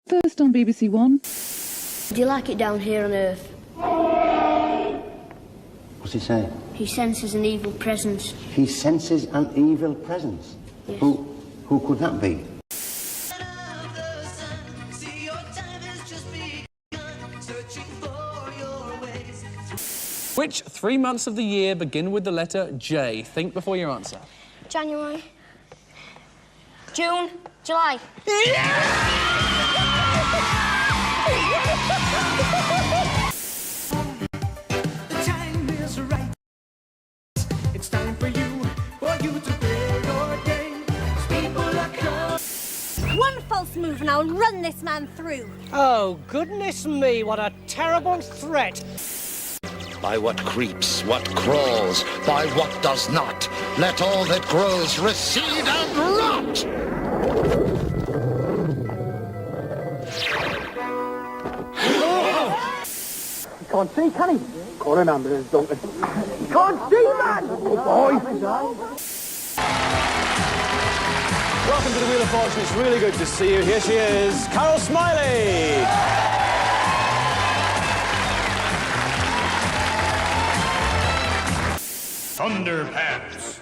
First on BBC One. Do you like it down here on Earth? What's he saying? He senses an evil presence. He senses an evil presence? Yes. Who could that be? Which 3 months of the year begin with the letter J? Think before you answer. January. June. July. The time is right. It's time for you to play your game. People are coming. One false move and I'll run this man through. Oh, goodness me, what a terrible threat. By what creeps, what crawls, by what does not, let all that grows recede and rot! He can't see, can he? Call an ambulance, Duncan. He can't see, man! Oh, boy! Welcome to the Wheel of Fortune. It's really good to see you. Here she is, Carol Smiley. Underpants.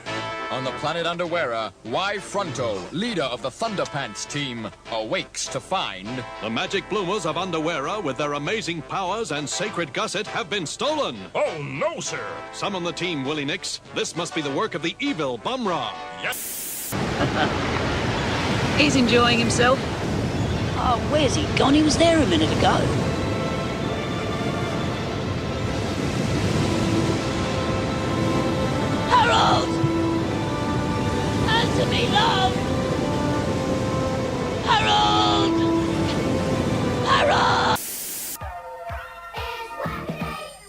On the planet Underwearer, Y Fronto, leader of the Thunderpants team, awakes to find... The magic bloomers of Underwearer, with their amazing powers and sacred gusset, have been stolen. Oh, no, sir. Summon the team, Willie Nix. This must be the work of the evil Bumrah. Yes. He's enjoying himself. Oh, where's he gone? He was there a minute ago. Harold! Answer me, love! Harold! Harold!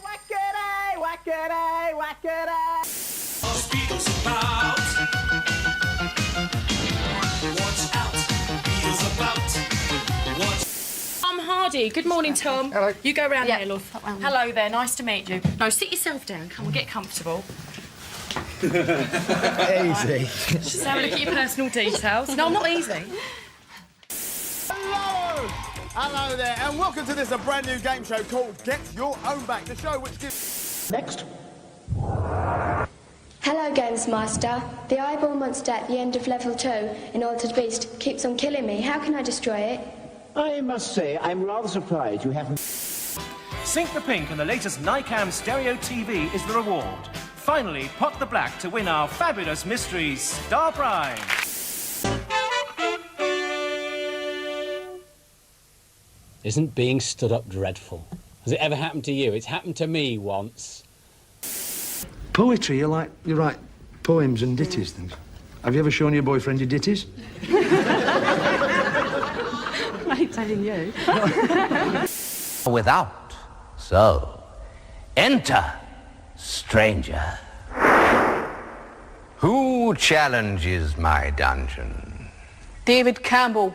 Wackity, wackity, wackity. Speakers about. Watch out, Beatles about. Watch. Tom Hardy. Good morning, Tom. Hello. You go round Yeah, here, love. round. Hello there. Nice to meet you. No, sit yourself down. Come on, get comfortable. Easy. Just have a look at your personal details. No, not easy. Hello! Hello there, and welcome to this a brand new game show called Get Your Own Back, the show which gives... Next. Hello, Games Master. The eyeball monster at the end of level 2 in Altered Beast keeps on killing me. How can I destroy it? I must say, I'm rather surprised you haven't... Sync the Pink and the latest Nikam Stereo TV is the reward. Finally, pot the black to win our fabulous mystery Star Prize. Isn't being stood up dreadful? Has it ever happened to you? It's happened to me once. Poetry, you write poems and ditties things. Have you ever shown your boyfriend your ditties? I ain't telling you. Without, so, enter, stranger. Who challenges my dungeon? David Campbell.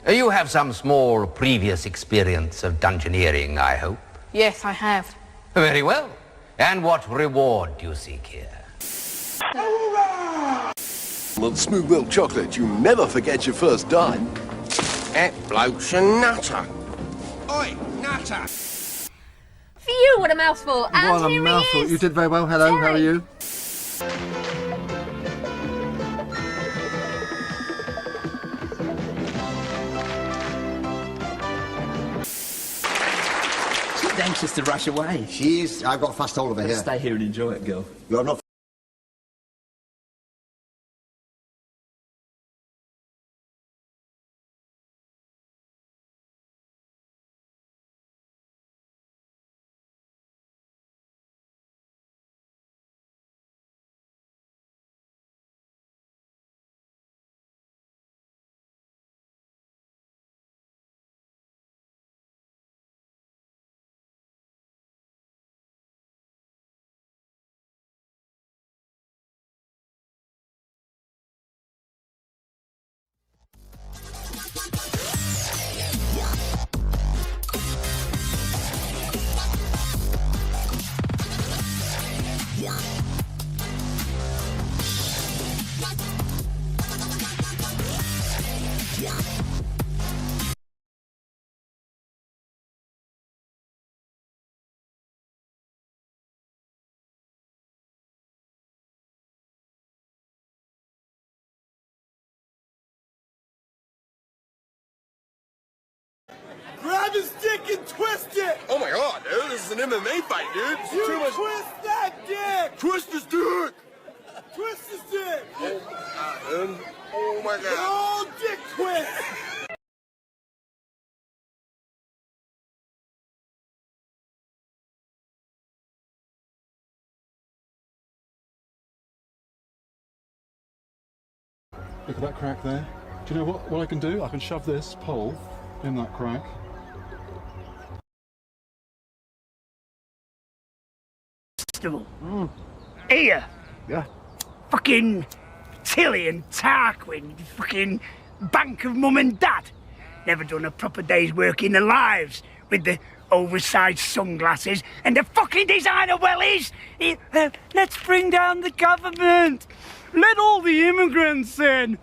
You have some small previous experience of dungeoneering, I hope. Yes, I have. Very well. And what reward do you seek here? On smooth milk chocolate, you never forget your first dime. That bloke's a nutter. Oi, nutter! Phew, what a mouthful. And What a here he mouthful. is. You did very well. Hello, how are you? She's anxious to rush away. She is. I've got fast hold of her here. Stay here and enjoy it, girl. You're not Grab his dick and twist it! Oh my god, dude, this is an MMA fight, dude. This is You too much. twist that dick! Twist his dick! Twist his dick! Oh my god, dude. Oh my god. Oh, dick twist! Look at that crack there. Do you know what I can do? I can shove this pole in that crack. Here, fucking Tilly and Tarquin, fucking bank of mum and dad. Never done a proper day's work in their lives with the oversized sunglasses and the fucking designer wellies. Let's bring down the government. Let all the immigrants in.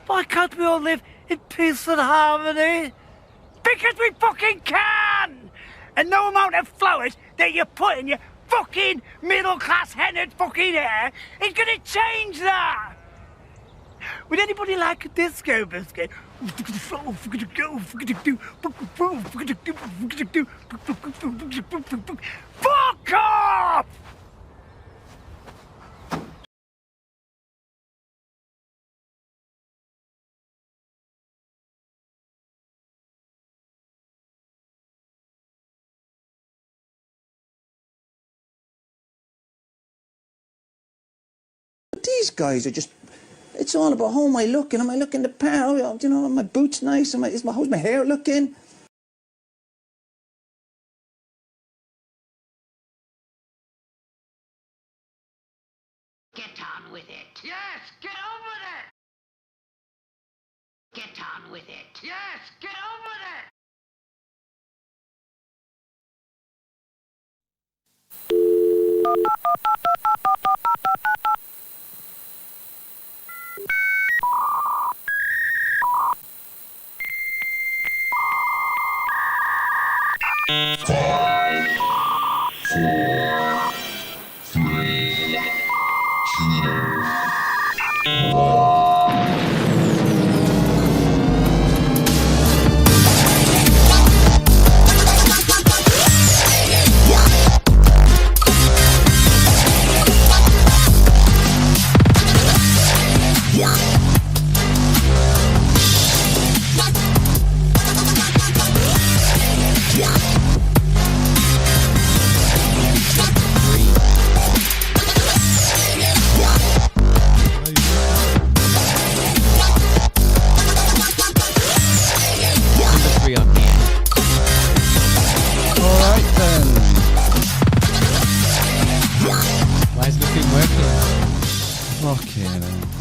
Why can't we all live in peace and harmony? Because we fucking can! And no amount of flowers that you put in your fucking middle-class hennaed fucking hair is gonna change that! Would anybody like a disco biscuit? Fuck off! These guys are just, it's all about how am I looking? Am I looking the power? You know, are my boots nice? How's my hair looking? Get on with it. Yes, get on with it. Get on with it. Yes, get on with it.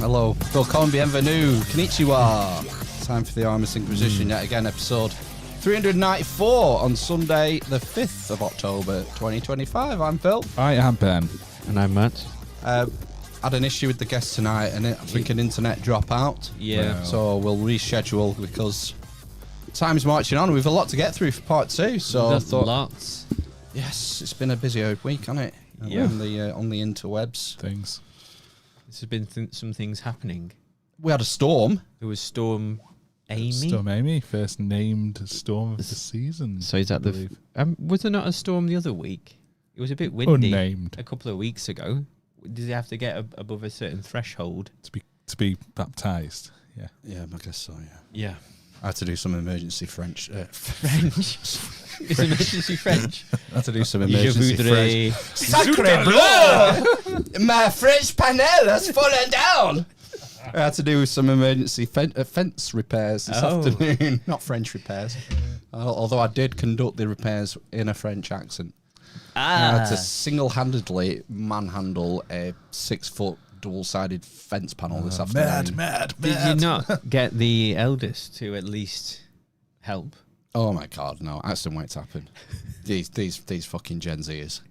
Hello, welcome, bienvenue, konnichiwa. Time for the Amish Inquisition yet again, episode 394 on Sunday, the 5th of October 2025. I'm Phil. I am Ben. And I'm Matt. Had an issue with the guest tonight, and I think an internet dropout. Yeah. Wow. So we'll reschedule because time's marching on. We've a lot to get through for part two. So I thought, lots. Yes, it's been a busy week, hasn't it? Yeah. On the interwebs. Things. There's been some things happening. We had a storm. There was Storm Amy. Storm Amy, first named storm of the season. So is that was there not a storm the other week? It was a bit windy. Unnamed. A couple of weeks ago. Did it have to get above a certain threshold to be baptized? Yeah. Yeah, I guess so. Yeah. Yeah. I had to do some emergency French. French. It's emergency French. I had to do some emergency French. Sacre bleu! My French panel has fallen down. I had to do some emergency fence repairs this afternoon. Not French repairs. Although I did conduct the repairs in a French accent. I had to single-handedly manhandle a 6-foot dual-sided fence panel this afternoon. Mad. Did you not get the eldest to at least help? Oh my God, no! Accident waiting to happen. These fucking Gen Zers,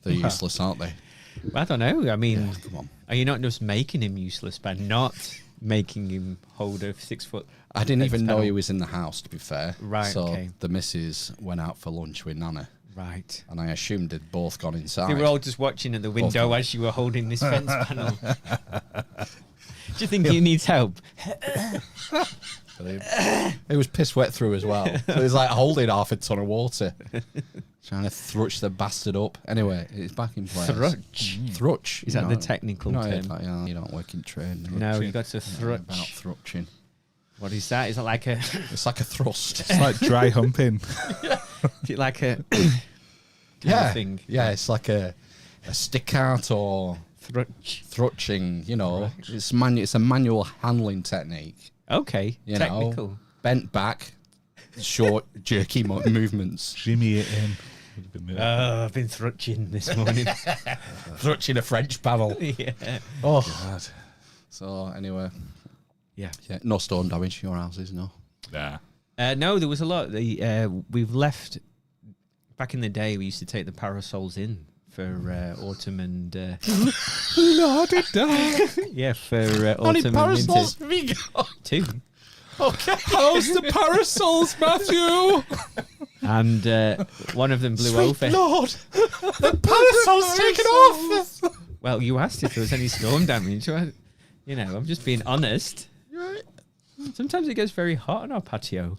they're useless, aren't they? I don't know. I mean, yeah, come on. Are you not just making him useless by not making him hold a 6-foot? I didn't even know he was in the house, to be fair. Right. So the missus went out for lunch with Nana. Right. And I assumed they'd both gone inside. They were all just watching at the window as you were holding this fence panel. Do you think he needs help? It was piss wet through as well. So it was like holding half a ton of water. Trying to thrutch the bastard up. Anyway, it's back in place. Thrutch. Thrutch. Is that the technical term? Like, you don't work in trade. No, you got to thrutch. About thrutching. What is that? Is it like a... It's like a thrust. It's like dry humping. Is it like a... thing? Yeah, it's like a stick out or... Thrutching, you know. It's a manual handling technique. Okay, you technical. Know, bent back, short, jerky movements. Jimmy it in. I've been thrutching this morning. Thrutching a French panel. Yeah. Oh, God. So, anyway. Yeah. No stone damage, your houses, no? Nah. No, there was a lot. We've left... Back in the day, we used to take the parasols in for autumn and... Yeah, for How many autumn and parasols winter. have we got? 2. Okay. How's the parasols, Matthew? And one of them blew over. Lord! The parasol's taken off! Well, you asked if there was any storm damage. You know, I'm just being honest. Right. Sometimes it gets very hot on our patio.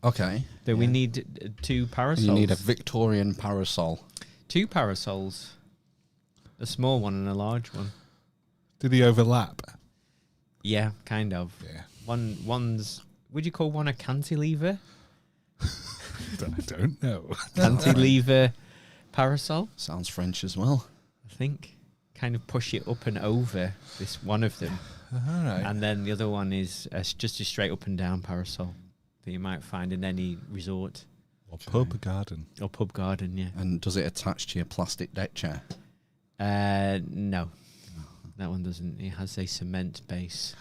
Okay. So we need 2 parasols. You need a Victorian parasol. 2 parasols. A small one and a large one. Do they overlap? Yeah, kind of. Yeah. One's... Would you call one a cantilever? I don't know. Cantilever parasol? Sounds French as well. I think. Kind of push it up and over this one of them. All right. And then the other one is just a straight up and down parasol that you might find in any resort. Or pub garden. Or pub garden, yeah. And does it attach to your plastic deck chair? No. That one doesn't. It has a cement base.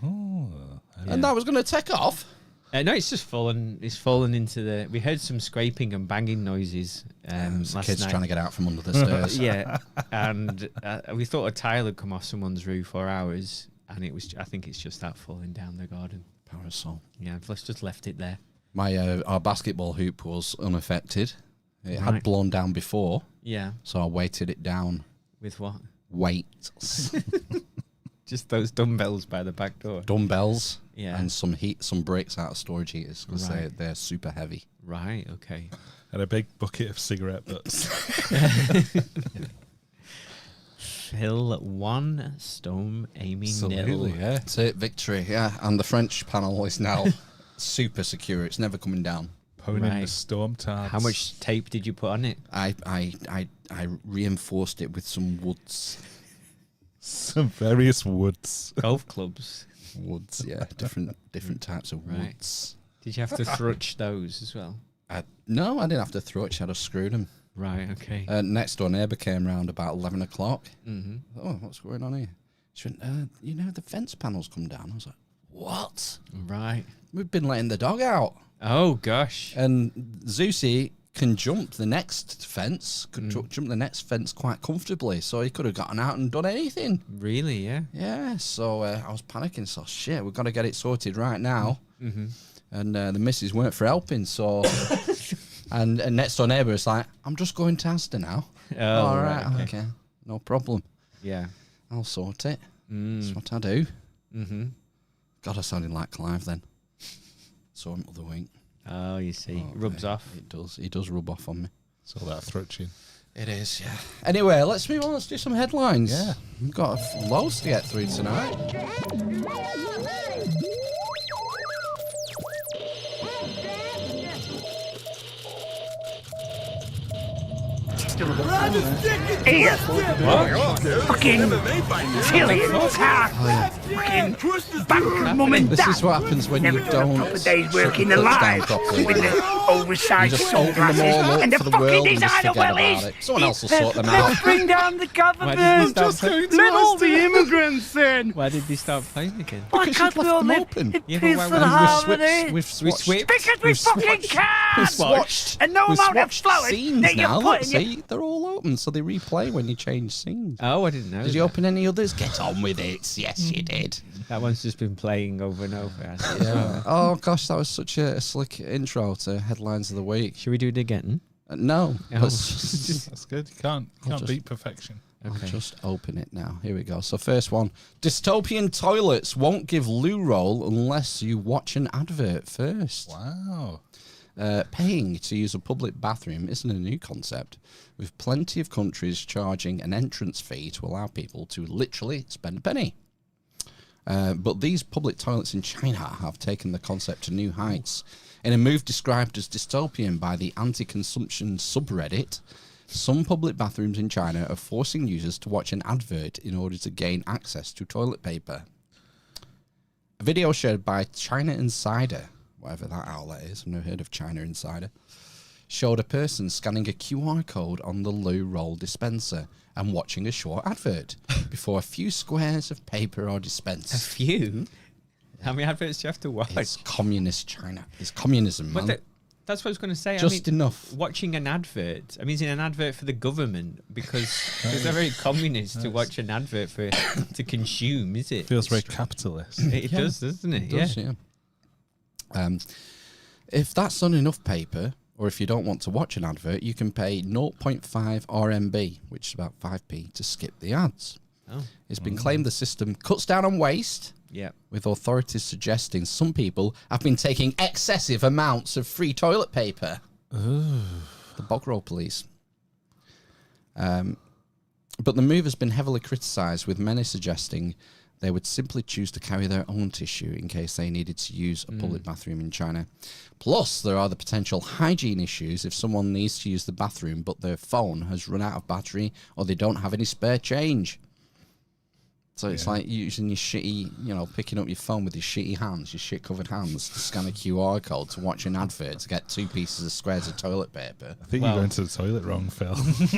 Oh. And that was going to take off? No, it's just fallen. It's fallen into the... We heard some scraping and banging noises last kids night. trying to get out from under the stairs. Yeah. And we thought a tile had come off someone's roof for hours. And it was... I think it's just that falling down the garden. Parasol. Yeah, let's just left it there. Our basketball hoop was unaffected. It had blown down before. Yeah. So I weighted it down. With what? Weights. Just those dumbbells by the back door. Dumbbells. Yeah. And some bricks out of storage heaters because they're super heavy. Right, okay. And a big bucket of cigarette butts. Phil 1, Storm Amy 0. Yeah. That's it, victory. Yeah. And the French panel is now super secure. It's never coming down. Pony in the storm tarps. How much tape did you put on it? I reinforced it with some woods. Some various woods. Golf clubs. Woods, yeah. Different types of woods. Did you have to thrutch those as well? No, I didn't have to thrutch. I just screwed them. Right, okay. Next door neighbour came round about 11 o'clock. Mm-hmm. Oh, what's going on here? She went, you know, the fence panels come down. I was like, what? Right. We've been letting the dog out. Oh, gosh. And Zeusy can jump the next fence, jump the next fence quite comfortably, so he could have gotten out and done anything. Really, yeah? Yeah, so I was panicking, so shit, we've got to get it sorted right now. Mm-hmm. And the missus weren't for helping, so... and next door neighbour is like, I'm just going to Asda now. Oh, all right, okay. No problem. Yeah. I'll sort it. That's what I do. Mm-hmm. God, I sounded like Clive then. Saw him the other week. Oh, you see. Rubs off. It does. He does rub off on me. It's all that thrutching. It is, yeah. Anyway, let's move on. Let's do some headlines. Yeah. We've got loads to get through tonight. Here. Fucking silly and tart. Fucking bank of mum and dad. This is what happens when Never you done don't a proper day's work in the touch down life properly. with the oversized You just open them all sunglasses up and the for the fucking world and just designer forget wellies. about it. Someone else will sort them Let's out. bring down the government. Let all the immigrants in. Why did they start playing again? Why can't we all live in Yeah, but peace why and wouldn't we harmony? We've switched. Because we fucking can. We've swatched. And no We've amount of swatched flowers scenes that you're now. putting your... See, they're all open, so they replay when you change scenes. Oh, I didn't know. Did you open any others? Get on with it. Yes, you did. That one's just been playing over and over. hasn't it? Yeah. Oh gosh, that was such a slick intro to headlines of the week. Should we do it again? No, Oh. let's That's good. You can't beat perfection. I'll just open it now. Here we go. So first one, dystopian toilets won't give loo roll unless you watch an advert first. Wow. Paying to use a public bathroom isn't a new concept, with plenty of countries charging an entrance fee to allow people to literally spend a penny. But these public toilets in China have taken the concept to new heights. In a move described as dystopian by the anti-consumption subreddit, some public bathrooms in China are forcing users to watch an advert in order to gain access to toilet paper. A video shared by China Insider, whatever that outlet is, I've never heard of China Insider, showed a person scanning a QR code on the loo roll dispenser and watching a short advert before a few squares of paper are dispensed. A few? How many adverts do you have to watch? It's communist China. It's communism, man. But that's what I was going to say. Just enough. Watching an advert. I mean, is it an advert for the government? Because they're very communist to watch an advert for to consume, is it? Feels very capitalist. It does, doesn't it? It does, yeah. If that's not enough paper, or if you don't want to watch an advert, you can pay 0.5 RMB, which is about 5p, to skip the ads. Oh. It's been claimed the system cuts down on waste, with authorities suggesting some people have been taking excessive amounts of free toilet paper. Ooh. The Bog-Roll police. But the move has been heavily criticised, with many suggesting they would simply choose to carry their own tissue in case they needed to use a public bathroom in China. Plus, there are the potential hygiene issues if someone needs to use the bathroom but their phone has run out of battery or they don't have any spare change. So it's like using your shitty, picking up your phone with your shitty hands, your shit-covered hands, to scan a QR code to watch an advert to get 2 pieces of squares of toilet paper. I think you're going to the toilet wrong, Phil.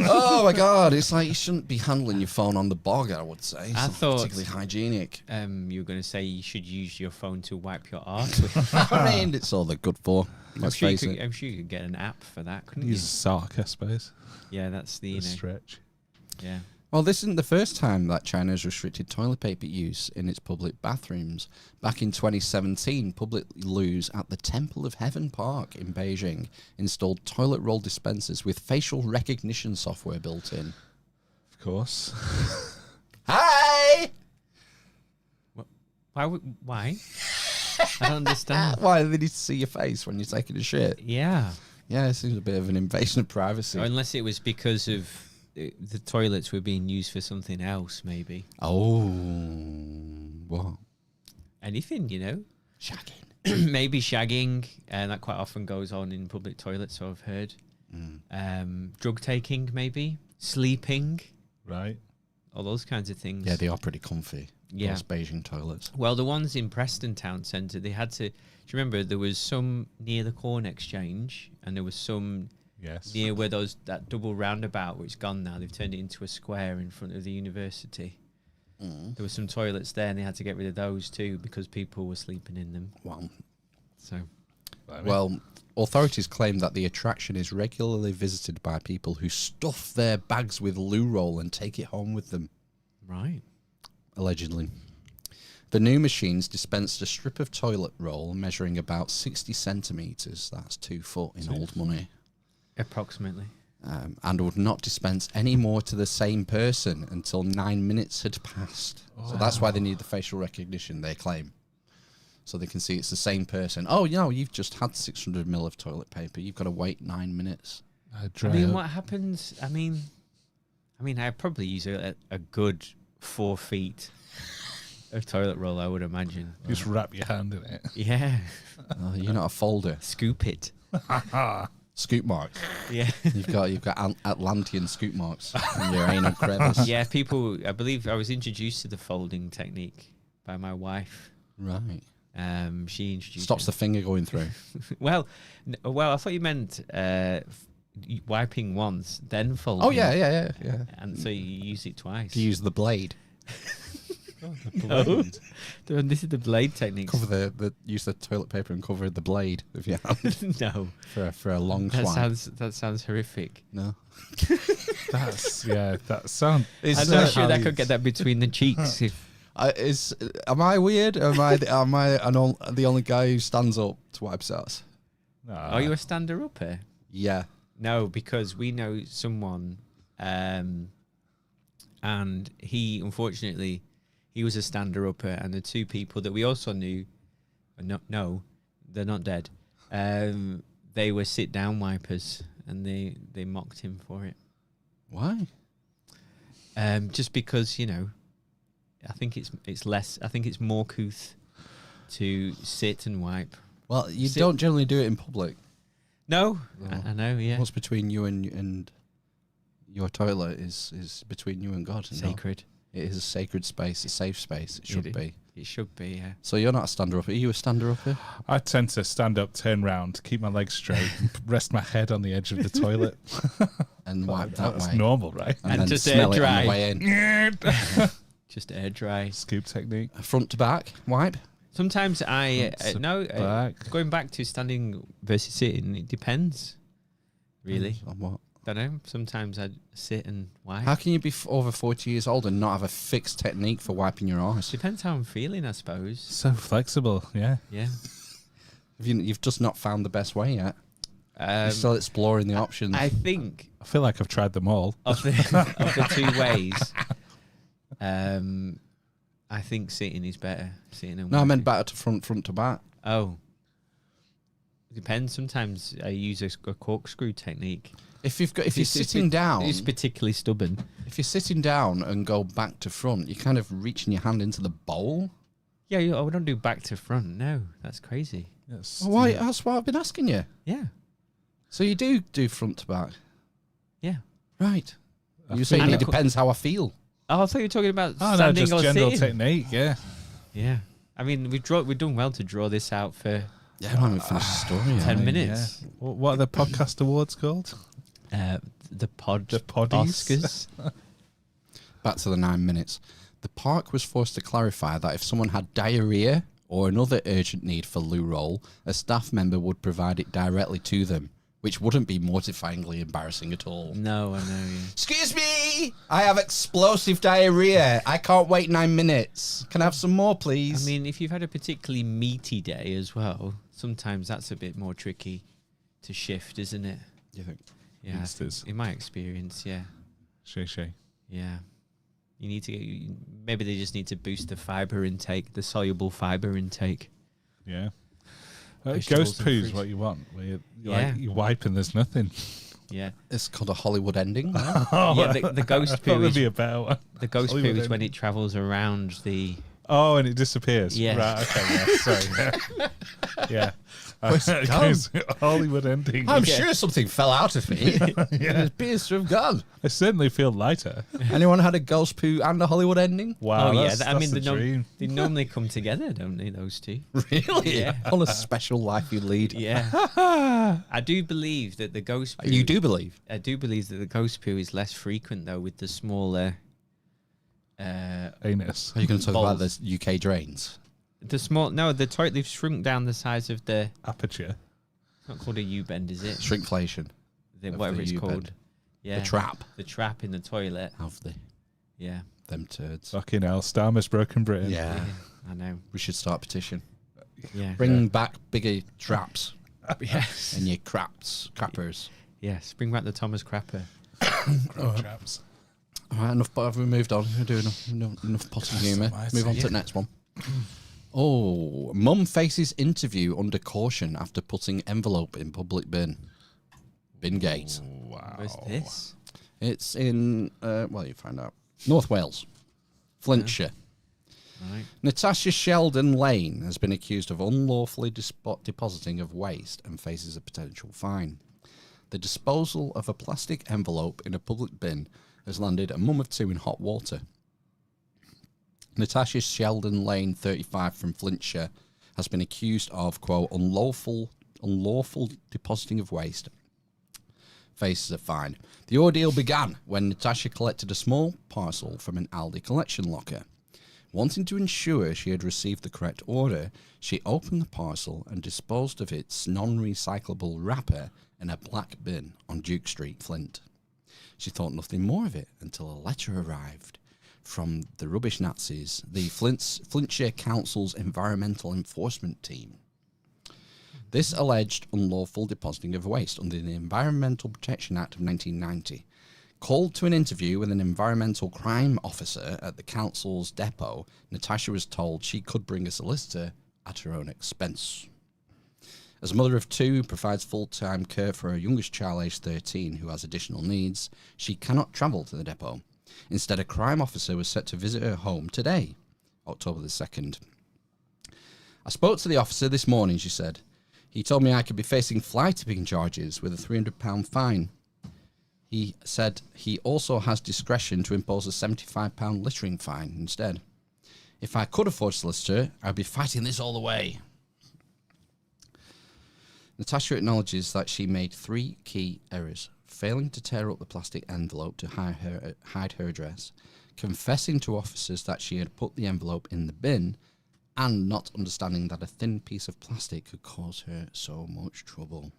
Oh my God! It's like you shouldn't be handling your phone on the bog. I would say. It's I not thought particularly hygienic. You were going to say you should use your phone to wipe your arse with. I mean, it's all they're good for. I'm sure you could get an app for that, couldn't you? Use Sark, I suppose. Yeah, that's the stretch. Yeah. Well, this isn't the first time that China has restricted toilet paper use in its public bathrooms. Back in 2017, public loos at the Temple of Heaven Park in Beijing installed toilet roll dispensers with facial recognition software built in. Of course. Hi! Why? I don't understand. Why? They need to see your face when you're taking a shit. Yeah. Yeah, it seems a bit of an invasion of privacy. Or unless it was because of the toilets were being used for something else, maybe. Oh, what? Anything, Shagging. Maybe shagging, and that quite often goes on in public toilets, so I've heard. Drug taking, maybe. Sleeping. Right. All those kinds of things. Yeah, they are pretty comfy. Yeah. Those Beijing toilets. Well, the ones in Preston Town Centre, they had to... Do you remember there was some near the Corn Exchange, and there was some... Yes. Near where that double roundabout, which is gone now, they've turned it into a square in front of the university. There were some toilets there, and they had to get rid of those too because people were sleeping in them. Wow. So, well, authorities claim that the attraction is regularly visited by people who stuff their bags with loo roll and take it home with them. Right. Allegedly. The new machines dispensed a strip of toilet roll measuring about 60 centimetres. That's 2 foot in old money. Approximately. And would not dispense any more to the same person until 9 minutes had passed. So that's why they need the facial recognition, they claim. So they can see it's the same person. Oh, you've just had 600 ml of toilet paper. You've got to wait 9 minutes. What happens? I mean, I'd probably use a good 4 feet of toilet roll, I would imagine. Just wrap your hand in it. Yeah. Oh, you're not a folder. Scoop it. Scoop marks. Yeah. You've got Atlantean scoop marks in your anal crevice. Yeah, I believe I was introduced to the folding technique by my wife. Right. She introduced Stops the finger going through. Well, I thought you meant wiping once, then folding. Oh, yeah. And so you use it twice. You use the blade. No. This is the blade technique. Use the toilet paper and cover the blade of your hand. No. For a long twine. That sounds horrific. No. That sounds. I'm not sure that could get that between the cheeks. Am I weird? Am I the only guy who stands up to wipe his ass? No. Are you a stander-upper? Yeah. No, because we know someone and he, unfortunately, he was a stander-upper, and the two people that we also knew, no, they're not dead. They were sit-down wipers, and they mocked him for it. Why? Just because, you know, I think it's less. I think it's more couth to sit and wipe. Well, you don't generally do it in public. No, I know. Yeah, what's between you and your toilet is between you and God. Sacred. It is a sacred space, a safe space. It should be. It should be. Yeah. So you're not a stander-upper. Are you a stander-upper? I tend to stand up, turn round, keep my legs straight, rest my head on the edge of the toilet, and wipe that That's way. That's normal, right? And just smell air it on the dry. way in. Just air dry. Scoop technique. Front to back, wipe. Sometimes back. going back to standing versus sitting, it depends. Really. On what? Don't know. Sometimes I sit and wipe. How can you be over 40 years old and not have a fixed technique for wiping your arse? Depends how I'm feeling, I suppose. So flexible, yeah. Yeah. You've just not found the best way yet. You're still exploring the options. I think I feel like I've tried them all. of the two ways, I think sitting is better. Sitting and No, I wiping. meant back to front to back. Oh. It depends. Sometimes I use a corkscrew technique. If you're sitting down, it's particularly stubborn. If you're sitting down and go back to front, you're kind of reaching your hand into the bowl. Yeah, I don't do back to front. No, that's crazy. Yes. Why? That's what I've been asking you. Yeah. So you do front to back. Yeah. Right. You're saying it depends how I feel. Oh, I thought you were talking about Oh, no, standing just or general sitting. technique, yeah. Yeah. I mean, we've done well to draw this out for Yeah, I haven't finished the story yet. 10 minutes. Yeah. What are the podcast awards called? The Poddies. Oscars. Back to the 9 minutes. The park was forced to clarify that if someone had diarrhea or another urgent need for loo roll, a staff member would provide it directly to them, which wouldn't be mortifyingly embarrassing at all. No, I know. Yeah. Excuse me! I have explosive diarrhea. I can't wait 9 minutes. Can I have some more, please? I mean, if you've had a particularly meaty day as well, sometimes that's a bit more tricky to shift, isn't it? You think? Yeah, I think in my experience, yeah. Shay. Yeah. You need to maybe they just need to boost the fibre intake, the soluble fibre intake. Yeah. Vegetables Ghost and poo's fruit. what you want. Where Yeah. you wipe and there's nothing. Yeah. It's called a Hollywood ending. Yeah, the ghost poo is be a better one. the ghost poo Hollywood is when ending. it travels around the. Oh, and it disappears. Yeah. Right, okay, yeah, sorry. Yeah. Where's it It gone? goes Hollywood ending. I'm sure something fell out of me. It appears to have gone. I certainly feel lighter. Anyone had a ghost poo and a Hollywood ending? Wow, Oh yeah, that's, I mean that's the dream. they normally come together, don't they? Those two. Really? Yeah. What a special life you lead. Yeah. I do believe that the ghost poo. You do believe? I do believe that the ghost poo is less frequent though with the smaller. Anus. Are you going to talk about balls. the UK drains? The small the toilet they've shrunk down the size of the. Aperture. It's not called a U-bend, is it? Shrinkflation. of Whatever the it's U-bend. called. Yeah. The trap. The trap in the toilet. Of the Yeah. them turds. Fucking hell, Starmer's broken Britain. Yeah. I know. We should start a petition. Yeah. Bring back bigger traps Yes. and your crappers. Yes. Bring back the Thomas Crapper. Traps. All right, enough. Have we moved on? We're doing enough potty humour. almighty. Move on to the next one. Oh, mum faces interview under caution after putting envelope in public bin. Bin gate. Wow. Where's this? It's in, well, you find out. North Wales. Flintshire. Right. Natasha Sheldon Lane has been accused of unlawfully depositing of waste and faces a potential fine. The disposal of a plastic envelope in a public bin has landed a mum of two in hot water. Natasha Sheldon Lane, 35, from Flintshire, has been accused of, quote, unlawful depositing of waste. Faces a fine. The ordeal began when Natasha collected a small parcel from an Aldi collection locker. Wanting to ensure she had received the correct order, she opened the parcel and disposed of its non-recyclable wrapper in a black bin on Duke Street, Flint. She thought nothing more of it until a letter arrived from the rubbish Nazis, the Flintshire Council's environmental enforcement team. This alleged unlawful depositing of waste under the Environmental Protection Act of 1990 Called to an interview with an environmental crime officer at the council's depot, Natasha was told she could bring a solicitor at her own expense. As a mother of two who provides full-time care for her youngest child, aged 13, who has additional needs, she cannot travel to the depot. Instead, a crime officer was set to visit her home today, October the 2nd. I spoke to the officer this morning, she said. He told me I could be facing fly tipping charges with a £300 fine. He said he also has discretion to impose a £75 littering fine instead. If I could afford a solicitor, I'd be fighting this all the way. Natasha acknowledges that she made 3 key errors: failing to tear up the plastic envelope to hide her address, confessing to officers that she had put the envelope in the bin, and not understanding that a thin piece of plastic could cause her so much trouble.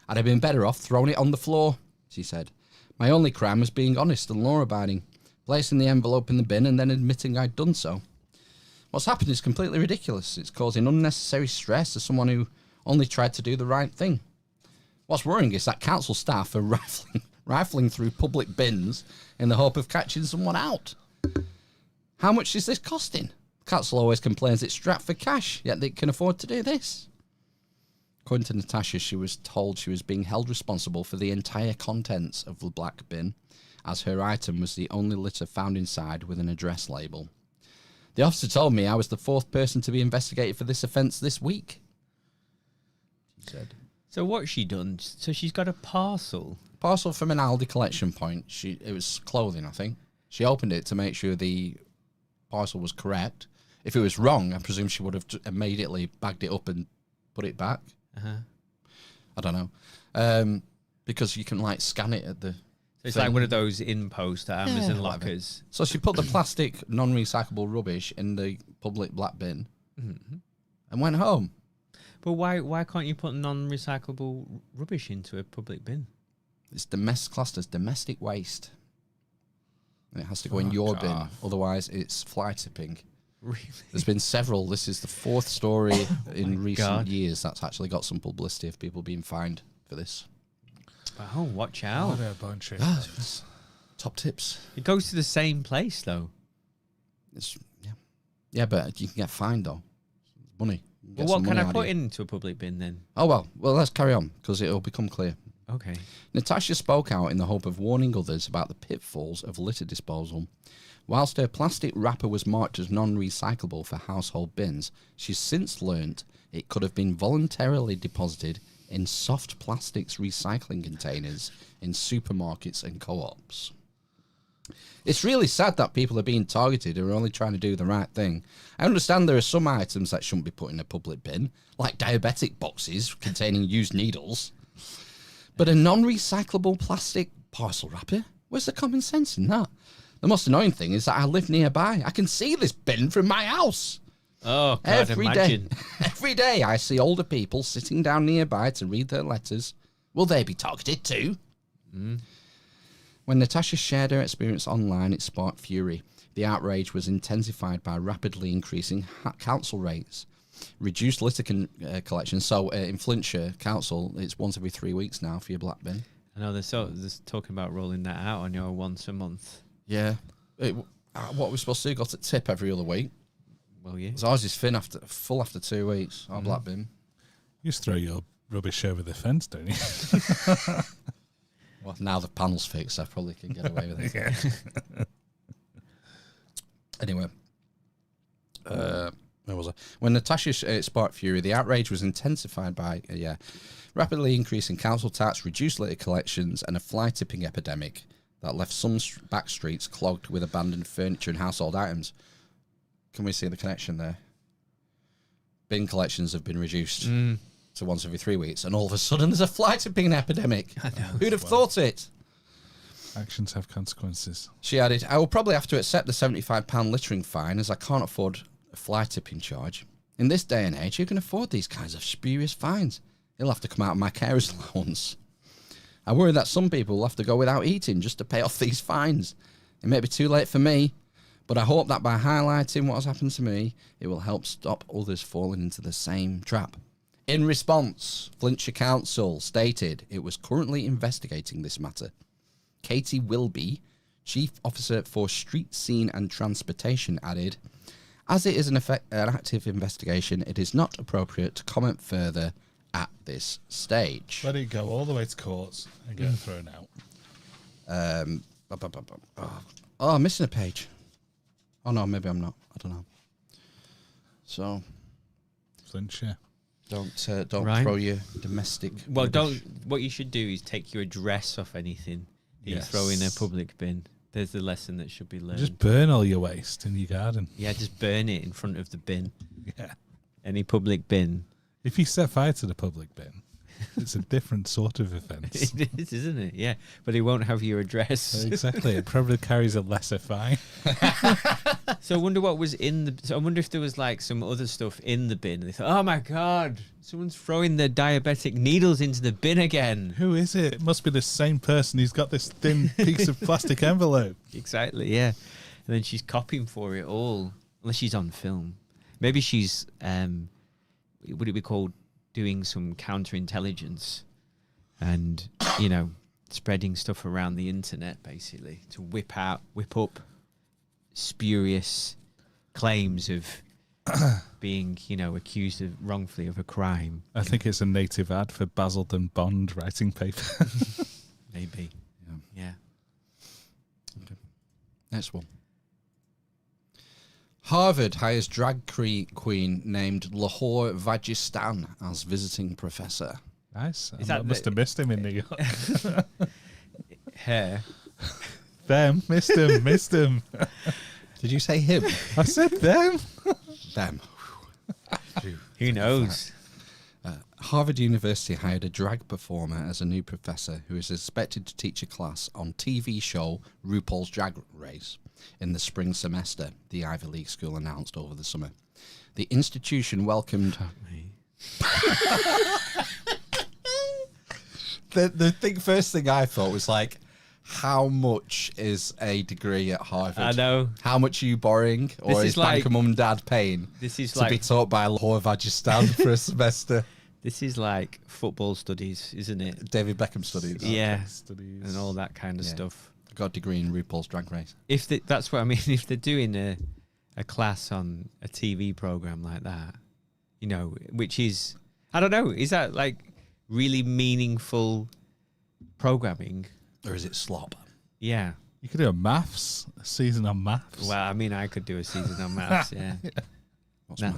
I'd have been better off throwing it on the floor, she said. My only crime was being honest and law-abiding, placing the envelope in the bin and then admitting I'd done so. What's happened is completely ridiculous. It's causing unnecessary stress to someone who only tried to do the right thing. What's worrying is that council staff are rifling through public bins in the hope of catching someone out. How much is this costing? Council always complains it's strapped for cash, yet they can afford to do this. According to Natasha, she was told she was being held responsible for the entire contents of the black bin, as her item was the only litter found inside with an address label. The officer told me I was the 4th person to be investigated for this offence this week, she said. So what's she done? So she's got a parcel? Parcel from an Aldi collection point. It was clothing, I think. She opened it to make sure the parcel was correct. If it was wrong, I presume she would have immediately bagged it up and put it back. I don't know. Because you can, like, scan it at the... So it's like one of those in-post at Amazon lockers. So she put the plastic, non-recyclable rubbish in the public black bin and went home. But why can't you put non-recyclable rubbish into a public bin? It's classed as domestic waste. And it has to go in your bin. Otherwise, it's fly tipping. Really? There's been several. This is the 4th story in recent years that's actually got some publicity of people being fined for this. Oh, watch out. What a bunch of top tips. It goes to the same place, though. Yeah, but you can get fined, though. Money. Well, what can I put into a public bin, then? Oh, well, let's carry on, because it'll become clear. Okay. Natasha spoke out in the hope of warning others about the pitfalls of litter disposal. Whilst her plastic wrapper was marked as non-recyclable for household bins, she's since learnt it could have been voluntarily deposited in soft plastics recycling containers in supermarkets and co-ops. It's really sad that people are being targeted who are only trying to do the right thing. I understand there are some items that shouldn't be put in a public bin, like diabetic boxes containing used needles. But a non-recyclable plastic parcel wrapper? Where's the common sense in that? The most annoying thing is that I live nearby. I can see this bin from my house. Oh, God, imagine. Every day I see older people sitting down nearby to read their letters. Will they be targeted too? When Natasha shared her experience online, it sparked fury. The outrage was intensified by rapidly increasing council rates. Reduced litter collection. So in Flintshire Council, it's once every 3 weeks now for your black bin. I know, they're talking about rolling that out on your once a month. Yeah. What we're supposed to do, got a tip every other week. Well, yeah. So ours is full after 2 weeks, our black bin. You just throw your rubbish over the fence, don't you? Well, now the panel's fixed, I probably can get away with it. Anyway. Where was I? When Natasha sparked fury, the outrage was intensified by, rapidly increasing council tax, reduced litter collections, and a fly tipping epidemic that left some back streets clogged with abandoned furniture and household items. Can we see the connection there? Bin collections have been reduced to once every 3 weeks, and all of a sudden there's a fly tipping epidemic. I know. Who'd have thought it? Actions have consequences. She added, I will probably have to accept the £75 littering fine as I can't afford a fly tipping charge. In this day and age, who can afford these kinds of spurious fines? It'll have to come out of my carer's allowance. I worry that some people will have to go without eating just to pay off these fines. It may be too late for me, but I hope that by highlighting what has happened to me, it will help stop others falling into the same trap. In response, Flintshire Council stated it was currently investigating this matter. Katie Wilby, Chief Officer for Street Scene and Transportation, added, "As it is an active investigation, it is not appropriate to comment further at this stage." Let it go all the way to courts and get it thrown out. I'm missing a page. Oh no, maybe I'm not. I don't know. So, Flintshire. Don't Right. throw your domestic. Well, rubbish. What you should do is take your address off anything that you throw in a public bin. There's the lesson that should be learned. Just burn all your waste in your garden. Yeah, just burn it in front of the bin. Yeah. Any public bin. If you set fire to the public bin, it's a different sort of offence. It is, isn't it? Yeah, but it won't have your address. Exactly. It probably carries a lesser fine. So I wonder what was in the. So I wonder if there was like some other stuff in the bin. They thought, oh my god, someone's throwing their diabetic needles into the bin again. Who is it? It must be the same person who's got this thin piece of plastic envelope. Exactly. Yeah, and then she's copying for it all, unless she's on film. Maybe she's. Would it be called doing some counterintelligence and spreading stuff around the internet, basically to whip up spurious claims of being, accused of wrongfully of a crime. I think it's a native ad for Basildon Bond writing paper. Maybe. Yeah. Okay. Next one. Harvard hires drag queen named Lahore Vajistan as visiting professor. Nice. I must have missed him in New York. Her. Them. Missed him. Did you say him? I said them. Them. Who knows? Harvard University hired a drag performer as a new professor who is expected to teach a class on TV show RuPaul's Drag Race in the spring semester, the Ivy League school announced over the summer. The institution welcomed... the first thing I thought was like, how much is a degree at Harvard? I know. How much are you borrowing? Or is bank of mum and dad paying to be taught by Lahore Vajistan for a semester? This is like football studies, isn't it? David Beckham studies. Yeah. Studies. And all that kind of stuff. I got a degree in RuPaul's Drag Race. That's what I mean. If they're doing a class on a TV program like that, which is, I don't know, is that like really meaningful programming? Or is it slop? Yeah. You could do a season on maths. Well, I mean, I could do a season on maths, yeah. What's math?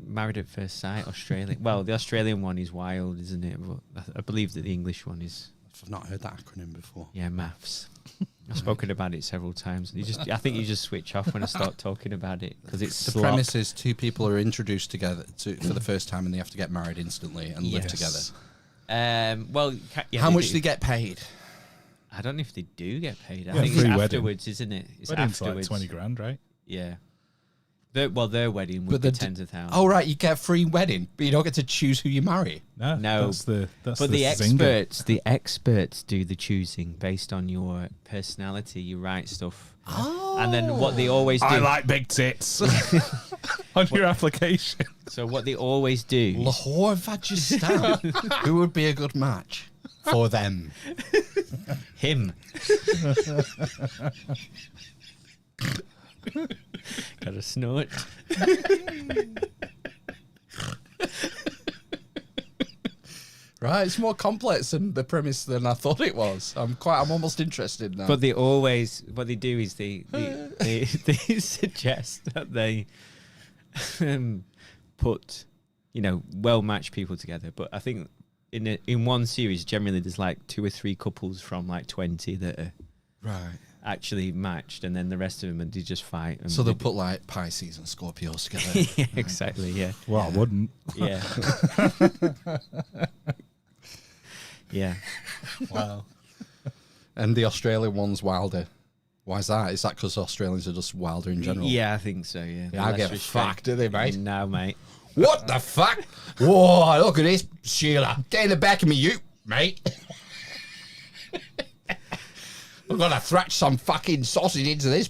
Married at First Sight, Australian. Well, the Australian one is wild, isn't it? But I believe that the English one is... I've not heard that acronym before. Yeah, maths. I've spoken about it several times. I think you just switch off when I start talking about it because it's the premise is two people are introduced together for the first time and they have to get married instantly and live together. How much do they get paid? I don't know if they do get paid. I Yeah, think free it's wedding. afterwards, isn't it? It's Wedding's afterwards. like 20 grand, right? Yeah. Their wedding would be tens of thousands. Oh, right, you get a free wedding, but you don't get to choose who you marry. No. That's the experts do the choosing based on your personality. You write stuff. Oh. And then what they always do... I like big tits. On your application. So what they always do... Lahore Vajistan. Who would be a good match for them? Him. Got a snort. Right, it's more complex than the premise than I thought it was. I'm almost interested now. But what they do is they suggest that they put, well-matched people together. But I think in one series, generally there's like 2 or 3 couples from like 20 that are actually matched, and then the rest of them they just fight. And so they'll put like Pisces and Scorpios together. Yeah, exactly. Yeah. Well, I wouldn't. Yeah. Yeah. Wow. And the Australian one's wilder. Why is that? Is that because Australians are just wilder in general? Yeah, I think so, yeah. I get fucked, do they, mate? No, mate. What the fuck? Whoa, look at this, Sheila. Get in the back of me, you, mate. I'm going to thrash some fucking sausage into this,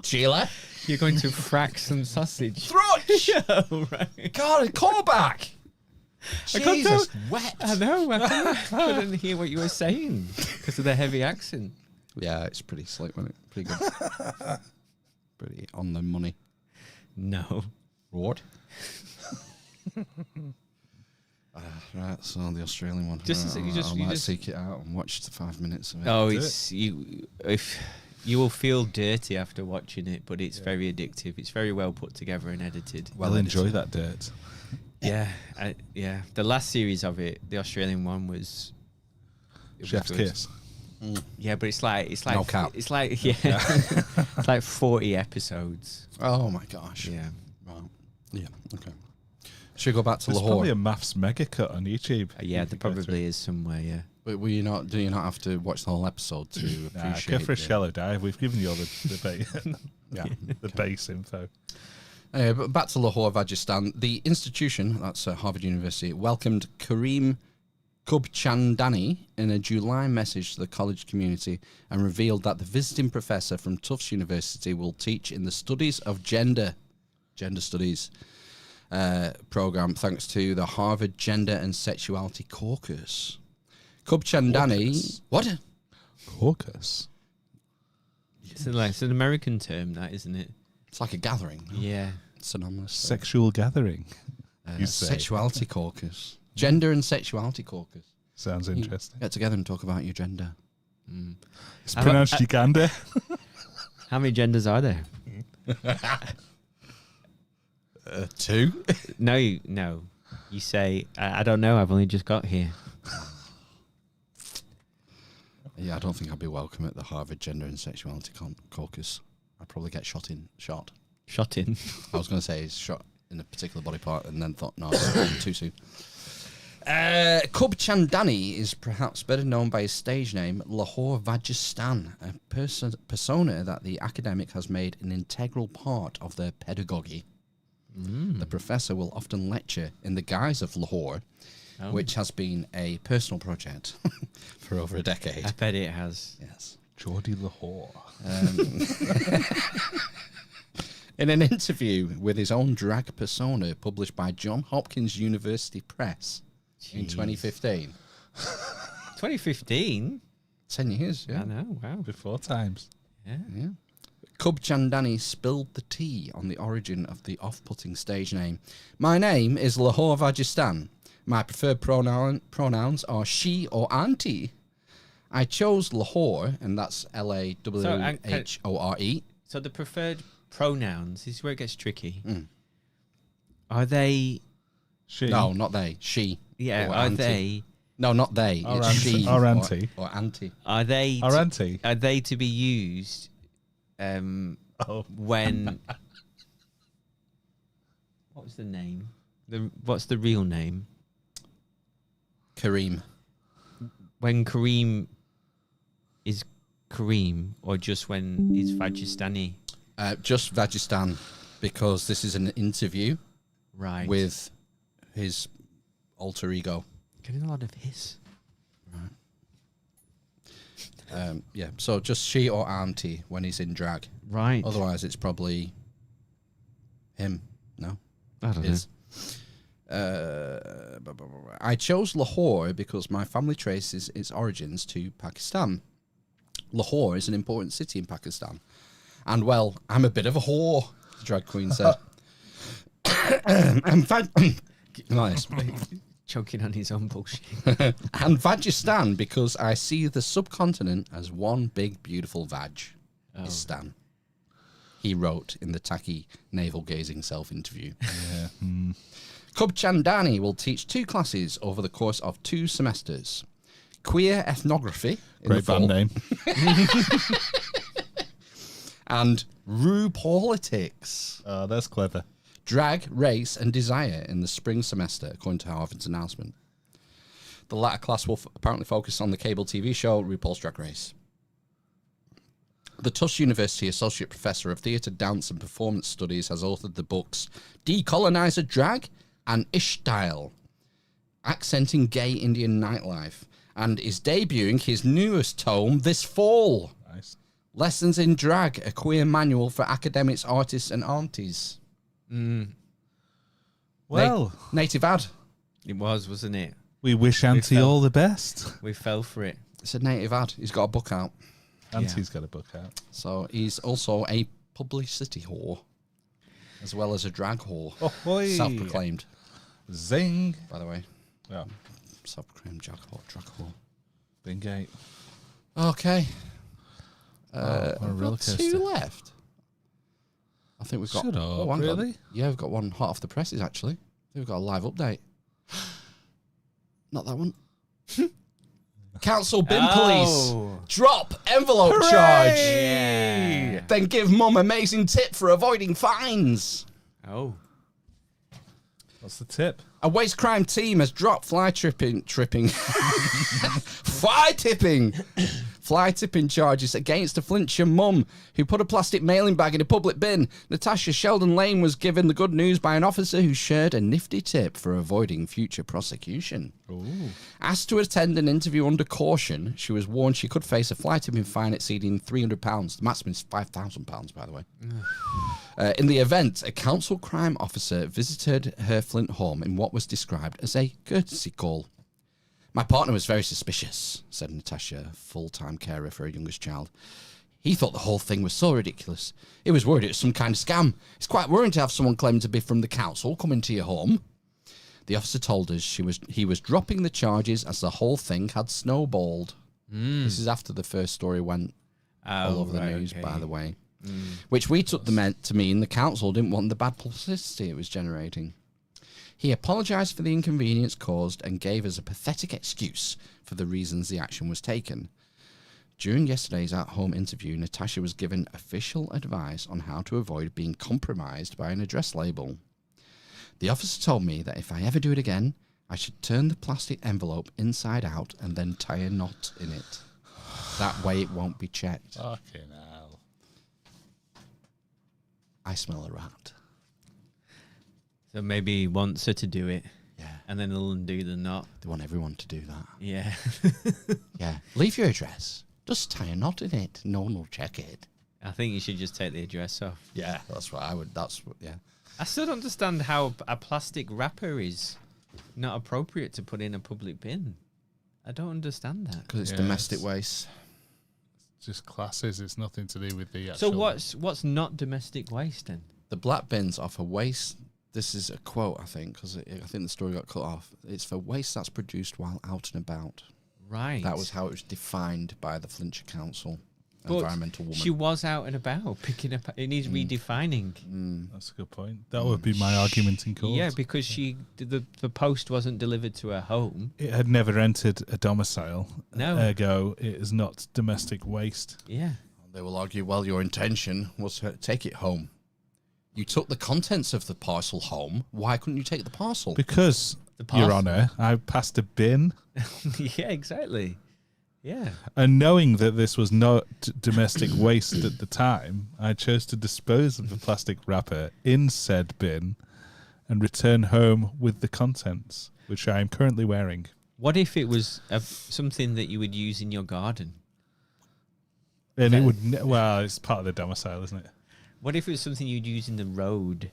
Sheila. You're going to frack some sausage? Thrash! Oh, right. God, call back. Jesus, wet. I know. I couldn't hear what you were saying because of the heavy accent. Yeah, it's pretty slick, wasn't it? Pretty good. Pretty on the money. No. What? Right, so the Australian one. I might seek it out and watch the 5 minutes of it. Oh, you will feel dirty after watching it, but it's very addictive. It's very well put together and edited. Well, enjoy that dirt. Yeah, yeah. The last series of it, the Australian one, was Chef's Kiss. Yeah, but it's like no cap. It's like it's like 40 episodes. Oh my gosh. Yeah. Wow. Yeah. Okay. Should we go back to There's Lahore? probably a maths mega cut on YouTube. Yeah, there probably is somewhere. Yeah. But do you not have to watch the whole episode to appreciate? Go for a shallow dive. We've given you all the base. Yeah. The base info. But back to Lahore, Rajasthan. The institution, that's Harvard University, welcomed Kareem Kubchandani in a July message to the college community and revealed that the visiting professor from Tufts University will teach in the studies of gender studies program thanks to the Harvard Gender and Sexuality Caucus. Kubchandani... What? Caucus? It's an American term, that, isn't it? It's like a gathering. Yeah. Synonymous. Sexual gathering. You say. Sexuality Caucus. Gender and Sexuality Caucus. Sounds interesting. Get together and talk about your gender. It's pronounced Uganda. How many genders are there? 2. No. You say, I don't know, I've only just got here. Yeah, I don't think I'd be welcome at the Harvard Gender and Sexuality Caucus. I'd probably get shot in. Shot in? I was going to say shot in a particular body part and then thought, no, it's too soon. Kubchandani is perhaps better known by his stage name, Lahore Vajistan, a persona that the academic has made an integral part of their pedagogy. The professor will often lecture in the guise of Lahore, which has been a personal project for over a decade. I bet it has. Yes. Geordie Lahore. In an interview with his own drag persona published by Johns Hopkins University Press in 2015. 2015? 10 years, yeah. I know, wow. Before times. Yeah. Kubchandani spilled the tea on the origin of the off-putting stage name. My name is Lahore Vajistan. My preferred pronouns are she or auntie. I chose Lahore, and that's Lahore. So the preferred pronouns, this is where it gets tricky. Are they... She? No, not they. She. Yeah, or are auntie. they... No, not they. Or it's auntie. she. Or auntie. Or auntie. Are they... Or auntie. Are they to be used when... What was the name? What's the real name? Kareem. When Kareem is Kareem, or just when he's Vajistani? Just Vajistan, because this is an interview with his alter ego. Getting a lot of his. Right. Yeah, so just she or auntie when he's in drag. Right. Otherwise, it's probably him. No? I don't know. I chose Lahore because my family traces its origins to Pakistan. Lahore is an important city in Pakistan. And, well, I'm a bit of a whore, the drag queen said. Nice. Choking on his own bullshit. And Vajistan because I see the subcontinent as one big, beautiful Vaj. Istan. He wrote in the tacky, navel-gazing self-interview. Yeah. Kubchandani will teach 2 classes over the course of 2 semesters. Queer ethnography. Great band name. And Ru-politics. Oh, that's clever. Drag, race, and desire in the spring semester, according to Harvard's announcement. The latter class will apparently focus on the cable TV show RuPaul's Drag Race. The Tufts University Associate Professor of Theatre, Dance and Performance Studies has authored the books Decolonizer Drag and Ishstyle, accenting gay Indian nightlife, and is debuting his newest tome this fall. Nice. Lessons in Drag, a queer manual for academics, artists, and aunties. Well, native ad. It was, wasn't it? We wish Auntie fell- all the best. We fell for it. It's a native ad. He's got a book out. Auntie's got a book out. So he's also a publicity whore, as well as a drag whore. Ahoy. Self-proclaimed. Zing. By the way. Yeah. Self-proclaimed drag whore. Bingate. Okay. What a roller we've got coaster. 2 left. I think we've got... Shut up, hang on. really? Yeah, we've got one hot off the presses, actually. I think we've got a live update. Not that one. Council bin police. Drop envelope Hooray! charge. Yeah. Then give mum amazing tip for avoiding fines. Oh. What's the tip? A waste crime team has dropped fly tipping charges against a Flintshire mum who put a plastic mailing bag in a public bin. Natasha Sheldon Lane was given the good news by an officer who shared a nifty tip for avoiding future prosecution. Ooh. Asked to attend an interview under caution, she was warned she could face a fly tipping fine exceeding £300. The maximum is £5,000, by the way. In the event, a council crime officer visited her Flint home in what was described as a courtesy call. My partner was very suspicious, said Natasha, full-time carer for her youngest child. He thought the whole thing was so ridiculous. He was worried it was some kind of scam. It's quite worrying to have someone claiming to be from the council come into your home. The officer told us he was dropping the charges as the whole thing had snowballed. This is after the first story went all over the news, by the way. Which we took to mean the council didn't want the bad publicity it was generating. He apologised for the inconvenience caused and gave us a pathetic excuse for the reasons the action was taken. During yesterday's at-home interview, Natasha was given official advice on how to avoid being compromised by an address label. The officer told me that if I ever do it again, I should turn the plastic envelope inside out and then tie a knot in it. That way it won't be checked. Fucking hell. I smell a rat. So maybe he wants her to do it. Yeah. And then they'll undo the knot. They want everyone to do that. Yeah. Yeah. Leave your address. Just tie a knot in it. No one will check it. I think you should just take the address off. Yeah, that's what I would. Yeah. I still don't understand how a plastic wrapper is not appropriate to put in a public bin. I don't understand that. Because it's domestic waste. It's just classes. It's nothing to do with the So actual... what's not domestic waste then? The black bins are for waste. This is a quote, I think, because I think the story got cut off. It's for waste that's produced while out and about. Right. That was how it was defined by the Flintshire Council. But environmental woman. she was out and about picking up. It needs redefining. That's a good point. That would be my argument in court. Yeah, because the post wasn't delivered to her home. It had never entered a domicile. No. Ergo, it is not domestic waste. Yeah. They will argue, well, your intention was to take it home. You took the contents of the parcel home. Why couldn't you take the parcel? Because, Your Honour, I passed a bin. Yeah, exactly. Yeah. And knowing that this was not domestic waste at the time, I chose to dispose of the plastic wrapper in said bin and return home with the contents, which I am currently wearing. What if it was something that you would use in your garden? And it would... Well, it's part of the domicile, isn't it? What if it was something you'd use in the road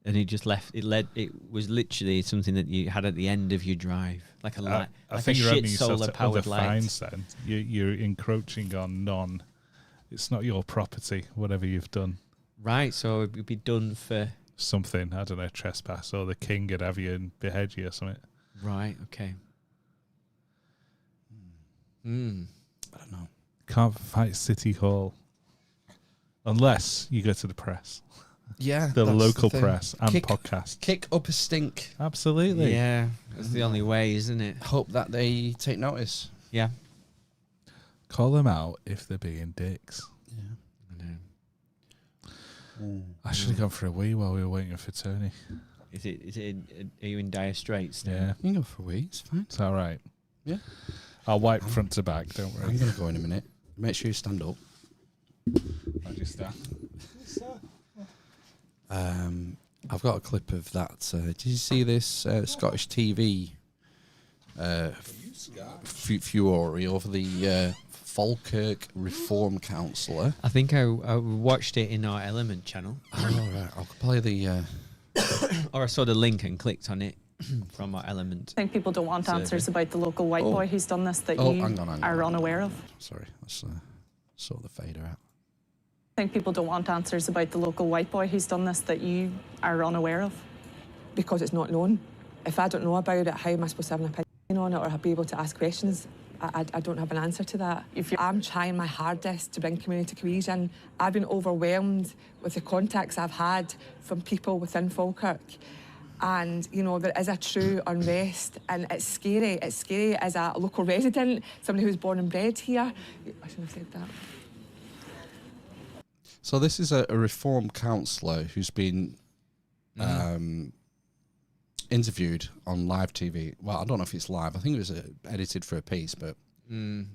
and it just left... It was literally something that you had at the end of your drive, like a light, I like think a you're shit opening yourself to solar-powered other light. fines then. You're encroaching on non... It's not your property, whatever you've done. Right, so it would be done for... Something, I don't know, trespass, or the king would have you and behead you or something. Right, okay. I don't know. Can't fight City Hall. Unless you go to the press. Yeah. The that's local thing. press and podcasts. Kick up a stink. Absolutely. Yeah, that's the only way, isn't it? Hope that they take notice. Yeah. Call them out if they're being dicks. Yeah. I know. I should have gone for a wee while we were waiting for Tony. Is it? Are you in dire straits? Now? Yeah. You can go for a wee, it's fine. It's all right. Yeah. I'll wipe front to back, don't worry. I'm going to go in a minute. Make sure you stand up. I'll just stand. I've got a clip of that. Did you see this Scottish TV fury over the Falkirk Reform Councillor? I think I watched it in our Element channel. Oh, right. I'll play the... Or I saw the link and clicked on it. from our element. I think people don't want survey. answers about the local white boy who's done this that you hang on, are unaware of. Sorry, let's sort the fader out. I think people don't want answers about the local white boy who's done this that you are unaware of. Because it's not known. If I don't know about it, how am I supposed to have an opinion on it or be able to ask questions? I don't have an answer to that. I'm trying my hardest to bring community cohesion. I've been overwhelmed with the contacts I've had from people within Falkirk. And, you know, there is a true unrest, and it's scary. It's scary as a local resident, somebody who's born and bred here. I shouldn't have said that. So this is a reform councillor who's been interviewed on live TV. Well, I don't know if it's live. I think it was edited for a piece, but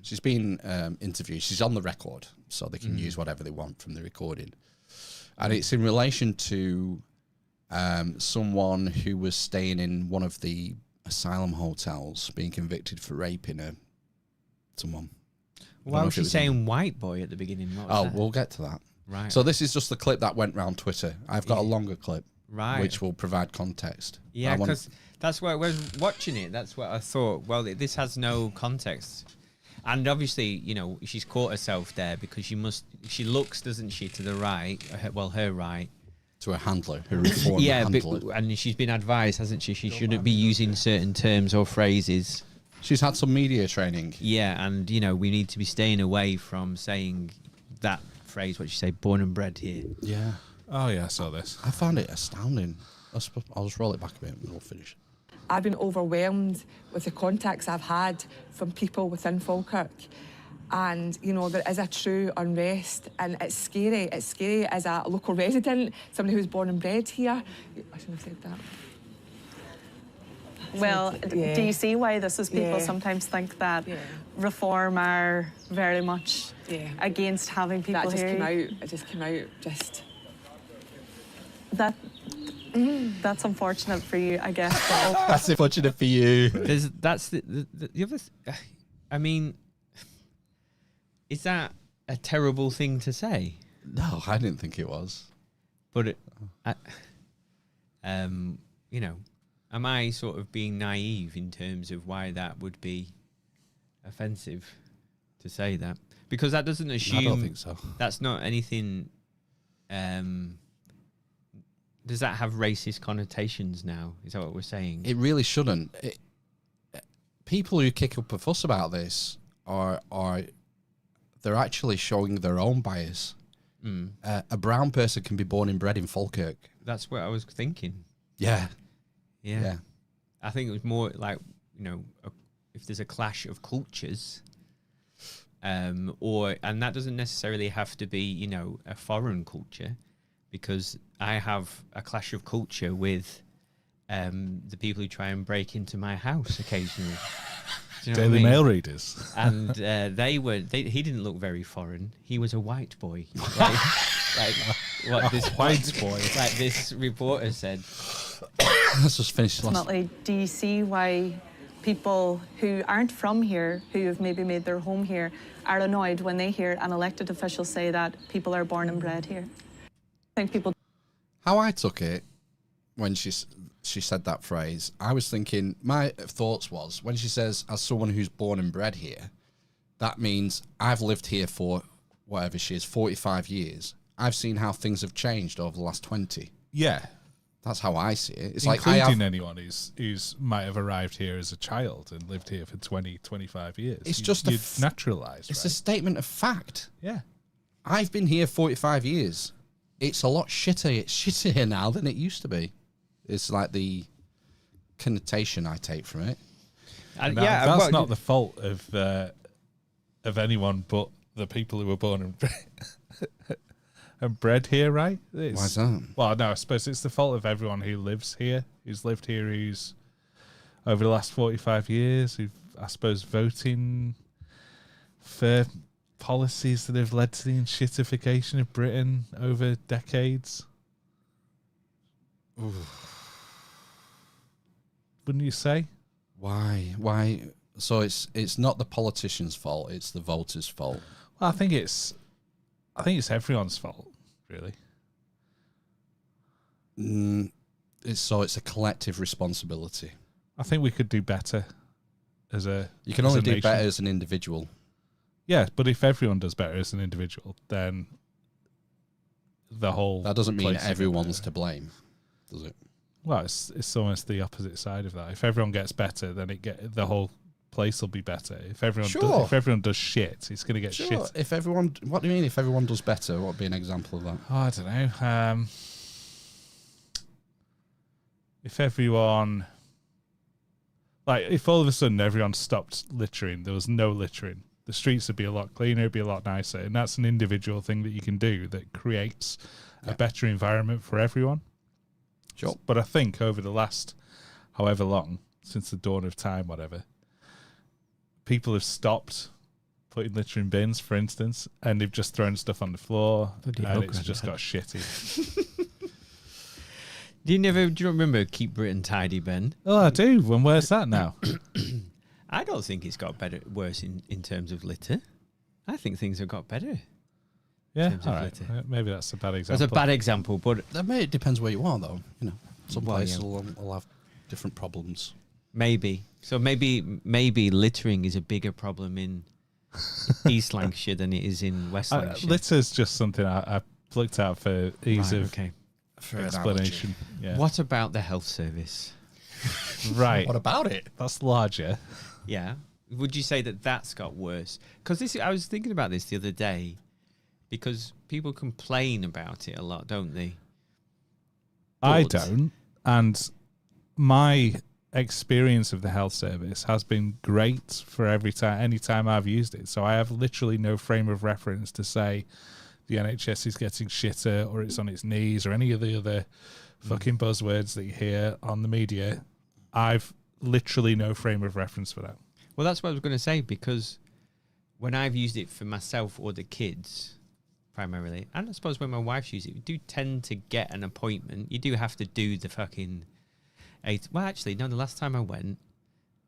she's been interviewed. She's on the record, so they can use whatever they want from the recording. And it's in relation to someone who was staying in one of the asylum hotels being convicted for raping someone. Why was she saying white boy at the beginning? What was that? We'll get to that. Right. So this is just the clip that went round Twitter. I've got a longer clip, right, which will provide context. Yeah, because that's why I was watching it. That's what I thought. Well, this has no context, and obviously, you know, she's caught herself there because she looks, doesn't she, to the right? Her right. To a handler, her reform handler. And she's been advised, hasn't she? She shouldn't be using certain terms or phrases. She's had some media training. Yeah, and you know, we need to be staying away from saying that phrase. What you say, born and bred here. Yeah. Oh yeah, I saw this. I found it astounding. I'll just roll it back a bit and we'll finish. I've been overwhelmed with the contacts I've had from people within Falkirk. And, you know, there is a true unrest, and it's scary. It's scary as a local resident, somebody who's born and bred here. I shouldn't have said that. Well, do you see why this is? People sometimes think that reform are very much against having people here. It just came out just... That's unfortunate for you, I guess. That's unfortunate for you. That's the other... I mean... Is that a terrible thing to say? No, I didn't think it was. But, you know, am I sort of being naive in terms of why that would be offensive to say that? Because that doesn't assume... I don't think so. That's not anything... does that have racist connotations now? Is that what we're saying? It really shouldn't. People who kick up a fuss about this are they're actually showing their own bias. A brown person can be born and bred in Falkirk. That's what I was thinking. Yeah. I think it was more like, you know, if there's a clash of cultures, and that doesn't necessarily have to be, you know, a foreign culture, because I have a clash of culture with the people who try and break into my house occasionally. Do you know Daily what I mean? Mail readers. And he didn't look very foreign. He was a white boy. Like what this white boy. Like this reporter said. Let's just finish this. Ultimately, do you see why people who aren't from here, who have maybe made their home here, are annoyed when they hear an elected official say that people are born and bred here? I think people... How I took it when she said that phrase, I was thinking, my thoughts was, when she says, as someone who's born and bred here, that means I've lived here for, whatever she is, 45 years. I've seen how things have changed over the last 20. Yeah. That's how I see it. It's including like anyone who's might have arrived here as a child and lived here for 20, 25 years. It's just naturalised. It's a statement of fact. Yeah. I've been here 45 years. It's a lot shitter. It's shittier now than it used to be. It's like the connotation I take from it. That's not the fault of anyone but the people who were born and bred here, right? Why is that? Well, no, I suppose it's the fault of everyone who lives here, who's lived here, who's over the last 45 years, who've, I suppose, voting for policies that have led to the enshittification of Britain over decades. Wouldn't you say? Why? So it's not the politicians' fault; it's the voters' fault. Well, I think it's everyone's fault, really. it's a collective responsibility. I think we could do better as a. You can as only a do nation. better as an individual. Yeah, but if everyone does better as an individual, then the whole. That doesn't mean place will get everyone's better. to blame, does it? Well, it's almost the opposite side of that. If everyone gets better, then the whole place will be better. If everyone does shit, it's going to get shit. If everyone, what do you mean? If everyone does better, what would be an example of that? Oh, I don't know. If everyone, like, if all of a sudden everyone stopped littering, there was no littering, the streets would be a lot cleaner, it'd be a lot nicer, and that's an individual thing that you can do that creates a better environment for everyone. Sure. But I think over the last however long, since the dawn of time, whatever, people have stopped putting litter in bins, for instance, and they've just thrown stuff on the floor, and it's just got shitty. Do you remember Keep Britain Tidy, Ben? Oh, I do. And where's that now? I don't think it's got worse in terms of litter. I think things have got better. Yeah, in terms all of right. litter. Maybe that's a bad example. That's a bad example, but It depends where you are, though. You know, some Well, places yeah. will have different problems. maybe. So maybe littering is a bigger problem in East Lancashire than it is in West Lancashire. Litter's just something I looked at for ease Right, of okay. For an explanation. Yeah. What about the health service? Right. What about it? That's larger. Yeah. Would you say that that's got worse? Because I was thinking about this the other day, because people complain about it a lot, don't they? I But- don't. And my experience of the health service has been great for any time I've used it. So I have literally no frame of reference to say the NHS is getting shitter or it's on its knees or any of the other fucking buzzwords that you hear on the media. I've literally no frame of reference for that. Well, that's what I was going to say, because when I've used it for myself or the kids, primarily, and I suppose when my wife's used it, we do tend to get an appointment. You do have to do the fucking 8. Well, actually, no, the last time I went,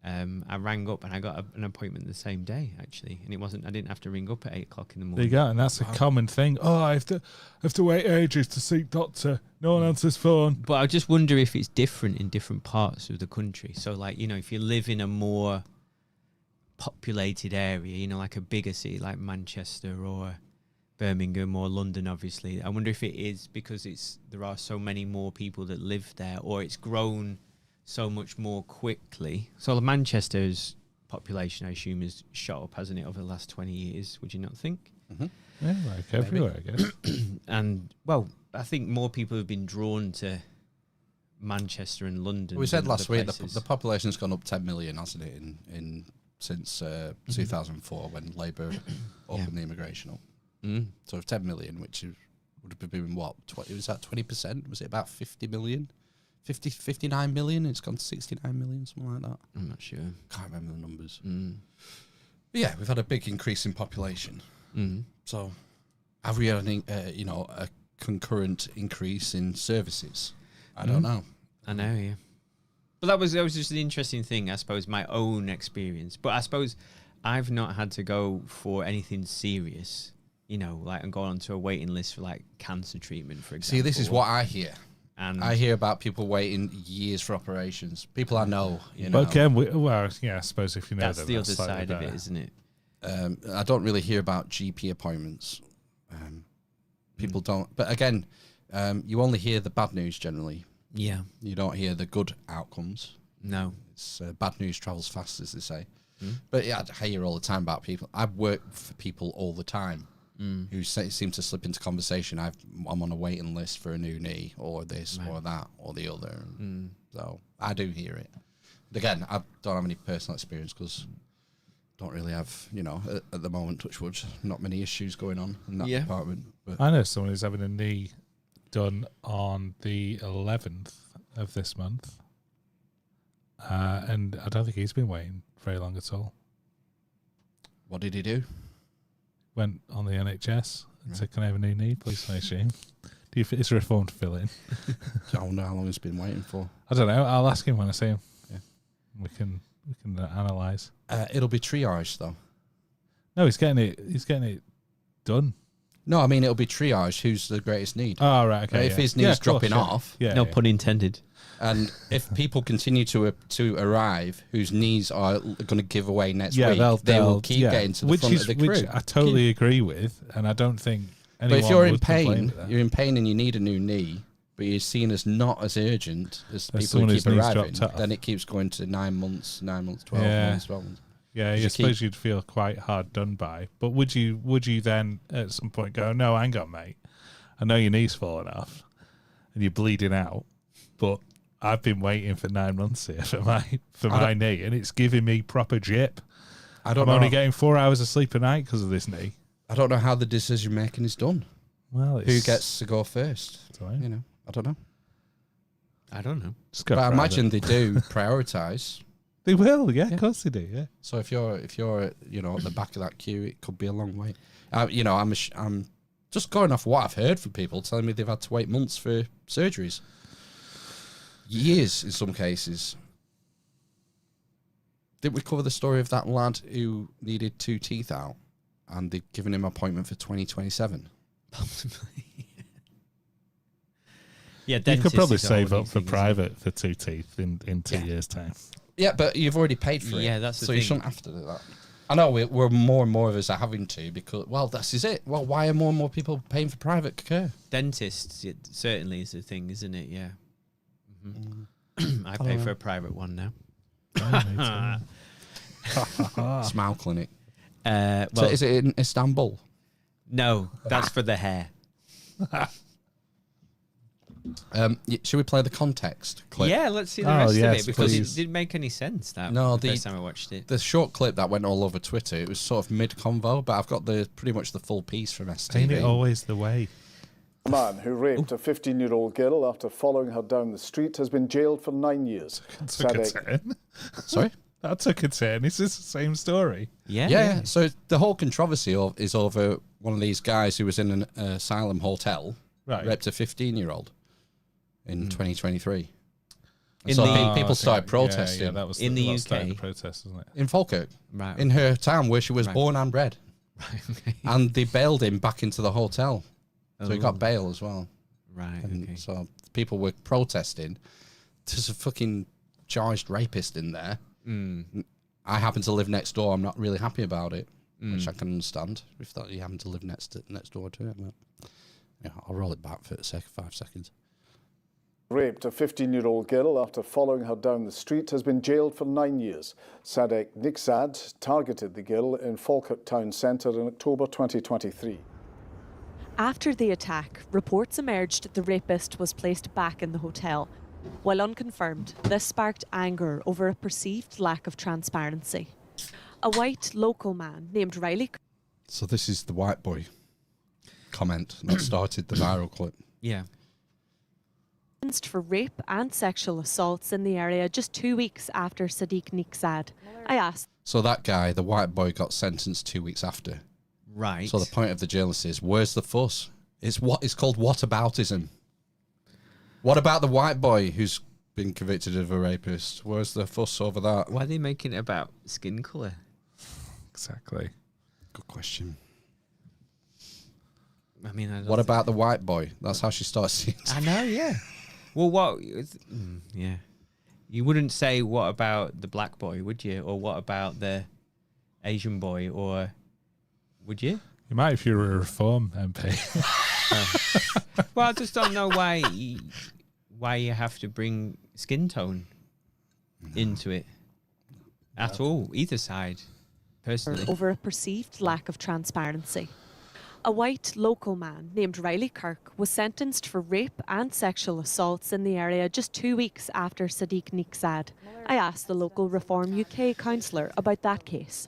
I rang up and I got an appointment the same day, actually. And I didn't have to ring up at 8 o'clock in the morning. There you go, and that's a common thing. Oh, I have to wait ages to see doctor. No one answers phone. But I just wonder if it's different in different parts of the country. So, like, if you live in a more populated area, like a bigger city like Manchester or Birmingham or London, obviously, I wonder if it is because there are so many more people that live there, or it's grown so much more quickly. So Manchester's population, I assume, has shot up, hasn't it, over the last 20 years? Would you not think? Mm-hmm. Yeah, like everywhere, I guess. And, well, I think more people have been drawn to Manchester and London. We said than last other week places. the population's gone up 10 million, hasn't it, since 2004 when Labour opened the immigration up. Mm. So 10 million, which would have been what? Was that 20%? Was it about 50 million? 59 million? It's gone to 69 million, something like that. I'm not sure. Can't remember the numbers. Mm. But yeah, we've had a big increase in population. Mm. So have we had a concurrent increase in services? I don't know. I know, yeah. But that was just an interesting thing, I suppose, my own experience. But I suppose I've not had to go for anything serious, and go onto a waiting list for, like, cancer treatment, for example. See, this is what I hear. And I hear about people waiting years for operations. People I know, But again, I suppose if you know that's them, the other slightly side of better. it, isn't it? I don't really hear about GP appointments. People don't. But again, you only hear the bad news generally. Yeah. You don't hear the good outcomes. No. It's bad news travels fast, as they say. Mm. But yeah, I hear all the time about people. I work for people all the time who seem to slip into conversation. I'm on a waiting list for a new knee or this or that or the other. So I do hear it. But again, I don't have any personal experience because don't really have, at the moment, touch wood, not many issues going on in that department. But I know someone who's having a knee done on the 11th of this month. And I don't think he's been waiting very long at all. What did he do? Went on the NHS and said, "Can I have a new knee, please, my machine?" Is there a form to fill in? I wonder how long he's been waiting for. I don't know. I'll ask him when I see him. Yeah. We can analyse. It'll be triage though. No, he's getting it done. No, I mean it'll be triage. Who's the greatest need? Oh, right, okay. If yeah. his Yeah, knee's of course, dropping yeah. off, Yeah, No yeah. pun intended. and if people continue to arrive, whose knees are going to give away next Yeah, week, they will keep yeah. getting to the front of the crew. Which I totally agree with, and I don't think But anyone if you're in would complain pain, with that. you're in pain and you need a new knee, but you're seen as not as urgent as people someone who whose keep knees arriving, dropped off. then it keeps going to 9 months, 12 months, 12 months. Yeah, You I keep- suppose you'd feel quite hard done by. But would you then at some point go, no, hang on, mate, I know your knee's fallen off and you're bleeding out, but I've been waiting for 9 months here for my knee, and it's giving me proper jip. I'm only getting 4 hours of sleep a night because of this knee. I don't know how the decision making is done. Well, who gets to go first? Right. You know, I don't know. I don't know. But I imagine they do prioritise. They will, yeah, of course they do, yeah. So if you're at the back of that queue, it could be a long wait. I'm just going off what I've heard from people telling me they've had to wait months for surgeries, years in some cases. Didn't we cover the story of that lad who needed 2 teeth out, and they've given him an appointment for 2027? Yeah, You could probably dentist is a save whole up new for thing, isn't it? private for 2 teeth in 2 years' time. Yeah, but you've already paid for it. Yeah, that's the so you thing. shouldn't have to do that. I know we're more and more of us are having to because, well, this is it. Well, why are more and more people paying for private care? Dentists, it certainly is a thing, isn't it? Yeah. I pay for a private one now. Smile clinic. Well, So is it in Istanbul? no, that's for the hair. Should we play the context clip? Yeah, let's see the rest of yes, it because please. it didn't make any sense. That No, the first time I watched it. The short clip that went all over Twitter, it was sort of mid-convo, but I've got pretty much the full piece from STV. Ain't it always the way? A man who raped a 15-year-old girl after following her down the street has been jailed for 9 years. Took a turn. Sorry? That took a turn. Is this the same story? Yeah. So the whole controversy is over one of these guys who was in an asylum hotel, Right. raped a 15-year-old in 2023. And In so the- people started Yeah, protesting. yeah, that was In the what started UK. the protest, wasn't it? In Falkirk, Right. in her town where she was Right. born and bred. Right. Okay. And they bailed him back into the hotel. So he Oh. got bail as well. Right. And Okay. so people were protesting. There's a fucking charged rapist in there. I happen to live next door. I'm not really happy about it, which I can understand if that you happen to live next door to it. But yeah, I'll roll it back for a 5 seconds. Raped a 15-year-old girl after following her down the street has been jailed for 9 years. Sadek Niksad targeted the girl in Falkirk town centre in October 2023. After the attack, reports emerged the rapist was placed back in the hotel. While unconfirmed, this sparked anger over a perceived lack of transparency. A white local man named Riley. So this is the white boy comment that started the viral clip. Yeah. Sentenced for rape and sexual assaults in the area just 2 weeks after Sadiq Niksad. I asked. So that guy, the white boy, got sentenced 2 weeks after. Right. So the point of the journalist is, where's the fuss? It's called whataboutism. What about the white boy who's been convicted of a rapist? Where's the fuss over that? Why are they making it about skin colour? Exactly. Good question. I mean, I don't What think- about the white boy? That's how she starts seeing it. I know, yeah. Well, yeah. You wouldn't say what about the black boy, would you? Or what about the Asian boy, or would you? You might if you were a Reform MP. Well, I just don't know why you have to bring skin tone into it at all, either side, personally. Over a perceived lack of transparency. A white local man named Riley Kirk was sentenced for rape and sexual assaults in the area just 2 weeks after Sadiq Niksad. I asked the local Reform UK councillor about that case.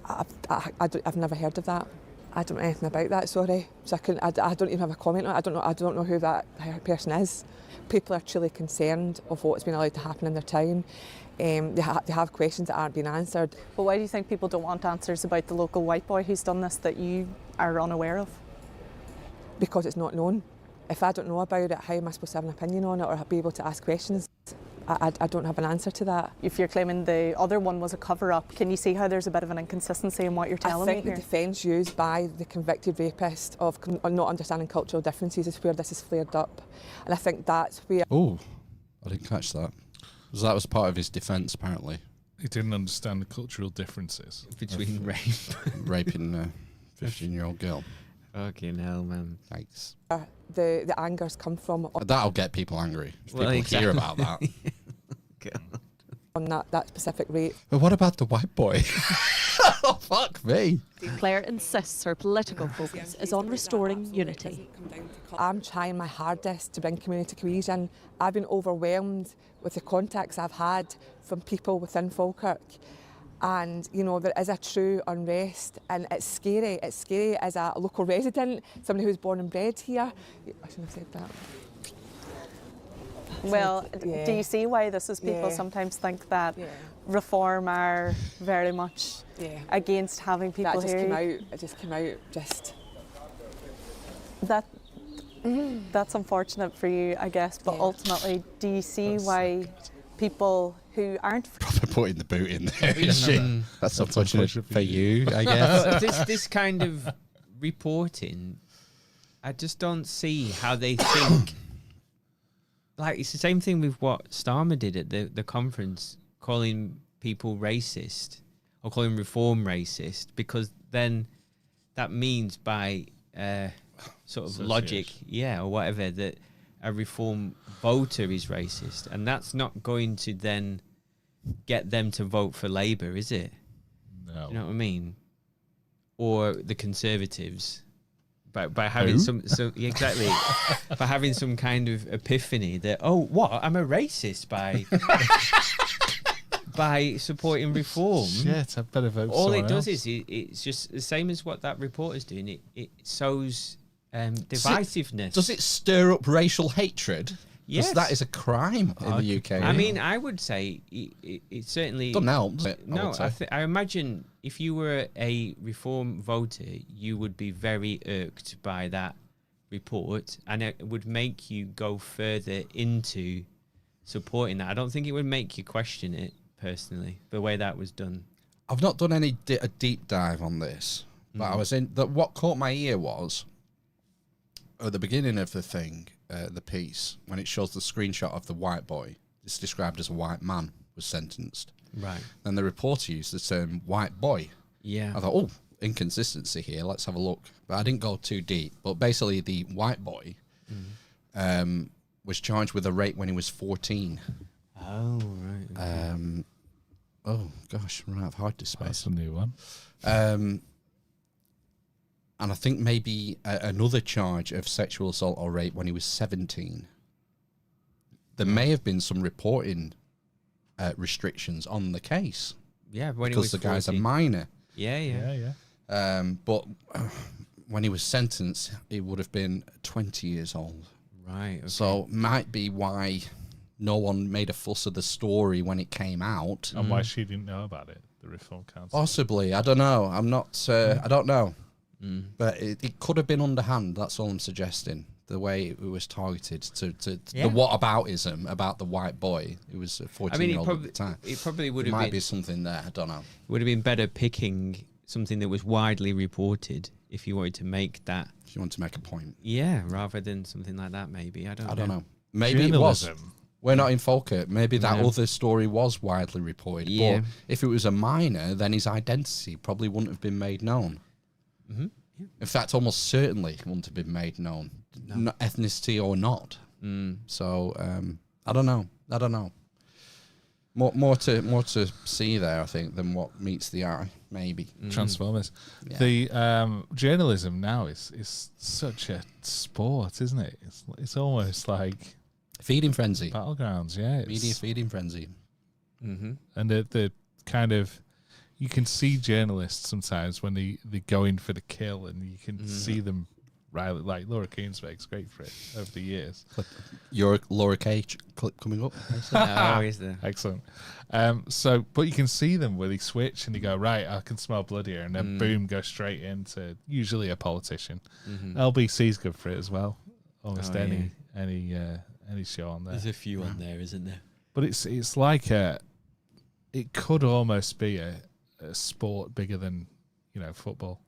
I've never heard of that. I don't know anything about that, sorry. So I don't even have a comment on it. I don't know who that person is. People are truly concerned of what's been allowed to happen in their town. They have questions that aren't being answered. But why do you think people don't want answers about the local white boy who's done this that you are unaware of? Because it's not known. If I don't know about it, how am I supposed to have an opinion on it or be able to ask questions? I don't have an answer to that. If you're claiming the other one was a cover-up, can you see how there's a bit of an inconsistency in what you're telling me I think here? the defence used by the convicted rapist of not understanding cultural differences is where this is flared up. And I think that's where... Oh, I didn't catch that. So that was part of his defence, apparently. He didn't understand the cultural differences between rape. Raping a 15-year-old girl. Fucking hell, man. Thanks. The anger's come from... That'll get people angry if Well, people hear about that. on that specific rape. But what about the white boy? Oh, fuck me. Claire insists her political focus is on restoring unity. I'm trying my hardest to bring community cohesion. I've been overwhelmed with the contacts I've had from people within Falkirk. And, you know, there is a true unrest, and it's scary. It's scary as a local resident, somebody who's born and bred here. I shouldn't have said that. Well, Yeah. do you see why this is people Yeah. sometimes think that Reform are very much against having people That just here? came out. It just came out. Just that's unfortunate for you, I guess. But ultimately, do you see why people who aren't Proper putting the boot in there, is she? That's unfortunate for you, I guess. This kind of reporting, I just don't see how they think. Like, it's the same thing with what Starmer did at the conference, calling people racist or calling Reform racist, because then that means by sort of logic, or whatever, that a Reform voter is racist, and that's not going to then get them to vote for Labour, is it? No. You know what I mean? Or the Conservatives. By having exactly by having some kind of epiphany that, oh, what, I'm a racist by supporting Reform. Shit, I better vote All it someone does else. is it's just the same as what that reporter's doing. It sows divisiveness. Does it stir up racial hatred? Yes. Because that is a crime in the UK. I mean, I would say it certainly doesn't help, does it? No, I imagine if you were a Reform voter, you would be very irked by that report, and it would make you go further into supporting that. I don't think it would make you question it personally, the way that was done. I've not done a deep dive on this, but I was in. What caught my ear was at the beginning of the thing. The piece, when it shows the screenshot of the white boy, it's described as a white man was sentenced. Right. Then the reporter used the term white boy. Yeah. I thought, oh, inconsistency here. Let's have a look. But I didn't go too deep. But basically, the white boy was charged with a rape when he was 14. Oh, right. Oh, gosh, right, I've hard to space. That's a new one. And I think maybe another charge of sexual assault or rape when he was 17. There may have been some reporting restrictions on the case. Yeah, when he was because the guy's a 14. minor. Yeah. But when he was sentenced, he would have been 20 years old. Right. Okay. So might be why no one made a fuss of the story when it came out. And why she didn't know about it, the Reform Council. Possibly. I don't know. I'm not... I don't know. But it could have been underhand. That's all I'm suggesting. The way it was targeted to the whataboutism about the white boy. It was a 14-year-old at the time. It probably would There have might been be something there. I don't know. It would have been better picking something that was widely reported if you wanted to make that. If you want to make a point. Yeah, rather than something like that. Maybe I don't know. Maybe it was. We're not in Falkirk. Maybe that No. other story was widely reported. Yeah. But if it was a minor, then his identity probably wouldn't have been made known. Mm-hmm. In fact, almost certainly wouldn't have been made known, ethnicity or not. So I don't know. More to see there, I think, than what meets the eye. Maybe Transformers. Yeah. The journalism now is such a sport, isn't it? It's almost like feeding frenzy, battlegrounds. Yeah, media feeding frenzy. Mm-hmm. And the kind of. You can see journalists sometimes when they go in for the kill, and you can see them riley. Like Laura Koonsberg's great for it over the years. Your Laura K clip coming up. Oh, is there? Excellent. But you can see them where they switch and they go, right, I can smell blood here, and then boom, go straight into usually a politician. LBC's good for it as well. Almost any show on there. There's a few on there, isn't there? But it's like it could almost be a sport bigger than, football.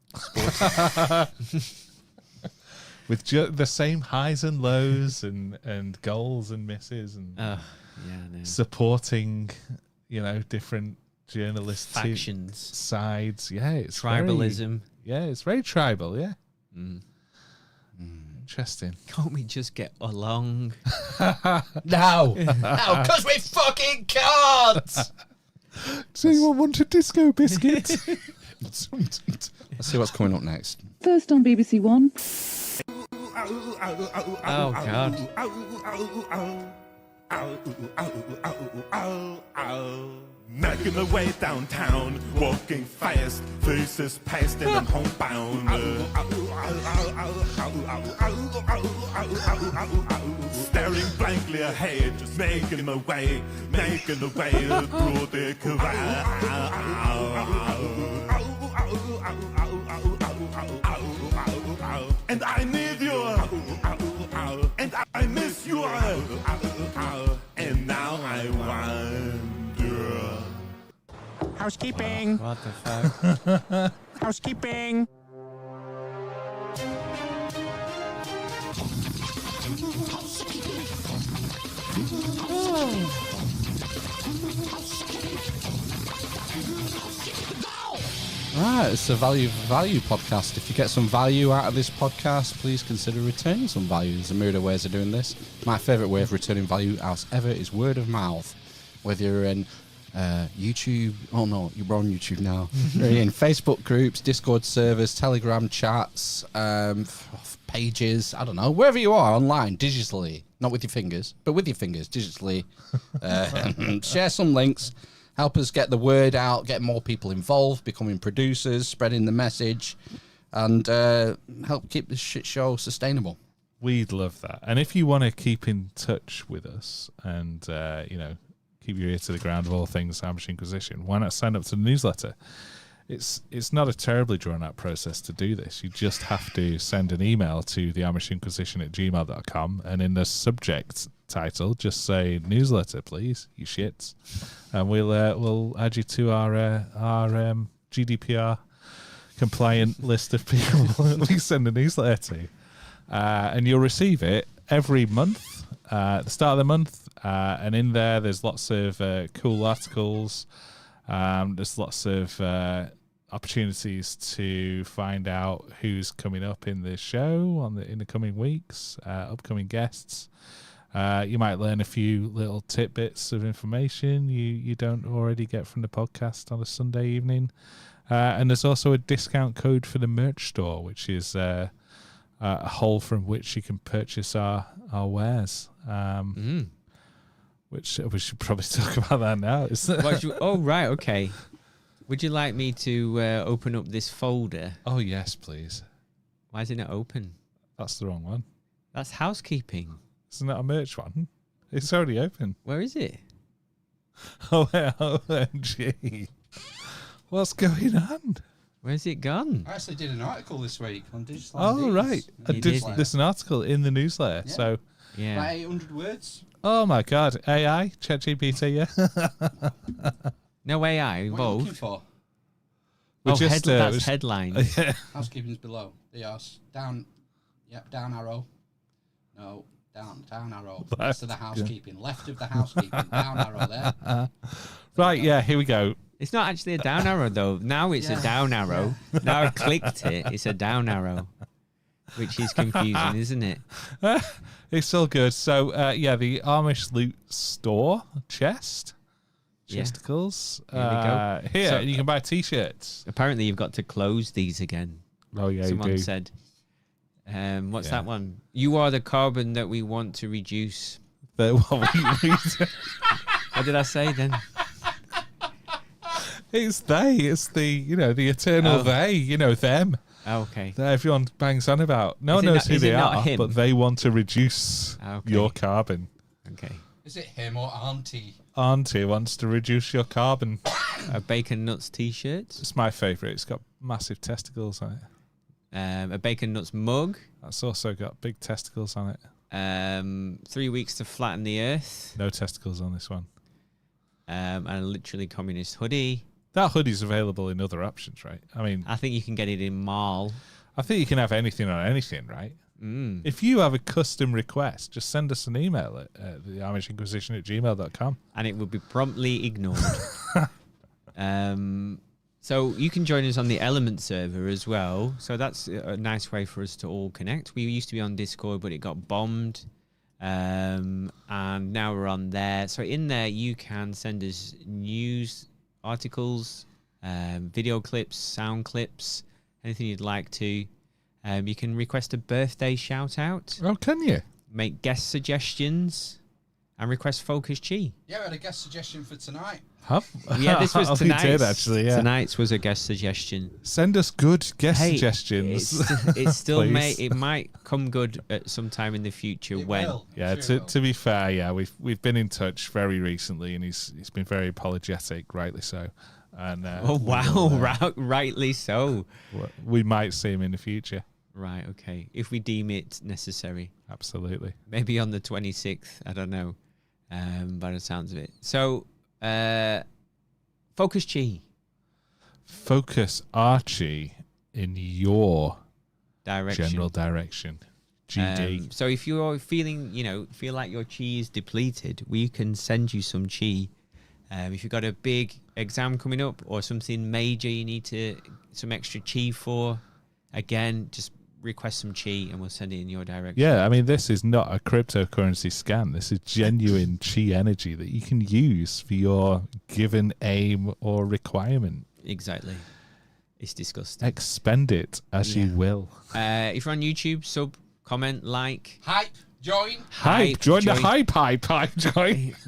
With the same highs and lows and goals and misses and supporting, different journalist factions, sides. Yeah, it's tribalism. It's very tribal. Yeah. Interesting. Can't we just get along? No, because we fucking can't. Does anyone want a disco biscuit? Let's see what's coming up next. First on BBC One. Oh, God. Making my way downtown, walking fast, faces past and I'm homebound. Staring blankly ahead, just making my way through the crowd. And I need you, and I miss you, and now I wonder. Housekeeping. What the fuck? Housekeeping. Right, it's a value for value podcast. If you get some value out of this podcast, please consider returning some value. There's a myriad of ways of doing this. My favourite way of returning value as ever is word of mouth. Whether you're in YouTube, oh no, you're on YouTube now. You're in Facebook groups, Discord servers, Telegram chats, pages, I don't know, wherever you are online, digitally, not with your fingers, but with your fingers, digitally. Share some links. Help us get the word out, get more people involved, becoming producers, spreading the message, and help keep this shit show sustainable. We'd love that. And if you want to keep in touch with us and, keep your ear to the ground of all things Amish Inquisition, why not sign up to the newsletter? It's not a terribly drawn-out process to do this. You just have to send an email to the amishinquisition@gmail.com, and in the subject title, just say newsletter, please, you shits, and we'll add you to our GDPR compliant list of people we send a newsletter to, and you'll receive it every month at the start of the month, and in there's lots of cool articles. There's lots of opportunities to find out who's coming up in the show in the coming weeks, upcoming guests. You might learn a few little tidbits of information you don't already get from the podcast on a Sunday evening. And there's also a discount code for the merch store, which is a hole from which you can purchase our wares. Which we should probably talk about that now. Oh, right, okay. Would you like me to open up this folder? Oh, yes, please. Why is it not open? That's the wrong one. That's housekeeping. Isn't that a merch one? It's already open. Where is it? Oh, OMG. What's going on? Where's it gone? I actually did an article this week on digital. Oh, right. There's an article in the newsletter. Yeah. So, yeah. About 800 words. Oh my God, AI, ChatGPT, yeah. What No AI are you involved. looking for? That's headlines. Yeah. Housekeeping's below. Yes. Down. Yep. Down arrow. No. Down arrow. Next to the housekeeping. Left of the housekeeping. Down arrow there. Right. Yeah. Here we go. It's not actually a down arrow though. Now it's a down arrow. Now I've clicked it. It's a down arrow, which is confusing, isn't it? It's all good. So, the Amish Loot Store chest. Chesticles. Here we go. Here, So- and you can buy T-shirts. Apparently, you've got to close these again. Oh, yeah, Someone you do. said. What's that one? You are the carbon that we want to reduce. What did I say then? It's they. It's the eternal they. Them. Oh, okay. That everyone bangs on about. No one knows who they are, but they want to reduce your carbon. Okay. Is it him or auntie? Auntie wants to reduce your carbon. A Bacon Nuts t-shirt. It's my favourite. It's got massive testicles on it. A Bacon Nuts mug. That's also got big testicles on it. 3 weeks to flatten the earth. No testicles on this one. and a literally communist hoodie. That hoodie's available in other options, right? I mean, I think you can get it in Mall. I think you can have anything on anything, right? Mm. If you have a custom request, just send us an email at the Amish Inquisition at gmail.com. And it will be promptly ignored. So you can join us on the Element server as well. So that's a nice way for us to all connect. We used to be on Discord, but it got bombed. And now we're on there. So in there, you can send us news, articles, video clips, sound clips, anything you'd like to. You can request a birthday shout out. Oh, can you? Make guest suggestions and request Focus Chi. Yeah, we had a guest suggestion for tonight. Yeah, this was tonight's. We did, actually, yeah. Tonight's was a guest suggestion. Send us good guest suggestions. It's still please. it might come good at some time in the future when. Yeah, to be fair, yeah, we've been in touch very recently, and he's been very apologetic, rightly so. And oh wow, rightly so. We might see him in the future. Right, okay. If we deem it necessary. Absolutely. Maybe on the 26th, I don't know. By the sounds of it. So, Focus Chi. Focus Archie in your direction. General direction. GD. So if you're feeling, feel like your chi is depleted, we can send you some chi. If you've got a big exam coming up or something major you need some extra chi for, again, just request some chi and we'll send it in your direction. Yeah, I mean, this is not a cryptocurrency scam. This is genuine chi energy that you can use for your given aim or requirement. Exactly. It's disgusting. Expend it as you will. If you're on YouTube, sub, comment, like. Hype. Join. Join the hype.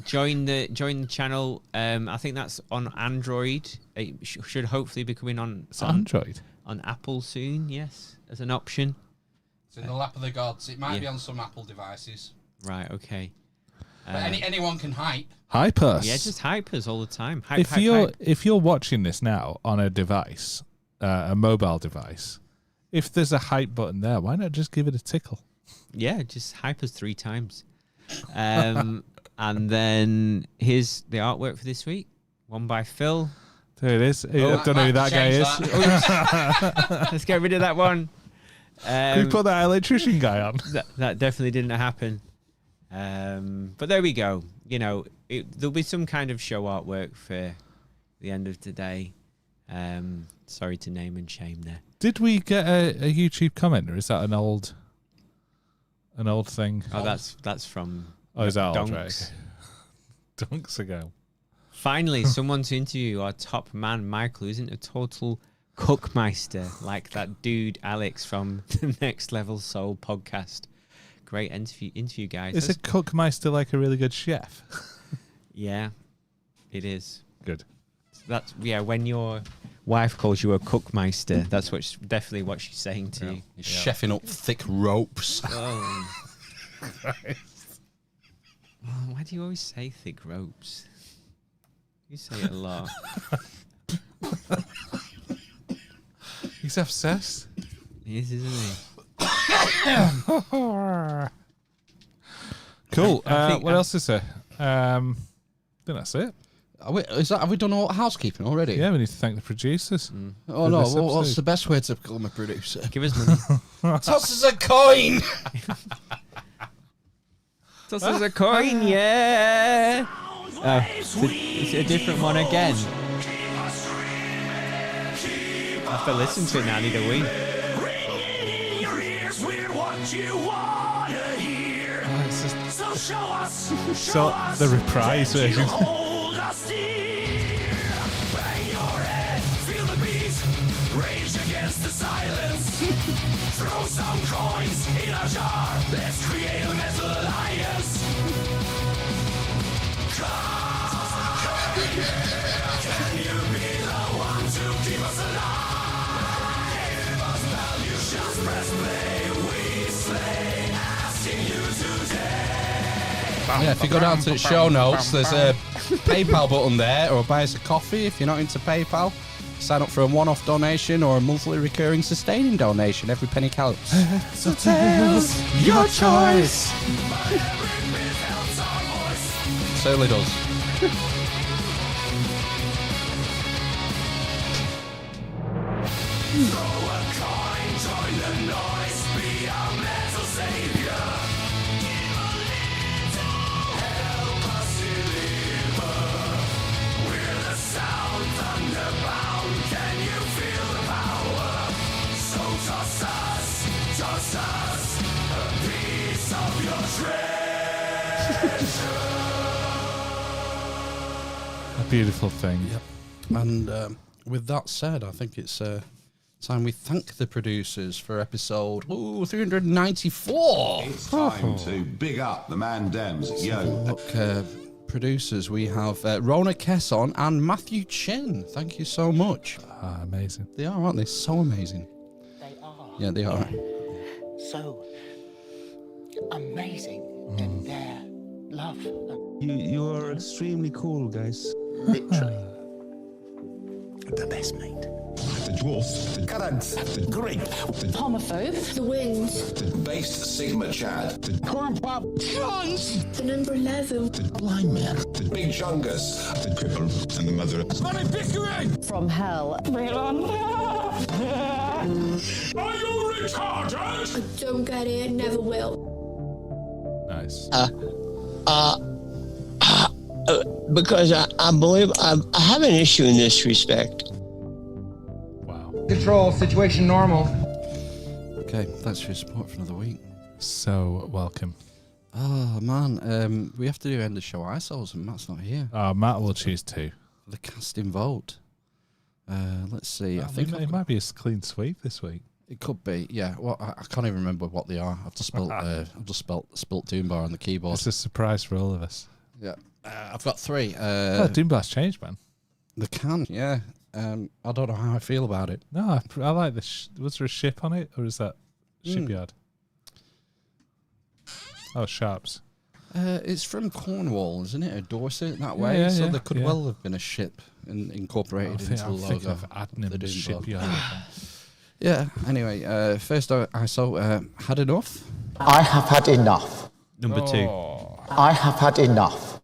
Join the channel. I think that's on Android. It should hopefully be coming on Android. On Apple soon, yes, as an option. It's in the lap of the gods. It might be on some Apple devices. Right, okay. But anyone can hype. Hype us. Yeah, just hype us all the time. If you're watching this now on a device, a mobile device, if there's a hype button there, why not just give it a tickle? Yeah, just hype us 3 times. And then here's the artwork for this week. One by Phil. There it is. I don't know who that guy is. Let's get rid of that one. We put that electrician guy on. That definitely didn't happen. But there we go. There'll be some kind of show artwork for the end of today. Sorry to name and shame there. Did we get a YouTube comment, or is that an old thing? Oh, that's from. Oh, is that old? Donks. Right. Donks ago. Finally, someone to interview our top man, Michael, who isn't a total cookmeister like that dude Alex from the Next Level Soul podcast. Great interview, guys. Is a cookmeister like a really good chef? Yeah, it is. Good. That's when your wife calls you a cookmeister, that's definitely what she's saying to you. He's chefing up thick ropes. Oh. Why do you always say thick ropes? You say it a lot. He's obsessed. He is, isn't he? Cool. What else is there? I think that's it. Have we done all housekeeping already? Yeah, we need to thank the producers. Oh no! What's the best way to become a producer? Give us money. Toss us a coin. Toss us a coin, yeah. It's a different one again. I have to listen to it now, neither we. So the reprise version. Against the silence. Throw some coins in a jar. Let's create a mental alliance. Can you be the one to keep us alive? Give us value, just press play. We slay, asking you today. Yeah, if you go down to the show notes, there's a PayPal button there, or buy us a coffee if you're not into PayPal. Sign up for a one-off donation or a monthly recurring sustaining donation. Every penny counts. So tails, your choice. Certainly does. Throw a coin, join the noise, be our metal savior. Help us deliver. We're the sound, thunderbound. Can you feel the power? So toss us a piece of your treasure. A beautiful thing. Yep. And with that said, I think it's time we thank the producers for episode 394. It's time to big up the man Dems. Yo. Look, producers, we have Rona Kesson and Matthew Chin. Thank you so much. Amazing. They are, aren't they? So amazing. They are. Yeah, they are. So amazing in their love. You are extremely cool, guys. Literally. The best, mate. The dwarf, the currants, the grape, the Homophobe. The wings. the based Sigma Chad, the corn pop, Chance. The number 11. the blind man, the big chungus, the cripple, and the mother. Money Pickering! From hell. Are you retarded? I don't get it. Never will. Nice. Because I believe I have an issue in this respect. Control, situation normal. Okay, thanks for your support for another week. So welcome. Oh, man. We have to do end of show ISOs, and Matt's not here. Matt will choose two. The casting vote. Let's see. I think it might be a clean sweep this week. It could be, yeah. Well, I can't even remember what they are. I've just spilt Doombar on the keyboard. It's a surprise for all of us. Yeah. I've got three. Doombar's changed, man. They can, yeah. I don't know how I feel about it. No, I like the. Was there a ship on it, or is that shipyard? Oh, Sharps. It's from Cornwall, isn't it? Or Dorset, that way. Yeah, so yeah, there could well have been a ship incorporated into the logo. Of Adnam the shipyard. Yeah. Anyway, first ISO had enough. I have had enough. Number 2. I have had enough.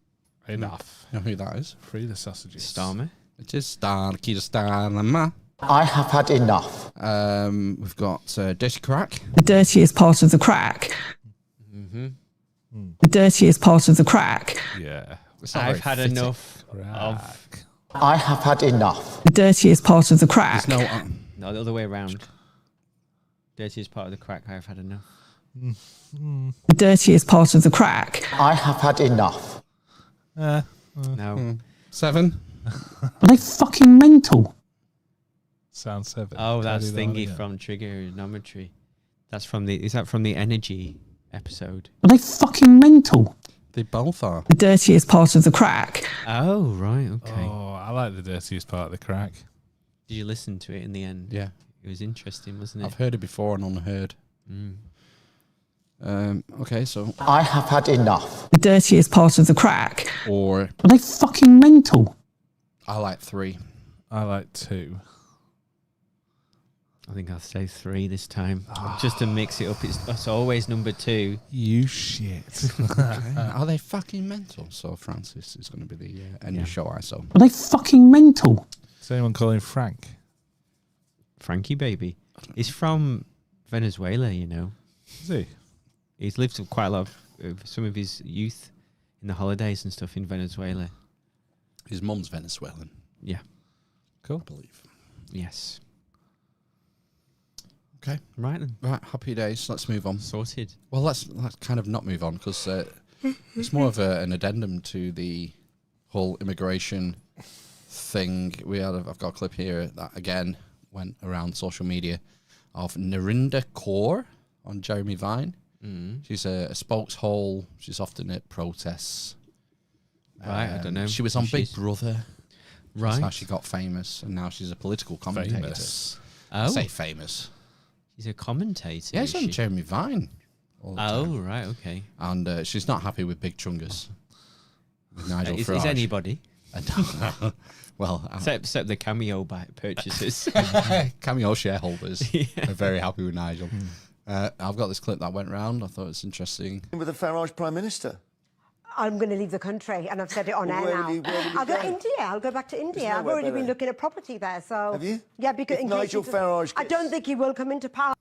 Enough. You know who that is? Free the sausages. Starmer. It is Starmer. I have had enough. We've got Dirty Crack. The dirtiest part of the crack. The dirtiest part of the crack. Yeah. I've had enough of. I have had enough. The dirtiest part of the crack. No, the other way around. Dirtiest part of the crack. I've had enough. The dirtiest part of the crack. I have had enough. No. 7. Are they fucking mental? Sound 7. Oh, that's Teddy Thingy Lolly, from Trigonometry. That's from the. Is that from the Energy episode? Are they fucking mental? They both are. The dirtiest part of the crack. Oh, right. Okay. Oh, I like the dirtiest part of the crack. Did you listen to it in the end? Yeah. It was interesting, wasn't it? I've heard it before and unheard. Okay, so. I have had enough. The dirtiest part of the crack. Or. Are they fucking mental? I like 3. I like 2. I think I'll say 3 this time. Just to mix it up. It's always number 2. You shit. Are they fucking mental? So Francis is going to be the end of show ISO. Are they fucking mental? Is anyone calling Frank? Frankie baby. He's from Venezuela, you know. Is he? He's lived quite a lot of some of his youth in the holidays and stuff in Venezuela. His mum's Venezuelan. Yeah. Cool. I believe. Yes. Okay. Right then. Right, happy days. Let's move on. Sorted. Well, let's kind of not move on because it's more of an addendum to the whole immigration thing. I've got a clip here that again went around social media of Narinder Kaur on Jeremy Vine. She's a spokeshole. She's often at protests. Right, I don't know. She was on Big Brother. Right. That's how she got famous, and now she's a political commentator. Famous. I Oh. say famous. She's a commentator. Yeah, is she's on she? Jeremy Vine. all the time. Right, okay. And she's not happy with Big Chungus. With Nigel Is Farage. anybody? Well, except the cameo purchasers. Cameo shareholders Yeah. are very happy with Nigel. I've got this clip that went round. I thought it's interesting. With the Farage Prime Minister. I'm going to leave the country, and I've said it on air now. I'll go to India. I'll go back to India. I've already been looking at property there. So have you? Yeah, because if Nigel Farage I don't think he will come into power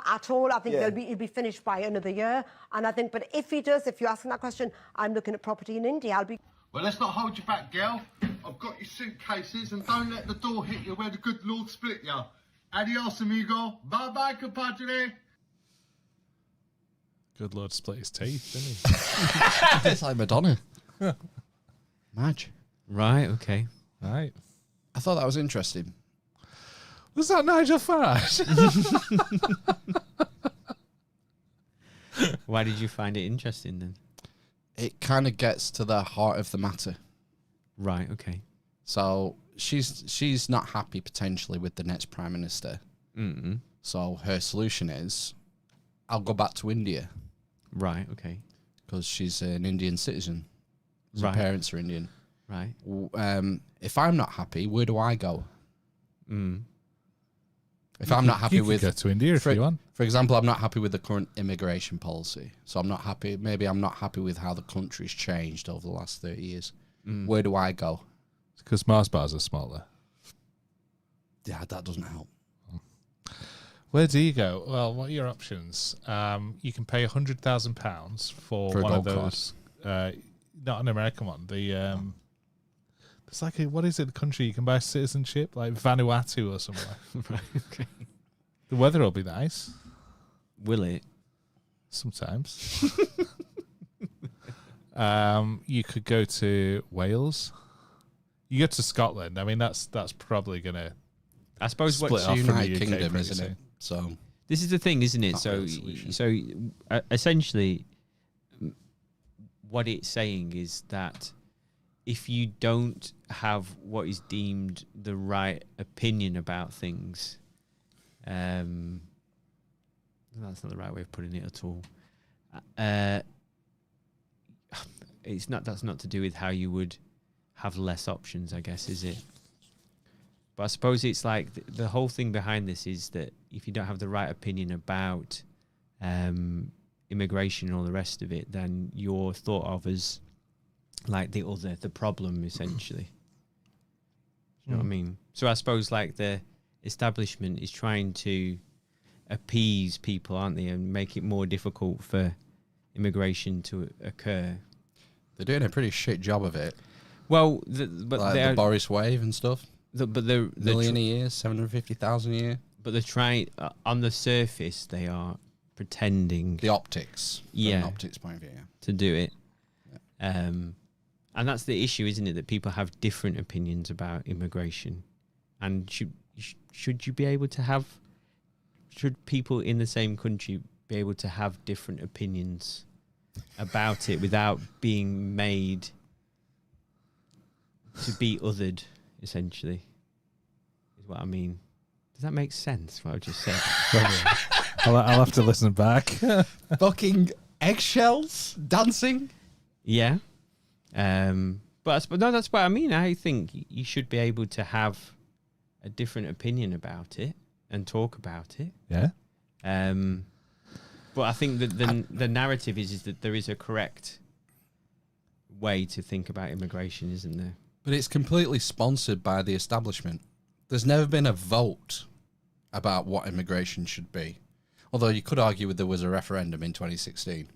at all. I think he'll be finished by another year. And I think, but if he does, if you're asking that question, I'm looking at property in India. I'll be. Well, let's not hold you back, girl. I've got your suitcases, and don't let the door hit you where the good Lord split you. Adios, amigo. Bye-bye, compadre. Good Lord split his teeth, didn't he? It's like Madonna. Madge. Right, okay. Right. I thought that was interesting. Was that Nigel Farage? Why did you find it interesting then? It kind of gets to the heart of the matter. Right, okay. So she's not happy potentially with the next Prime Minister. Mm-hmm. So her solution is, I'll go back to India. Right, okay. Because she's an Indian citizen. Her parents are Indian. Right. If I'm not happy, where do I go? If I'm not happy you with... go to India if you want. For example, I'm not happy with the current immigration policy. So I'm not happy... Maybe I'm not happy with how the country's changed over the last 30 years. Where do I go? Because Mars bars are smaller. Yeah, that doesn't help. Where do you go? Well, what are your options? You can pay £100,000 for one of those. Not an American one. It's like what is it? The country you can buy citizenship, like Vanuatu or somewhere. Right, okay. The weather will be nice. Will it? Sometimes. You could go to Wales. You go to Scotland. I mean, that's probably gonna. I suppose Split what's off from the United Kingdom, pretty isn't it? soon. So this is the thing, isn't it? Not So, really the solution. Essentially, what it's saying is that if you don't have what is deemed the right opinion about things, that's not the right way of putting it at all. It's not. That's not to do with how you would have less options, I guess, is it? But I suppose it's like the whole thing behind this is that if you don't have the right opinion about immigration and all the rest of it, then you're thought of as like the problem, essentially. You know what I mean? So I suppose like the establishment is trying to appease people, aren't they, and make it more difficult for immigration to occur. They're doing a pretty shit job of it. Well, but like the Boris wave and stuff. But they're million a year, 750,000 a year. But they're trying on the surface. They are pretending the optics. From an optics point of view, to do it. Yeah. And that's the issue, isn't it? That people have different opinions about immigration, and should you be able to have? Should people in the same country be able to have different opinions about it without being made to be othered? Essentially, is what I mean. Does that make sense? What I just said. I'll have to listen back. Fucking eggshells dancing. Yeah, but no, that's what I mean. I think you should be able to have a different opinion about it and talk about it. Yeah. But I think that the narrative is that there is a correct way to think about immigration, isn't there? But it's completely sponsored by the establishment. There's never been a vote about what immigration should be. Although you could argue there was a referendum in 2016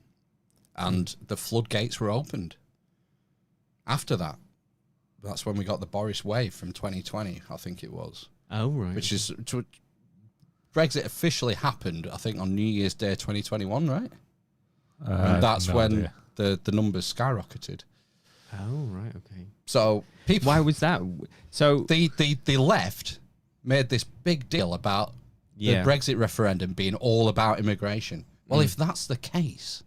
and the floodgates were opened. After that, that's when we got the Boris wave from 2020, I think it was. Oh, right. Which is... Brexit officially happened, I think, on New Year's Day 2021, right? And that's when the numbers skyrocketed. Oh, right, okay. So people, why was that? So the left made this big deal about the Brexit referendum being all about immigration. Well, if that's the case,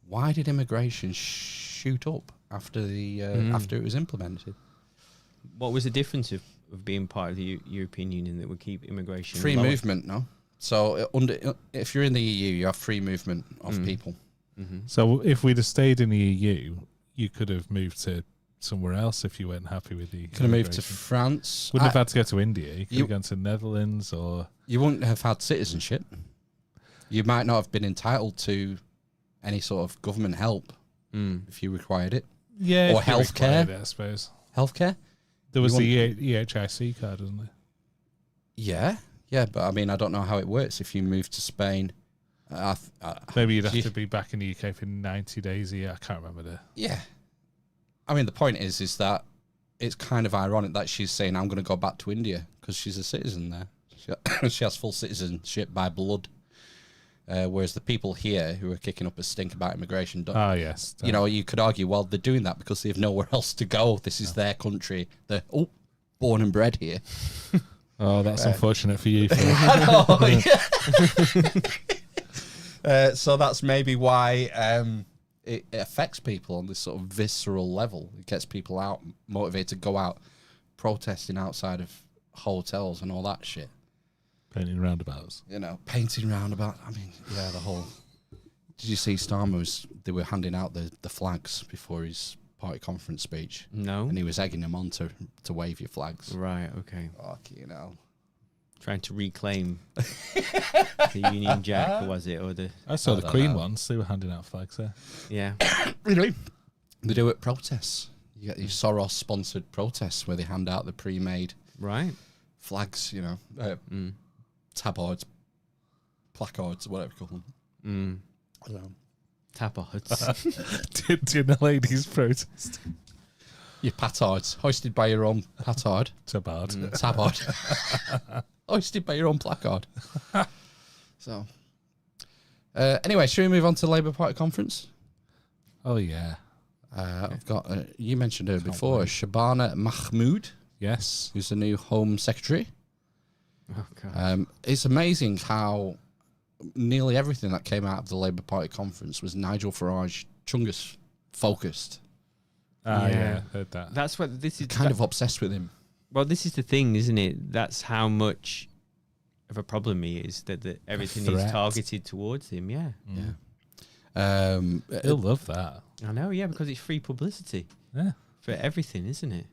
why did immigration shoot up after after it was implemented? What was the difference of being part of the European Union that would keep immigration free lower? movement? No. So if you're in the EU, you have free movement of people. Mm-hmm. So if we'd have stayed in the EU, you could have moved to somewhere else if you weren't happy with the. Could have moved to France. Wouldn't have had to go to India. You could have gone to Netherlands or. You wouldn't have had citizenship. You might not have been entitled to any sort of government help if you required it. Yeah, or if you healthcare. required it, I suppose. Healthcare. There was You the EHIC card, wasn't there? Yeah, but I mean, I don't know how it works if you move to Spain. Maybe you'd have to be back in the UK for 90 days a year. I can't remember Yeah. I mean, the point is that it's kind of ironic that she's saying, I'm going to go back to India because she's a citizen there. She has full citizenship by blood. Whereas the people here who are kicking up a stink about immigration don't. Oh, yes. You know, you could argue, well, they're doing that because they have nowhere else to go. This is their country. They're born and bred here. Oh, that's unfortunate for you. I know, so that's maybe why it affects people on this sort of visceral level. It gets people out, motivated to go out protesting outside of hotels and all that shit. Painting roundabouts. You know, painting roundabout. I mean, yeah, the whole... Did you see Starmer they were handing out the flags before his party conference speech? No. And he was egging them on to wave your flags. Right, okay. Fuck, you know. Trying to reclaim the Union Jack, or was it? Or the... I saw the Queen ones. They were handing out flags there. Yeah. Really? They do it protests. You get these Soros-sponsored protests where they hand out the pre-made flags, you know, tabards, placards, whatever you call them. Tabards. Did the ladies protest? Your patards, hoisted by your own patard. Tabard. Tabard. Hoisted by your own placard. So, anyway, should we move on to the Labour Party conference? Oh, yeah. I've got, you mentioned her before, Shabana Mahmood. Yes. Who's the new Home Secretary. Oh, God. It's amazing how nearly everything that came out of the Labour Party conference was Nigel Farage Chungus focused. Yeah, heard that. That's what this is. Kind of obsessed with him. Well, this is the thing, isn't it? That's how much of a problem he is, that everything is targeted towards him, yeah. He'll love that. I know, yeah, because it's free publicity. Yeah. For everything, isn't it?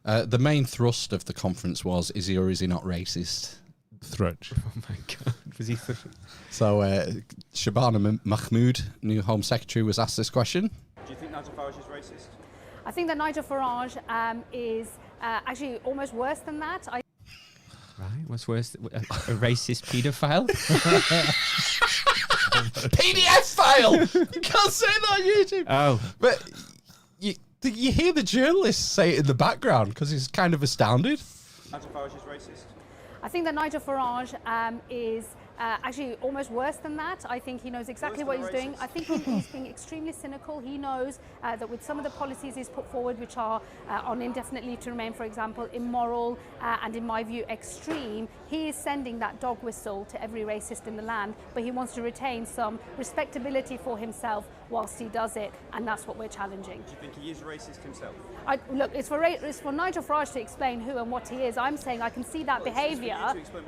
The main thrust of the conference was, is he or is he not racist? Thrutch. Oh, my God. Was he So, Shabana Mahmood, new Home Secretary, was asked this question. Do you think Nigel Farage is racist? I think that Nigel Farage is actually almost worse than that. Right, what's worse? A racist paedophile? PDF file! You can't say that on YouTube. Oh. But you hear the journalist say it in the background because he's kind of astounded. Nigel Farage is racist? I think that Nigel Farage is actually almost worse than that. I think he knows exactly what he's doing. I think he's being extremely cynical. He knows that with some of the policies he's put forward, which are on indefinite leave to remain, for example, immoral and in my view extreme, he is sending that dog whistle to every racist in the land, but he wants to retain some respectability for himself whilst he does it, and that's what we're challenging. Do you think he is racist himself? Look, it's for Nigel Farage to explain who and what he is. I'm saying I can see that behaviour.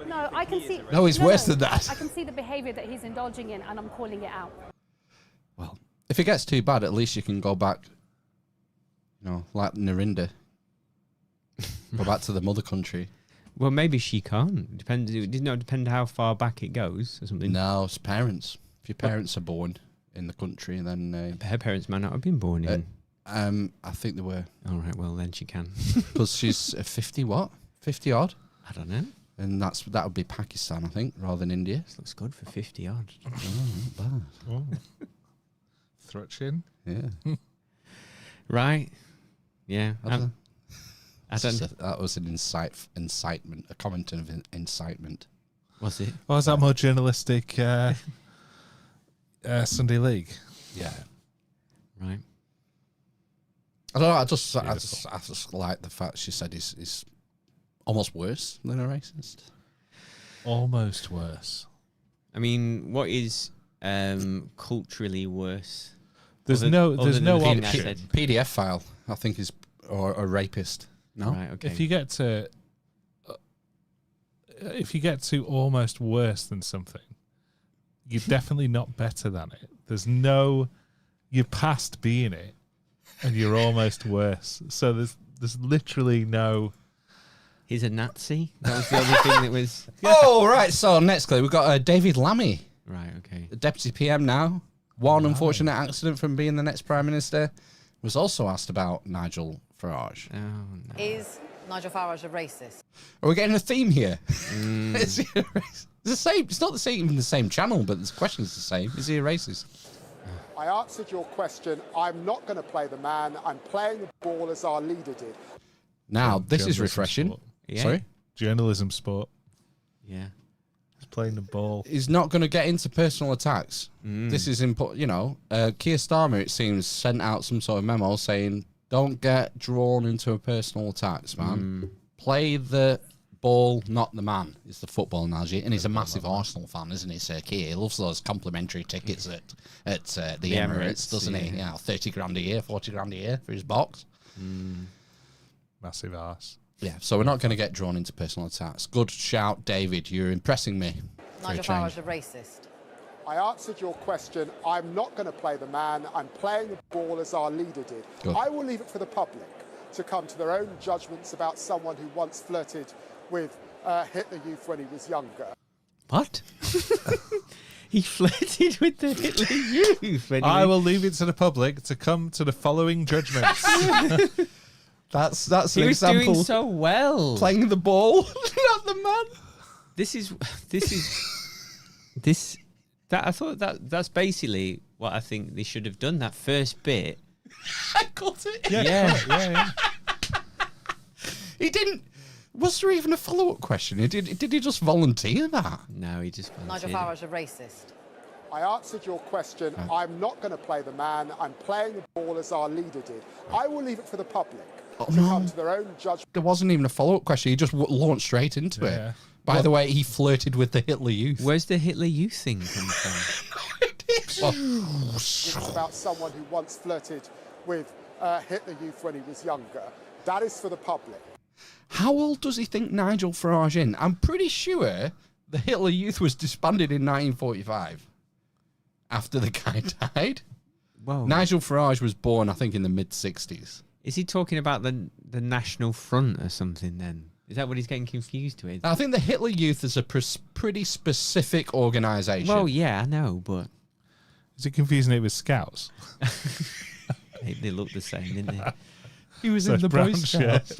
No, I can see. No, he's worse than that. I can see the behaviour that he's indulging in, and I'm calling it out. Well, if it gets too bad, at least you can go back, you know, like Narinda. Go back to the mother country. Well, maybe she can't. Depend how far back it goes or something. No, it's parents. If your parents are born in the country, then her parents might not have been born in. I think they were. All right, well then she can. Because she's 50 odd. I don't know. And that would be Pakistan, I think, rather than India. This looks good for 50 odd. Oh, not bad. Oh. Thrutchin. Yeah. Right. Yeah. That was an incitement, a comment of incitement. Was it? Oh, is that more journalistic Sunday League? Yeah. Right. I don't know. I just like the fact she said he's almost worse than a racist. Almost worse. I mean, what is culturally worse? There's no option. PDF file, I think, is or a rapist. No. Right, okay. If you get to almost worse than something, you're definitely not better than it. You're past being it, and you're almost worse. So there's literally no. He's a Nazi. That was the other thing that was. Oh right. So next, we've got David Lammy. Right. Okay. Deputy PM now. one unfortunate accident from being the next Prime Minister, was also asked about Nigel Farage. Oh, no. Is Nigel Farage a racist? Are we getting a theme here? Is he a racist? It's the same. It's not the same, even the same channel, but the question's the same. Is he a racist? I answered your question. I'm not going to play the man. I'm playing the ball as our leader did. Now, this is Journalism refreshing. sport. Yeah. Sorry? Journalism sport. Yeah. He's playing the ball. He's not going to get into personal attacks. This is important. You know, Keir Starmer, it seems, sent out some sort of memo saying, don't get drawn into a personal attacks, man. Play the ball, not the man, is the football analogy. And he's a massive Arsenal fan, isn't he, Sir Keir? He loves those complimentary tickets at the Emirates, doesn't he? Yeah, 30 grand a year, 40 grand a year for his box. Massive arse. Yeah, so we're not going to get drawn into personal attacks. Good shout, David. You're impressing me. Nigel Farage a racist? I answered your question. I'm not going to play the man. I'm playing the ball as our leader did. Good. I will leave it for the public to come to their own judgments about someone who once flirted with Hitler Youth when he was younger. What? He flirted with the Hitler Youth. I will leave it to the public to come to the following judgments. That's He an was example. doing so well. Playing the ball, not the man. I thought that's basically what I think they should have done. That first bit. I got it. Yeah. He didn't. Was there even a follow-up question? Did he just volunteer that? No, he just Nigel Farage a racist? I answered your question. I'm not going to play the man. I'm playing the ball as our leader did. I will leave it for the public to come to their own judgment. There wasn't even a follow-up question. He just launched straight into it. By the way, he flirted with the Hitler Youth. Where's the Hitler Youth thing come from? It's about someone who once flirted with Hitler Youth when he was younger. That is for the public. How old does he think Nigel Farage is? I'm pretty sure the Hitler Youth was disbanded in 1945 after the guy died. Whoa. Nigel Farage was born, I think, in the mid-60s. Is he talking about the National Front or something then? Is that what he's getting confused with? I think the Hitler Youth is a pretty specific organisation. Well, yeah, I know, but... Is it confusing it with Scouts? They look the same, didn't they? He was in the Boy Scouts.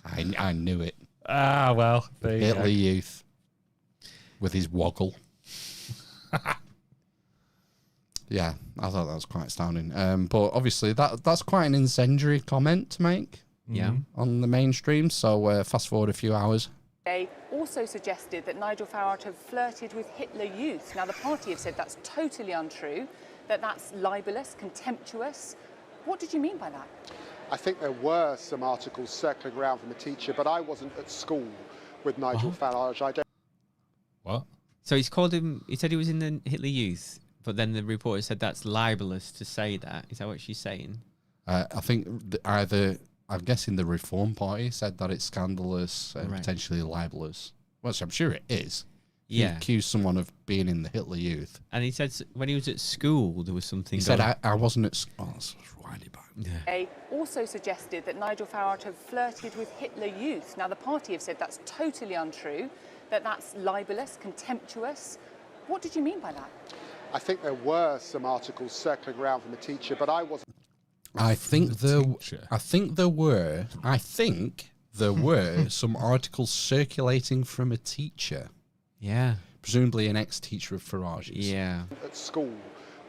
I knew it. Ah, well, there you Hitler go. Youth with his woggle. Yeah, I thought that was quite astounding. But obviously, that's quite an incendiary comment to make. Yeah. On the mainstream. So fast forward a few hours. They also suggested that Nigel Farage had flirted with Hitler Youth. Now, the party have said that's totally untrue, that's libelous, contemptuous. What did you mean by that? I think there were some articles circling around from a teacher, but I wasn't at school with Nigel Farage. I don't. What? So he said he was in the Hitler Youth, but then the reporter said that's libelous to say that. Is that what she's saying? I think I'm guessing the Reform Party said that it's scandalous and potentially libelous. Well, I'm sure it is. Yeah. He accused someone of being in the Hitler Youth. And he said when he was at school, there was something. He said, I wasn't at school. Oh, that's windy back. They also suggested that Nigel Farage had flirted with Hitler Youth. Now, the party have said that's totally untrue, that's libelous, contemptuous. What did you mean by that? I think there were some articles circling around from a teacher, but I wasn't. I think there were some articles circulating from a teacher. Yeah. Presumably an ex-teacher of Farage's. Yeah. At school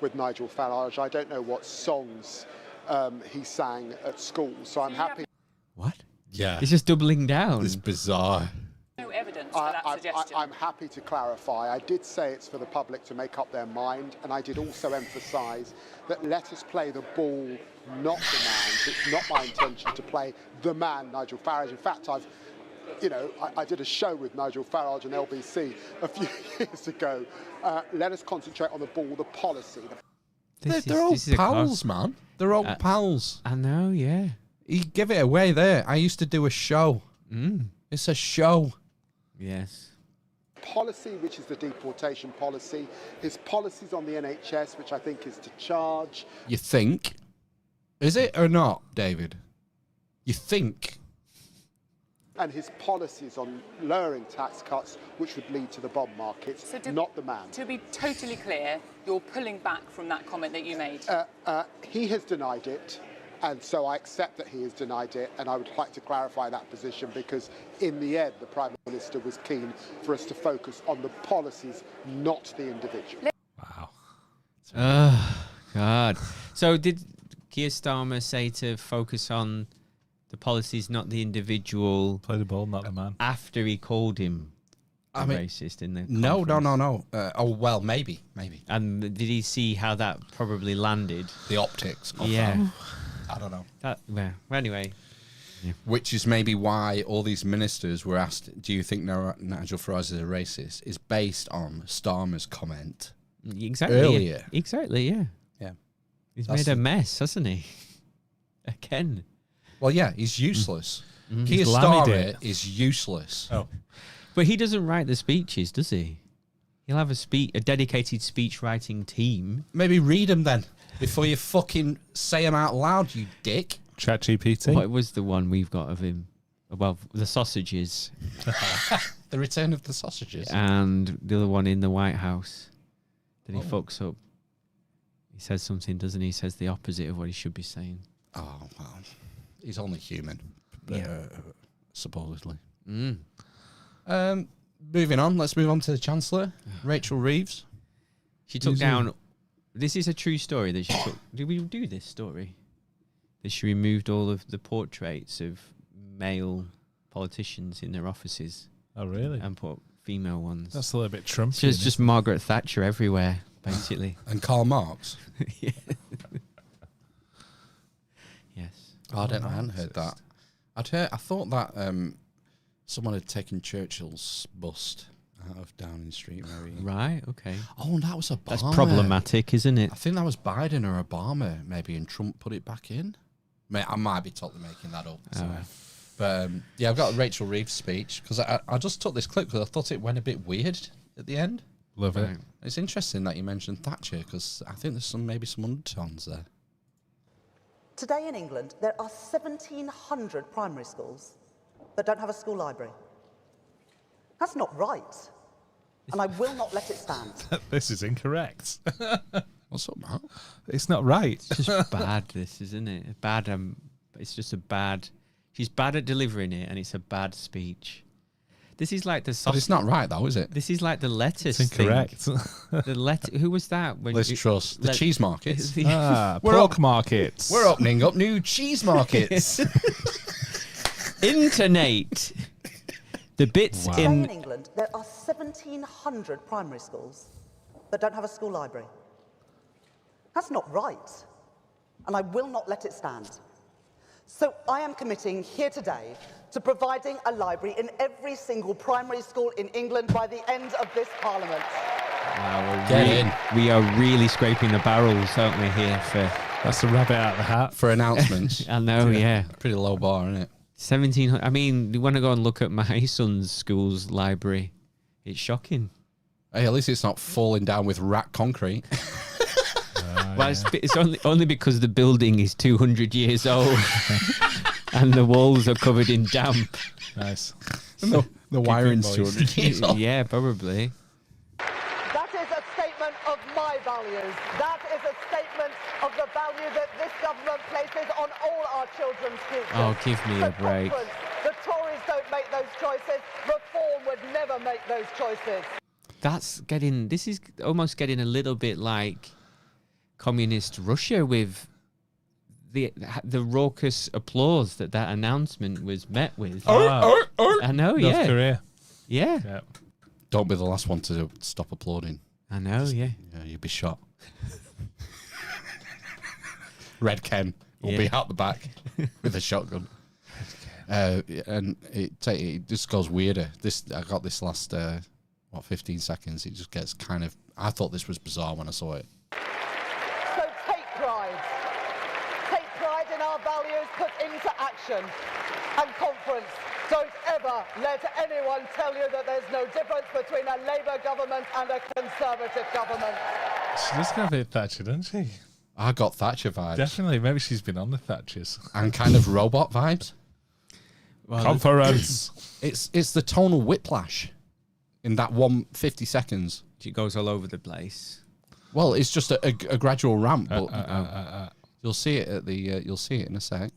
with Nigel Farage. I don't know what songs he sang at school, so I'm happy. What? Yeah. He's just doubling down. It's bizarre. No evidence for that suggestion. I'm happy to clarify. I did say it's for the public to make up their mind, and I did also emphasise that let us play the ball, not the man. It's not my intention to play the man, Nigel Farage. In fact, I did a show with Nigel Farage and LBC a few years ago. Let us concentrate on the ball, the policy. They're all pals, man. They're all pals. I know, yeah. He give it away there. I used to do a show. It's a show. Yes. Policy, which is the deportation policy. His policies on the NHS, which I think is to charge. You think? Is it or not, David? You think? and his policies on lowering tax cuts, which would lead to the bond markets, not the man. To be totally clear, you're pulling back from that comment that you made. He has denied it, and so I accept that he has denied it, and I would like to clarify that position because in the end, the Prime Minister was keen for us to focus on the policies, not the individual. Oh, God. So did Keir Starmer say to focus on the policies, not the individual? Play the ball, not the man. After he called him racist in the No. conference? Well, maybe. And did he see how that probably landed? The optics of Yeah. that. I don't know. Well, anyway. Yeah. Which is maybe why all these ministers were asked, do you think Nigel Farage is a racist? Is based on Starmer's comment Exactly. earlier. Exactly, yeah. Yeah. He's made a mess, hasn't he? Again. Well, yeah, he's useless. Mm. Keir He's lammed Starmer it. is useless. Oh. But he doesn't write the speeches, does he? He'll have a dedicated speech writing team. Maybe read them then before you fucking say them out loud, you dick. ChatGPT. What was the one we've got of him? Well, the sausages. The return of the sausages. And the other one in the White House that he fucks up. He says something, doesn't he? He says the opposite of what he should be saying. Oh, well. He's only human. Supposedly. Moving on. Let's move on to the Chancellor, Rachel Reeves. She took down... This is a true story that she took... Did we do this story? That she removed all of the portraits of male politicians in their offices. Oh, really? And put female ones. That's a little bit Trumpian. So it's just Margaret Thatcher everywhere, basically. And Karl Marx. Yeah. Yes. Oh, I don't know. I hadn't heard that. I thought that someone had taken Churchill's bust out of Downing Street. Right, okay. Oh, that was Obama. That's problematic, isn't it? I think that was Biden or Obama, maybe, and Trump put it back in. I might be totally making that up. So. But yeah, I've got a Rachel Reeves speech because I just took this clip because I thought it went a bit weird at the end. Love it. It's interesting that you mentioned Thatcher because I think there's maybe some undertones there. Today in England, there are 1,700 primary schools that don't have a school library. That's not right. And I will not let it stand. This is incorrect. What's up, Matt? It's not right. It's just bad, this, isn't it? Bad. It's just a bad... She's bad at delivering it, and it's a bad speech. This is like the... But it's not right, though, is it? This is like the lettuce It's incorrect. thing. Who was that? Liz Truss. The cheese markets. Pork markets. We're opening up new cheese markets. Internet. The bits Today in England, there are 1,700 primary schools that don't have a school library. That's not right. And I will not let it stand. So I am committing here today to providing a library in every single primary school in England by the end of this Parliament. Wow, we are really scraping the barrels, aren't we, here for... That's the rabbit out of the hat. For announcements. I know, yeah. Pretty low bar, isn't it? 1,700. I mean, you want to go and look at my son's school's library. It's shocking. Hey, at least it's not falling down with rat concrete. Well, it's only because the building is 200 years old and the walls are covered in damp. Nice. The wiring's 200 years old. Yeah, probably. That is a statement of my values. That is a statement of the value that this government places on all our children's futures. Oh, give me a break. The Tories don't make those choices. Reform would never make those choices. This is almost getting a little bit like communist Russia with the raucous applause that announcement was met with. I know, yeah. North Korea. Yeah. Don't be the last one to stop applauding. I know, yeah. Yeah, you'd be shot. Red Ken will be out the back with a shotgun. And it just goes weirder. I got this last 15 seconds. It just gets kind of... I thought this was bizarre when I saw it. So take pride. Take pride in our values put into action. And conference, don't ever let anyone tell you that there's no difference between a Labour government and a Conservative government. She does have a bit of Thatcher, doesn't she? I got Thatcher vibes. Definitely. Maybe she's been on the Thatchers. And kind of robot vibes. Conference. It's the tonal whiplash in that 150 seconds. It goes all over the place. Well, it's just a gradual ramp, but you'll see it at the you'll see it in a sec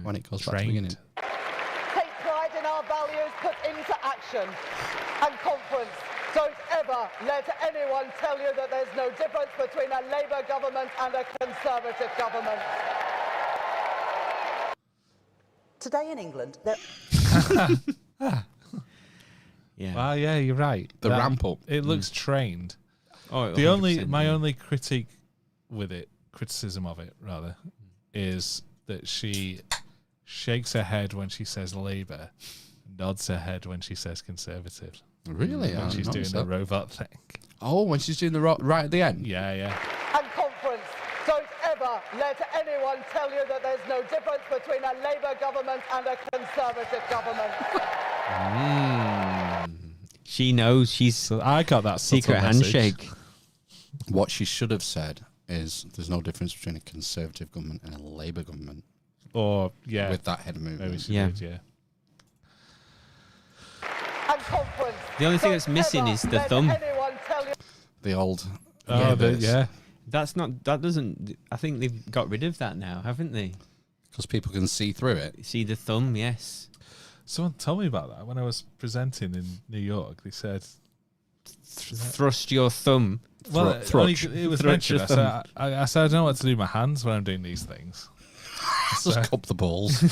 when it goes back to the beginning. Take pride in our values put into action. And conference, don't ever let anyone tell you that there's no difference between a Labour government and a Conservative government. Today in England, there... Yeah. Well, yeah, you're right. The ramp up. It looks trained. Oh, my only criticism of it rather, is that she shakes her head when she says Labour, nods her head when she says Conservative. Really? When she's doing the robot thing. Oh, when she's doing the right at the end? Yeah, yeah. And conference, don't ever let anyone tell you that there's no difference between a Labour government and a Conservative government. She knows. I got that secret handshake. What she should have said is there's no difference between a Conservative government and a Labour government. Or, yeah. With that head movement. Maybe she did, yeah. And conference, The only thing that's missing is the thumb. The old... yeah. That's not... That doesn't... I think they've got rid of that now, haven't they? Because people can see through it. See the thumb, yes. Someone told me about that when I was presenting in New York. They said... Thrust your thumb. Well, Thrutch. it was Thrutch mentioned. your I said, thumb. I said, I don't know what to do with my hands when I'm doing these things. Just cup the balls. I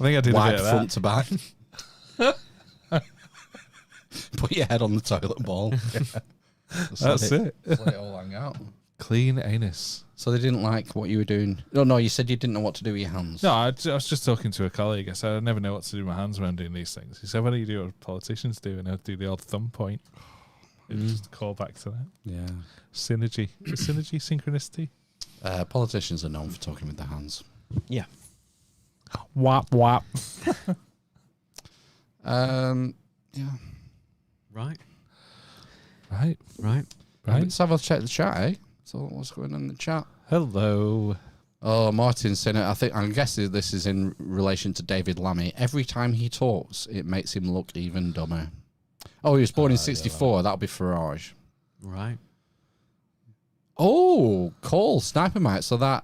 think I did Wide a bit of front that. to back. Put your head on the toilet bowl. That's it. Let it all hang out. Clean anus. So they didn't like what you were doing? No, you said you didn't know what to do with your hands. No, I was just talking to a colleague. I said, I never know what to do with my hands when I'm doing these things. He said, what do you do what politicians do? And I'd do the old thumb point. It was just a call back to that. Yeah. Synergy. Synergy, synchronicity. Politicians are known for talking with their hands. Yeah. Wap, wap. Yeah. Right. Let's have a check the chat, eh? So what's going on in the chat? Hello. Oh, Martin saying it. I'm guessing this is in relation to David Lammy. Every time he talks, it makes him look even dumber. Oh, he was born in 64. That'll be Farage. Right. Oh, Cole, Sniper Mite. So that...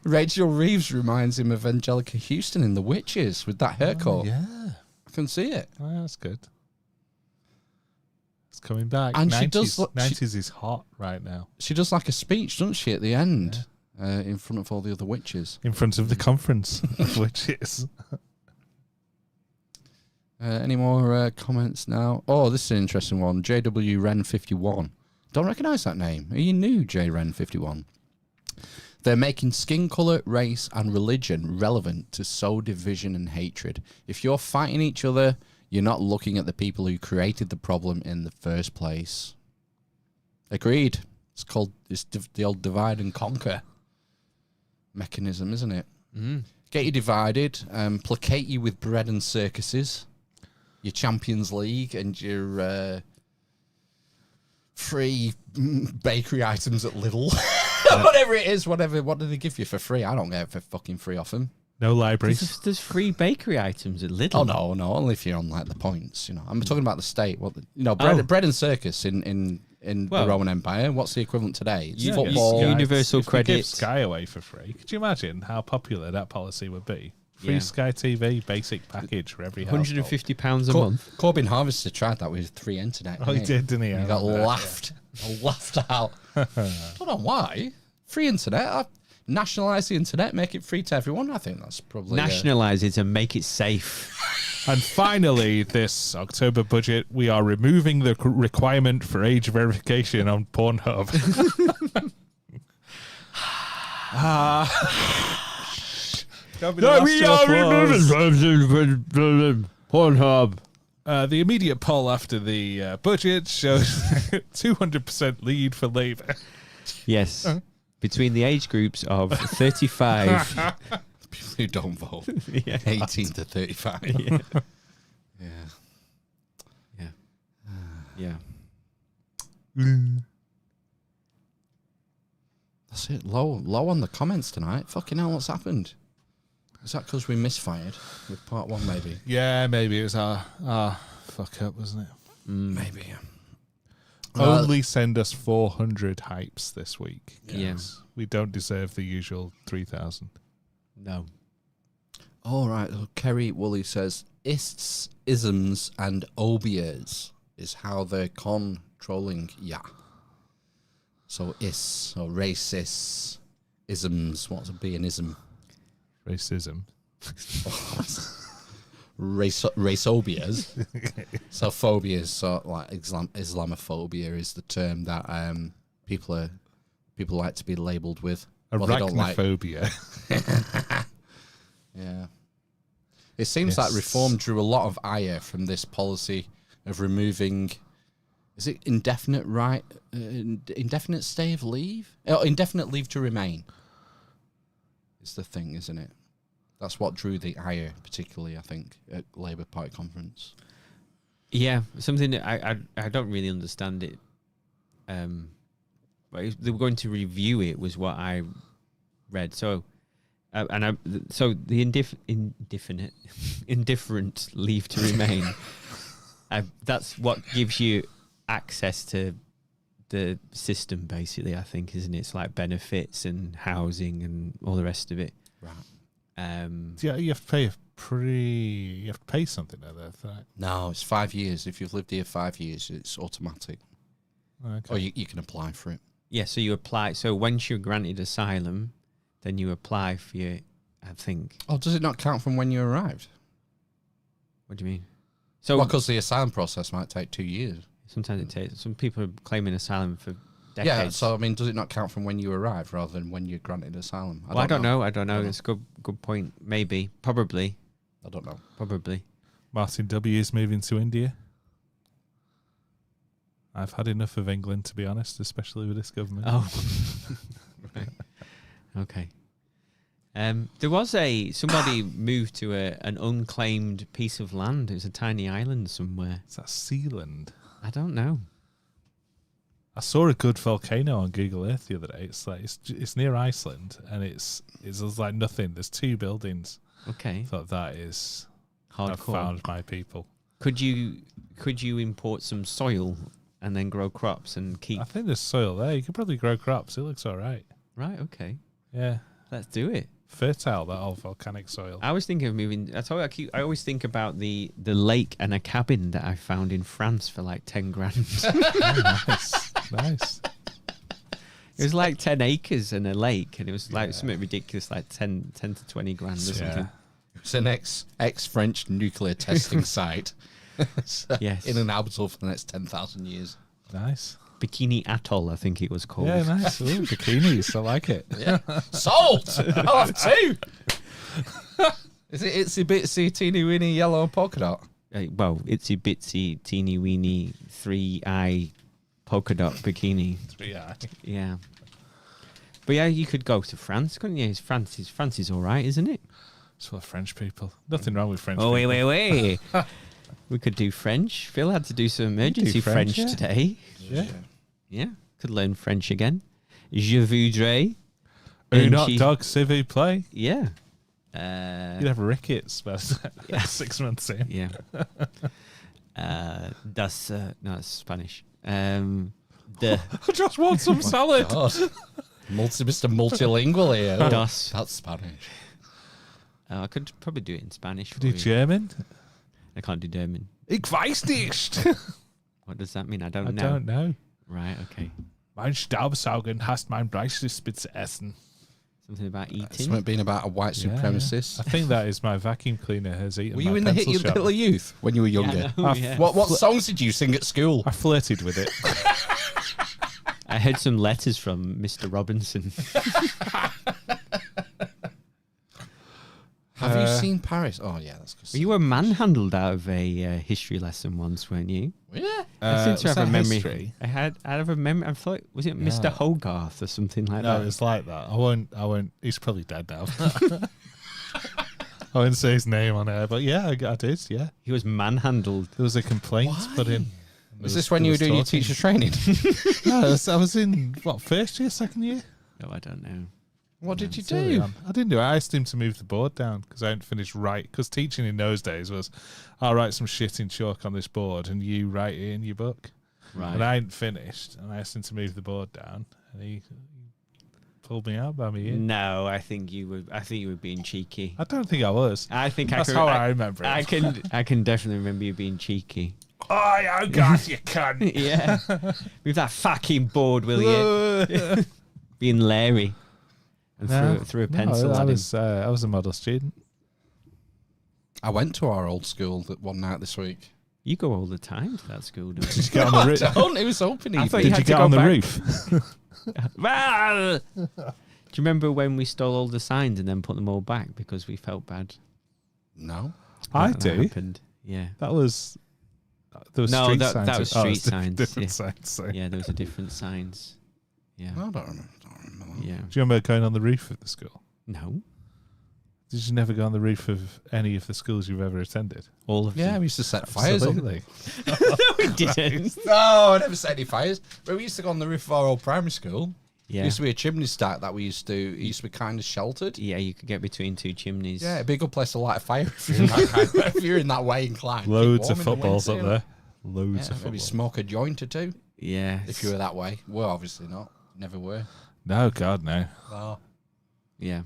Rachel Reeves reminds him of Angelica Houston in The Witches with that haircut. Yeah. I can see it. Oh, that's good. It's coming back. And 90s, she does... 90s is hot right now. She does like a speech, doesn't she, at the end? In front of all the other witches. In front of the conference of witches. Any more comments now? Oh, this is an interesting one. JW Ren 51. Don't recognise that name. Are you new, J Ren 51? They're making skin colour, race and religion relevant to sow division and hatred. If you're fighting each other, you're not looking at the people who created the problem in the first place. Agreed. It's the old divide and conquer mechanism, isn't it? Mm. Get you divided, placate you with bread and circuses, your Champions League and your free bakery items at Lidl. Whatever it is, what do they give you for free? I don't get it for fucking free off them. No libraries. There's free bakery items at Lidl. Oh no, only if you're on like the points. You know, I'm talking about the state. Bread and circus in the Roman Empire. What's the equivalent today? It's football, universal credit. Give Sky away for free. Could you imagine how popular that policy would be? Free Sky TV basic package for every household. £150 a month. Corbyn Harvester tried that with free internet. Oh, he did, didn't he? He got laughed. Laughed out. I don't know why. Free internet. Nationalise the internet, make it free to everyone. I think that's probably... Nationalise it and make it safe. And finally, this October budget, we are removing the requirement for age verification on Pornhub. Pornhub. The immediate poll after the budget shows 200% lead for Labour. Yes. Between the age groups of 35... People who don't vote. Yeah. 18 to 35. Yeah. Yeah. Yeah. That's it. Low on the comments tonight. Fucking hell, what's happened? Is that because we misfired with part 1, maybe? Yeah, maybe it was our fuck up, wasn't it? Maybe. Only send us 400 hypes this week. Yeah. We don't deserve the usual 3,000. No. All right. Kerry Woolley says, ists, isms, and obias is how they're controlling ya. So ists, or racists, isms. What's a B in ism? Racism. Raceobias. So phobias, so like Islamophobia is the term that people like to be labelled with. Arachnophobia. Yeah. It seems like Reform drew a lot of ire from this policy of removing, is it indefinite stay of leave? Oh, indefinite leave to remain is the thing, isn't it? That's what drew the ire, particularly, I think, at Labour Party conference. Yeah, something that I don't really understand it. But they were going to review it, was what I read. So, the indifferent leave to remain. That's what gives you access to the system, basically. I think, isn't it? It's like benefits and housing and all the rest of it. Right. Yeah, you have to pay something like that. No, it's 5 years. If you've lived here 5 years, it's automatic. Okay. Or you can apply for it. Yeah, so you apply. So once you're granted asylum, then you apply for your, I think. Oh, does it not count from when you arrived? What do you mean? So, because the asylum process might take 2 years. Sometimes it takes. Some people are claiming asylum for decades. Yeah, so I mean, does it not count from when you arrived rather than when you're granted asylum? I don't know. It's a good point. Maybe. Probably. I don't know. Probably. Martin W. is moving to India. I've had enough of England, to be honest, especially with this government. Oh. Right. Okay. There was somebody moved to an unclaimed piece of land. It was a tiny island somewhere. Is that Sealand? I don't know. I saw a good volcano on Google Earth the other day. It's like it's near Iceland, and it's like nothing. There's 2 buildings. Okay. I thought that is hardcore. I've found my people. Could you import some soil and then grow crops and keep? I think there's soil there. You could probably grow crops. It looks all right. Right. Okay. Yeah. Let's do it. Fertile, that old volcanic soil. I was thinking of moving. I always think about the lake and a cabin that I found in France for like 10 grand. Nice. It was like 10 acres and a lake, and it was like something ridiculous, like 10 to 20 grand or something. It's an ex-French nuclear testing site. Yes. Inhabitable for the next 10,000 years. Nice. Bikini Atoll, I think it was called. Yeah, nice. Ooh, bikinis. I like it. Yeah. Salt! I'll have 2! Is it itsy bitsy teeny weeny yellow polka dot? Well, itsy bitsy teeny weeny 3-eye polka dot bikini. 3-eye. Yeah. But yeah, you could go to France, couldn't you? France is all right, isn't it? It's for French people. Nothing wrong with French people. Wait. We could do French. Phil had to do some emergency French yeah. today. Yeah. Yeah. Could learn French again. Je voudrais. Un hot dog, s'il vous plaît. Yeah. You'd have rickets by 6 months in. Yeah. No, it's Spanish. I just want some salad. Mr. Multilingual here. Das. That's Spanish. I could probably do it in Spanish. Could do German? I can't do German. Ich weiß nicht. What does that mean? I don't know. I don't know. Right, okay. Mein Staubsaugen hasst mein Bleistiftspitze essen. Something about eating? Something being about a white supremacist. Yeah. I think that is my vacuum cleaner has eaten Were my you in the pencil Hitler sharpener. Youth when you were younger? Yeah. What songs did you sing at school? I flirted with it. I heard some letters from Mr. Robinson. Have you seen Paris? Oh, yeah, that's good. You were manhandled out of a history lesson once, weren't you? Yeah. I seem to have a memory. History? I have a memory. I thought, was it Mr. Hogarth or something like No, that? it's like that. I won't. He's probably dead now. I won't say his name on air, but yeah, I did. Yeah, he was manhandled. There was a complaint put in. Was this when you were doing your teacher training? No, I was in first year, second year. No, I don't know. What did you Silly do? on. I didn't do it. I asked him to move the board down because I hadn't finished because teaching in those days was, I'll write some shit in chalk on this board and you write it in your book. Right. And I hadn't finished, and I asked him to move the board down, and he pulled me out by my ear. No, I think you were being cheeky. I don't think I was. I think That's how I remember it. I can definitely remember you being cheeky. Oh God, you cunt. Yeah. With that fucking board, will you? Being Larry. And threw a pencil at him. I was a model student. I went to our old school one night this week. You go all the time to that school, don't you? Did you get on the roof? I don't. It was opening. Did you get on the roof? Well, do you remember when we stole all the signs and then put them all back because we felt bad? No. I That do. happened. Yeah. That was... There was No, street that signs. was Oh, street it's signs. Different yeah. signs. Sorry. Yeah, there was a different signs. Yeah. I don't remember. Yeah. Do you remember going on the roof of the school? No. Did you never go on the roof of any of the schools you've ever attended? All of Yeah, them. we used to set fires on. Absolutely. No, we didn't. No, I never set any fires. But we used to go on the roof of our old primary school. Yeah. There used to be a chimney stack that we used to. It used to be kind of sheltered. Yeah, you could get between two chimneys. Yeah, a big good place to light a fire if you're in that, if you're in that way inclined. Keep Loads warm of in the footballs winter, up you know. there. Loads Yeah, of maybe footballs. smoke a joint or two. Yeah. If you were that way. Well, obviously not. Never were. No, God, no. Oh. Yeah.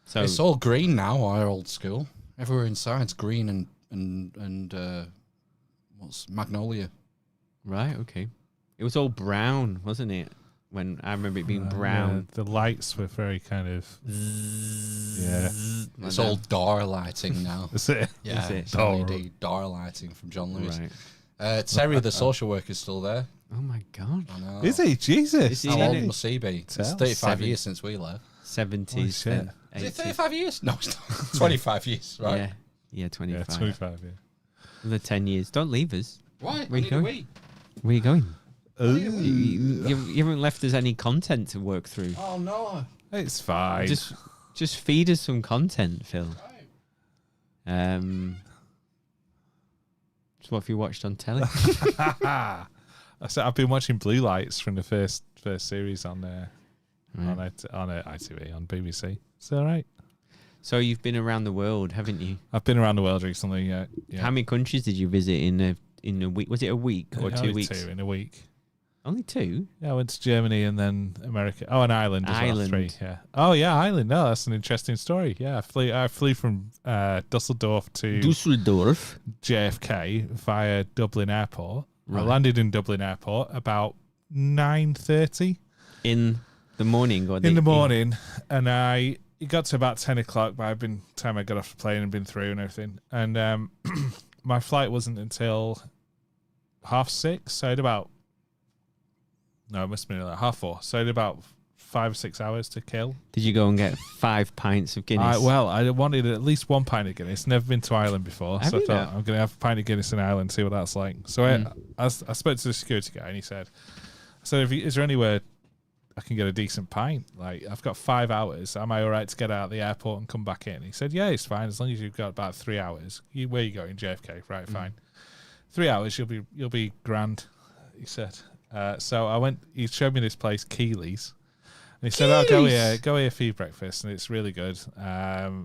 So It's all green now, our old school. Everywhere inside's green and what's magnolia. Right, okay. It was all brown, wasn't it? When I remember it being brown. Yeah, the lights were very kind of... Yeah. It's all door lighting now. Is it? Yeah, Is it? it's LED door lighting from John Lewis. Right. Terry, the social worker, is still there. Oh my God. I know. Is he? Jesus. Is he? How old must he be? It's 35 Seven. years since we left. 70s. Holy shit. then Is it 80s. 35 years? No, it's not. 25 years, right? Yeah. Yeah, 25. Yeah, 25, yeah. Another 10 years. Don't leave us. Why? Where I you need a going? wee. Where are you going? Ooh. You haven't left us any content to work through. Oh, no. It's fine. Just feed us some content, Phil. So what have you watched on telly? So I've been watching Blue Lights from the first series on ITV, on BBC. It's all right. So you've been around the world, haven't you? I've been around the world recently, yeah. How many countries did you visit in a week? Was it a week or 2 Only weeks? 2 in a week. Only 2? Yeah, I went to Germany and then America. Oh, and Ireland as well. Ireland. 3, yeah. Oh, yeah, Ireland. No, that's an interesting story. Yeah, I flew from Dusseldorf to Dusseldorf. JFK via Dublin Airport. Right. I landed in Dublin Airport about 9:30 In the morning or in the morning, and it got to about 10 o'clock by the time I got off the plane and been through and everything. And my flight wasn't until 6:30, so I had about... No, it must have been like 4:30. So I had about 5 or 6 hours to kill. Did you go and get 5 pints of Guinness? I wanted at least 1 pint of Guinness. Never been to Ireland before, Have so I you thought not? I'm going to have a pint of Guinness in Ireland, see what that's like. So I spoke to the security guy, and he said, is there anywhere I can get a decent pint? Like, I've got 5 hours. Am I all right to get out of the airport and come back in? He said, yeah, it's fine, as long as you've got about 3 hours. Where are you going? JFK. Right, fine. 3 hours, you'll be grand, he said. So I went, he showed me this place, Keely's. And he said, go here for your breakfast, and it's really good.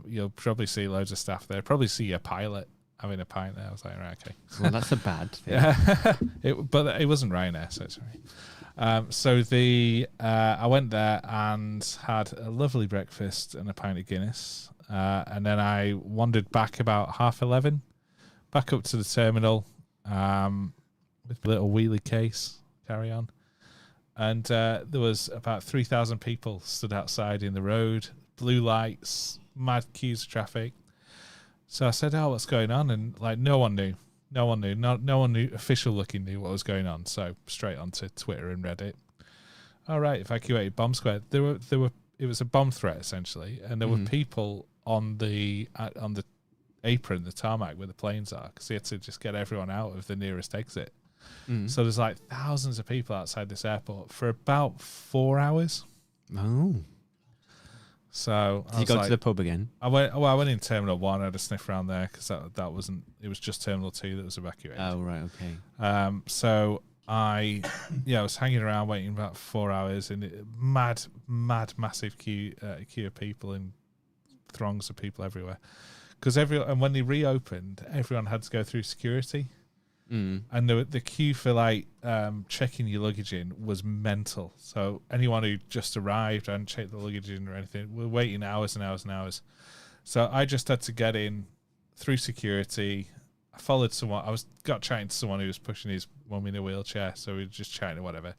You'll probably see loads of staff there. Probably see a pilot having a pint there. I was like, right, okay. Well, that's a bad thing. Yeah. But it wasn't Ryanair, so it's all right. I went there and had a lovely breakfast and a pint of Guinness. And then I wandered back about 11:30, back up to the terminal with a little wheelie case, carry on. And there was about 3,000 people stood outside in the road, blue lights, mad queues of traffic. So I said, "Oh, what's going on?" And like, no one knew. No one knew. Official looking knew what was going on. So straight onto Twitter and Reddit. All right, evacuated bomb square. There were. It was a bomb threat essentially, and there were people on the apron, the tarmac where the planes are, because they had to just get everyone out of the nearest exit. So there's like thousands of people outside this airport for about 4 hours. Oh. So Did you go to the pub again? I went in Terminal 1. I had a sniff around there because that wasn't. It was just Terminal 2 that was evacuated. Oh, right, okay. So I was hanging around waiting about 4 hours in massive queue of people and throngs of people everywhere. And when they reopened, everyone had to go through security. And the queue for like checking your luggage in was mental. So anyone who just arrived and checked the luggage in or anything, we're waiting hours and hours and hours. So I just had to get in through security. I followed someone. Got chatting to someone who was pushing his mum in a wheelchair. So we were just chatting or whatever,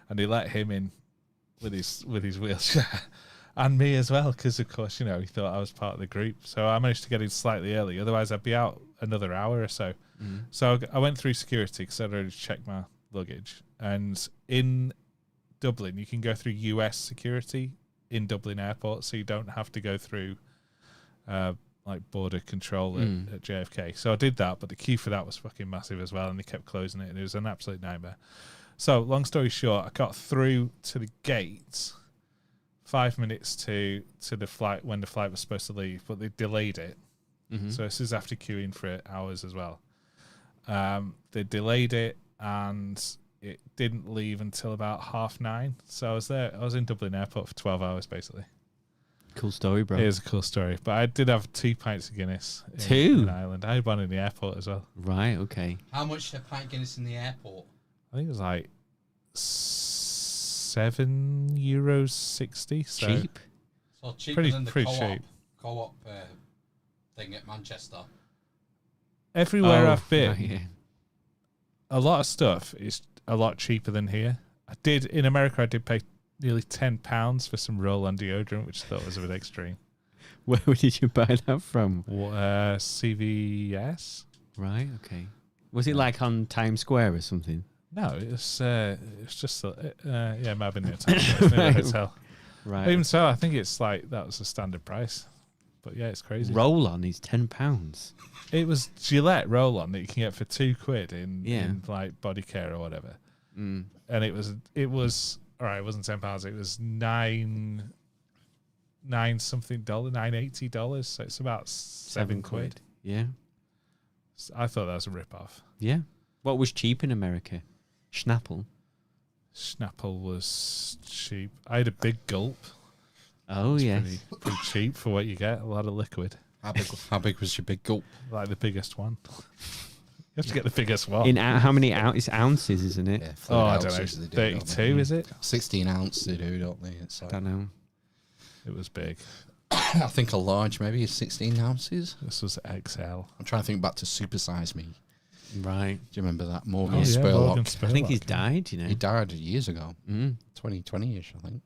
and he let him in with his wheelchair, and me as well, because of course he thought I was part of the group. So I managed to get in slightly early. Otherwise, I'd be out another hour or so. So I went through security because I'd already checked my luggage. And in Dublin, you can go through US security in Dublin Airport, so you don't have to go through like border control at JFK. So I did that, but the queue for that was fucking massive as well, and they kept closing it, and it was an absolute nightmare. So long story short, I got through to the gate 5 minutes to the flight when the flight was supposed to leave, but they delayed it. So this is after queuing for hours as well. They delayed it, and it didn't leave until about 9:30. So I was in Dublin Airport for 12 hours basically. Cool story, bro. It is a cool story. But I did have 2 pints of Guinness in Ireland. I had one in the airport as well. Right, okay. How much a pint of Guinness in the airport? I think it was like €7.60. So cheap? So cheaper than the co-op, cheap. co-op thing at Manchester. Everywhere I've been, a lot of stuff is a lot cheaper than here. In America, I did pay nearly £10 for some roll-on deodorant, which I thought was a bit extreme. Where did you buy that from? CVS. Right, okay. Was it like on Times Square or something? No, it was just it might have been near Times Square, near the hotel. Right. But even so, I think it's like that was the standard price. But yeah, it's crazy. Roll-on is £10. It was Gillette roll-on that you can get for £2 in like body care or whatever. And it was all right. It wasn't £10. It was $9 something, $9.80. So it's about £7. Yeah. I thought that was a rip-off. Yeah. What was cheap in America? Schnapple. Schnapple was cheap. I had a big gulp. Oh, yes. Pretty cheap for what you get. A lot of liquid. How big was your big gulp? Like the biggest one. You have to get the biggest one. In how many ounces? It's ounces, isn't it? Yeah, I don't know. 32, is it? 16 ounce they do, don't they? It's like, I don't know. It was big. I think a large maybe is 16 ounces. This was XL. I'm trying to think back to Super Size Me. Right. Do you remember that? Morgan Morgan I Spurlock. think he's died, you know. He died years ago. 2020-ish, I think.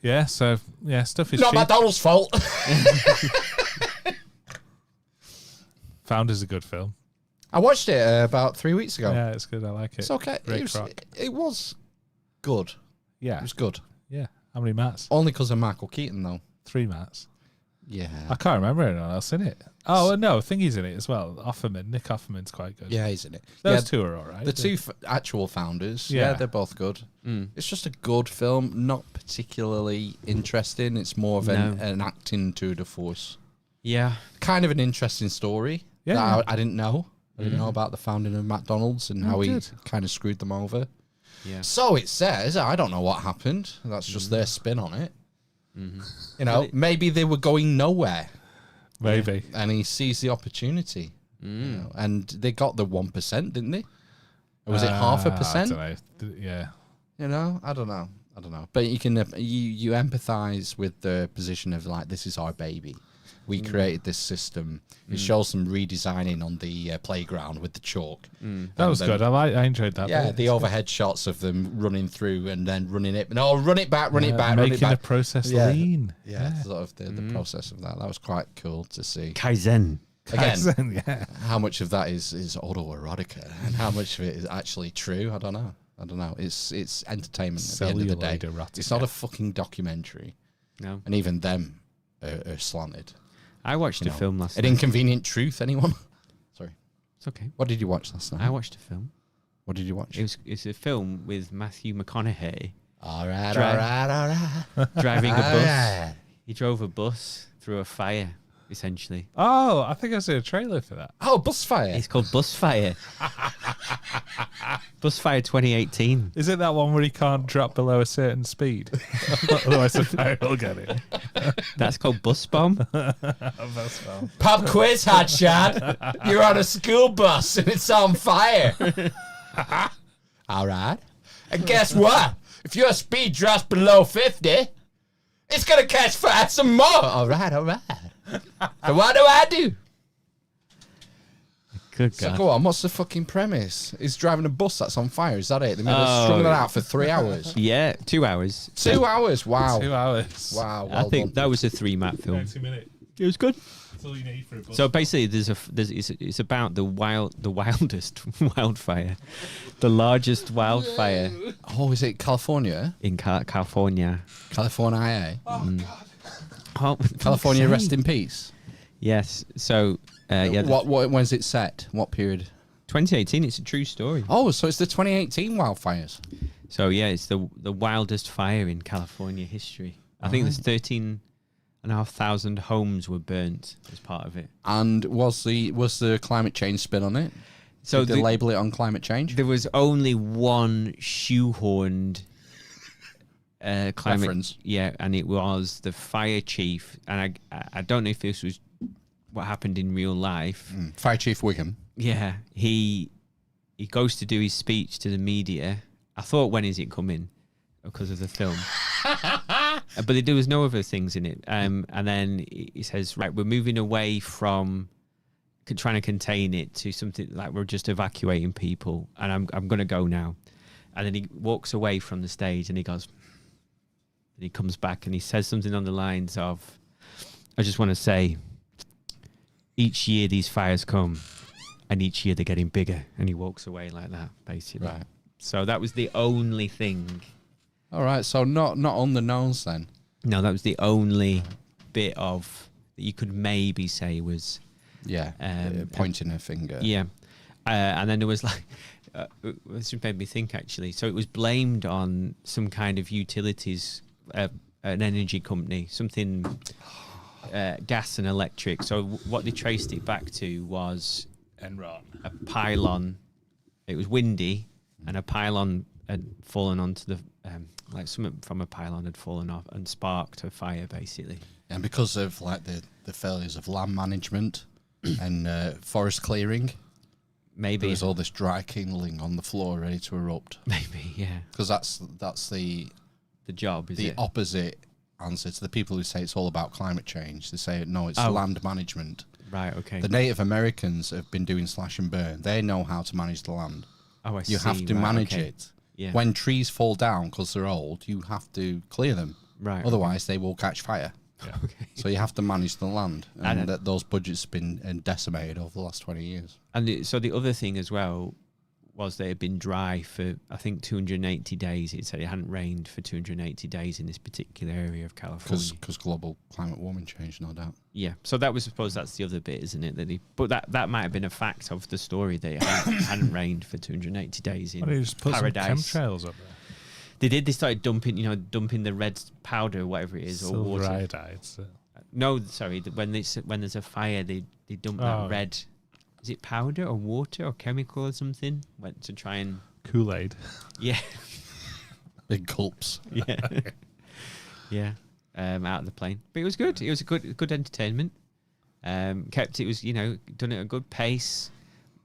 Yeah, so, stuff is Not cheap. McDonald's fault. Founder's a good film. I watched it about 3 weeks ago. Yeah, it's good. I like it. It's okay. It was good. Yeah. It was good. Yeah. How many mats? Only because of Michael Keaton, though. 3 mats. Yeah. I can't remember anyone else in it. Oh, no, Thingy's in it as well. Offerman. Nick Offerman's quite good. Yeah, he's in it. Those two are all right. The two actual founders, Yeah. they're both good. It's just a good film, not particularly interesting. It's more of an acting tour de force. Yeah. Kind of an interesting story. Yeah. That I didn't know. I didn't know about the founding of McDonald's and how he kind of screwed them over. Yeah. So it says, I don't know what happened. That's just their spin on it. You know, maybe they were going nowhere. Maybe. And he sees the opportunity. You know, and they got the 1%, didn't they? Or was it 0.5%? I don't know. Yeah. You know, I don't know. But you can you empathize with the position of like, this is our baby. We created this system. It shows some redesigning on the playground with the chalk. That was good. I enjoyed that. Yeah, the overhead shots of them running through and then running it. No, run it back, run it back, run it making back. the process lean. Yeah, sort of the process of that. That was quite cool to see. Kaizen. Again, Kaizen, yeah. How much of that is autoerotica and how much of it is actually true? I don't know. It's entertainment at the end of the day. Erotica. It's not a fucking documentary. No. And even them are slanted. I watched a film last An night. Inconvenient Truth, anyone? Sorry. It's okay. What did you watch last night? I watched a film. What did you watch? It's a film with Matthew McConaughey. All right. Driving a bus. right. He drove a bus through a fire, essentially. Oh, I think I see a trailer for that. Oh, Bus Fire. It's called Bus Fire. Busfire 2018. Is it that one where he can't drop below a certain speed? Otherwise the fire will get him. That's called Bus Bomb. Bus bomb. Pub quiz, Hadshad. You're on a school bus and it's on fire. All right. And guess what? If your speed drops below 50, it's going to catch fire some more. All right, all right. So what do I do? Good So God. go on, what's the fucking premise? He's driving a bus that's on fire, is that it? They made us strung that out for 3 hours. Yeah, 2 hours. 2 hours, wow. 2 hours. Wow, I think that was a 3-map film. 90 minutes. It was good. That's all you need for a bus. So basically, it's about the wildest wildfire, the largest wildfire. Oh, is it California? In California. California. Oh, Oh, California, rest in peace. Yes. So yeah. When's it set? What period? 2018. It's a true story. Oh, so it's the 2018 wildfires. So yeah, it's the wildest fire in California history. I think there's 13,500 homes were burnt as part of it. And was the climate change spin on it? So Did they label it on climate change? There was only one shoehorned climate Reference. Yeah, and it was the fire chief, and I don't know if this was what happened in real life. Fire Chief Wiggum. Yeah, he goes to do his speech to the media. I thought, when is it coming? Because of the film. But there was no other things in it. And then he says, right, we're moving away from trying to contain it to something like we're just evacuating people, and I'm going to go now. And then he walks away from the stage and he goes, and he comes back and he says something on the lines of, I just want to say, each year these fires come and each year they're getting bigger. And he walks away like that, basically. Right. So that was the only thing. All right, so not on the nose then. No, that was the only bit of that you could maybe say was... Yeah, pointing a finger. Yeah. And then there was like... this made me think, actually. So it was blamed on some kind of utilities, an energy company, something... gas and electric. So what they traced it back to was Enron. A pylon. It was windy, and a pylon had fallen onto the like something from a pylon had fallen off and sparked a fire, basically. And because of like the failures of land management and forest clearing, maybe there was all this dry kindling on the floor ready to erupt. Maybe, yeah. Because that's the job. Is the it? opposite answer to the people who say it's all about climate change. They say no, it's land management. Right. Okay. The Native Americans have been doing slash and burn. They know how to manage the land. Oh, I You see. have to Right, manage okay. it. Yeah. When trees fall down because they're old, you have to clear them. Right. Otherwise, they will catch fire. Yeah. Okay. So you have to manage the land, and And those budgets have been decimated over the last 20 years. And so the other thing as well was they had been dry for, I think, 280 days. It said it hadn't rained for 280 days in this particular area of California. Because global climate warming change, no doubt. Yeah, so that was, I suppose that's the other bit, isn't it? But that might have been a fact of the story that it hadn't rained for 280 days in Why don't you just put paradise. some chemtrails up there? They did. They started dumping the red powder, whatever it is, or Silver water. iodide. So. No, sorry. When there's a fire, they dump that red. Is it powder or water or chemical or something? Went to try and Kool-Aid. Yeah. Big gulps. Yeah. Yeah. Out of the plane, but it was good. It was a good entertainment. It was done at a good pace.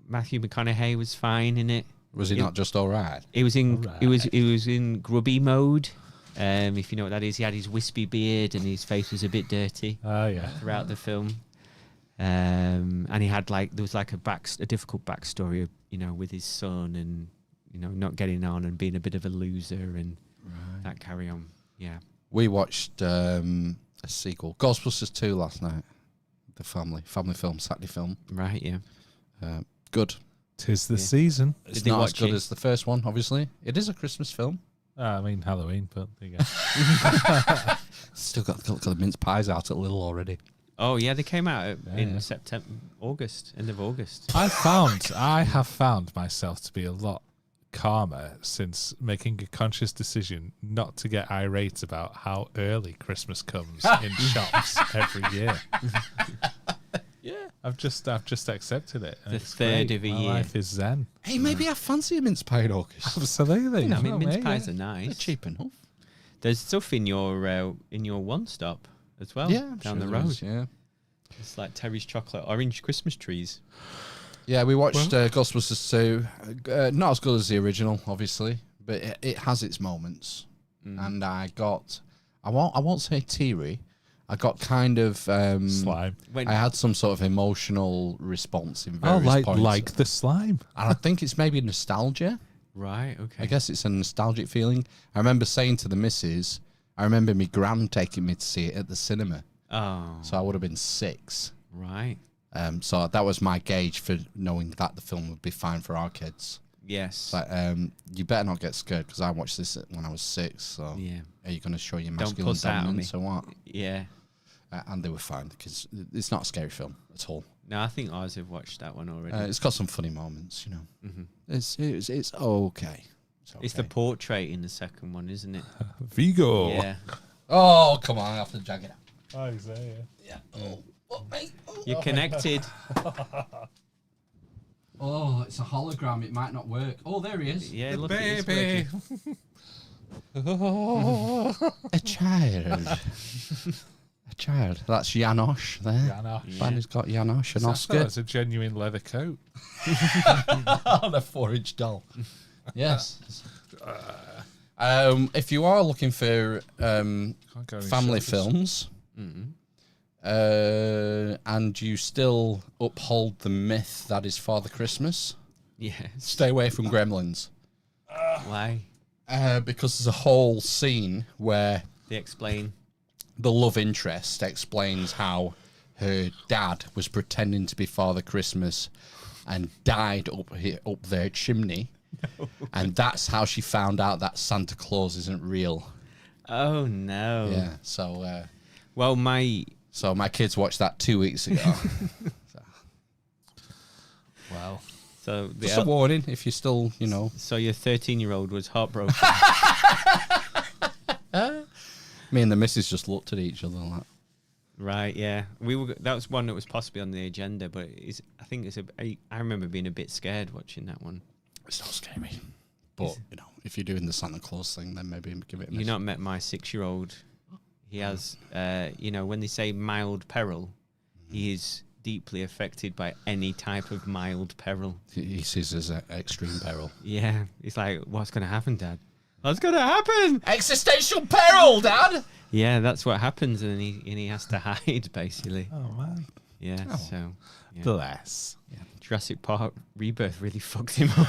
Matthew McConaughey was fine in it. Was he not just all right? He was in it was in grubby mode. If you know what that is, he had his wispy beard and his face was a bit dirty. Oh yeah. Throughout the film, and he had there was a difficult backstory, with his son and not getting on and being a bit of a loser and that carry on. Yeah. We watched a sequel, Ghostbusters 2, last night. The family film, Saturday film. Right. Yeah. Good. 'Tis the season. It's not as good as the first one, obviously. It is a Christmas film. I mean Halloween, but there you go. Still got the mince pies out at Lidl already. Oh yeah, they came out in September, end of August. I have found myself to be a lot calmer since making a conscious decision not to get irate about how early Christmas comes in shops every year. Yeah. I've just accepted it. and The it's third great. of a My year. life is zen. Hey, maybe I fancy a mince pie at August. Absolutely. I mean, mince mate, pies yeah. are nice. They're cheap enough. There's stuff in your one stop as well. Yeah, I'm down sure the there road. is, yeah. It's like Terry's chocolate orange Christmas trees. Yeah, we watched Ghostbusters 2. Not as good as the original, obviously, but it has its moments. And I won't say teary. I got kind of slime. I had some sort of emotional response in various points. like the slime. And I think it's maybe nostalgia. Right, okay. I guess it's a nostalgic feeling. I remember saying to the missus, I remember my gran taking me to see it at the cinema. Oh. So I would have been 6. Right. So that was my gauge for knowing that the film would be fine for our kids. Yes. But you better not get scared because I watched this when I was 6. So Yeah. are you going to show your Don't masculine puss out on dominance me. or what? Yeah. And they were fine because it's not a scary film at all. No, I think ours have watched that one already. It's got some funny moments, you know. Mhm. It's okay. It's the portrait in the second one, isn't it? Vigo. Yeah. Oh, come on, I have to jag it out. Oh, exactly. Yeah. Oh, what, mate? Oh. You're connected. Oh, it's a hologram. It might not work. Oh, there he is. Yeah, The look, it is baby. Oh, a child. A child. That's Janosch there. Janosch. Man, he's got Janosch and I Oscar. thought it's a genuine leather coat. On a 4-inch doll. Yes. If you are looking for go any family shortest. films, and you still uphold the myth that is Father Christmas, Yes. stay away from Gremlins. Why? Because there's a whole scene where They explain. the love interest explains how her dad was pretending to be Father Christmas and died up their chimney. And that's how she found out that Santa Claus isn't real. Oh no. Yeah. So well, my kids watched that 2 weeks ago. Wow. So Just a warning if you're still, you know. So your 13-year-old was heartbroken. Me and the missus just looked at each other like. Right, yeah. That was one that was possibly on the agenda, but I remember being a bit scared watching that one. It's not scary. But, you know, if you're doing the Santa Claus thing, then maybe give it a miss. You've not met my 6-year-old. He has, when they say mild peril, he is deeply affected by any type of mild peril. He sees it as an extreme peril. Yeah. He's like, what's going to happen, Dad? What's going to happen? Existential peril, Dad! Yeah, that's what happens, and he has to hide, basically. Oh, man. Yeah, Oh. so... Yeah. Bless. Yeah. Jurassic Park Rebirth really fucked him up.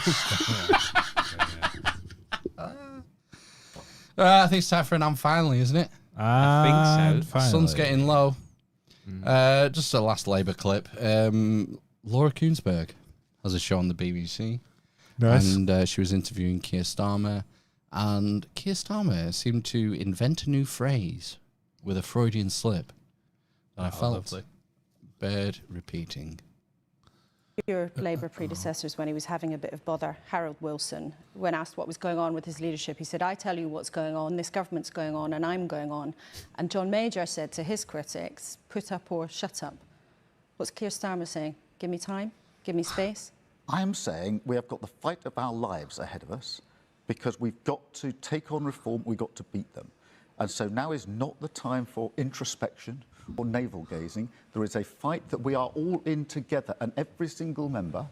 I think it's time for an am finally, isn't it? I think so. Sun's getting low. Just a last Labour clip. Laura Koonsberg has a show on the BBC. Nice. And she was interviewing Keir Starmer. And Keir Starmer seemed to invent a new phrase with a Freudian slip that I felt lovely. bared repeating. Your Labour predecessors, when he was having a bit of bother, Harold Wilson, when asked what was going on with his leadership, he said, I tell you what's going on, this government's going on, and I'm going on. And John Major said to his critics, put up or shut up. What's Keir Starmer saying? Give me time, give me space? I am saying we have got the fight of our lives ahead of us because we've got to take on reform, we've got to beat them. And so now is not the time for introspection or navel-gazing. There is a fight that we are all in together, and every single member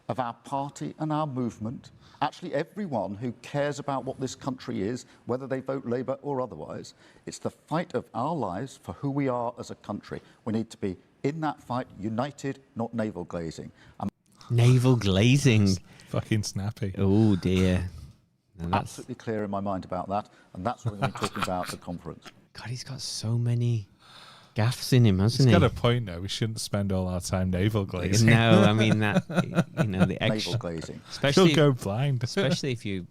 of our party and our movement, actually everyone who cares about what this country is, whether they vote Labour or otherwise, it's the fight of our lives for who we are as a country. We need to be in that fight, united, not navel-glazing. Navel glazing. Fucking snappy. Oh, dear. No, that's... Absolutely clear in my mind about that, and that's what we're going to be talking about at the conference. God, he's got so many gaffs in him, hasn't He's he? got a point, though. We shouldn't spend all our time navel glazing. No, I mean that, the extra... Navel glazing. Especially, You'll go blind. especially if you,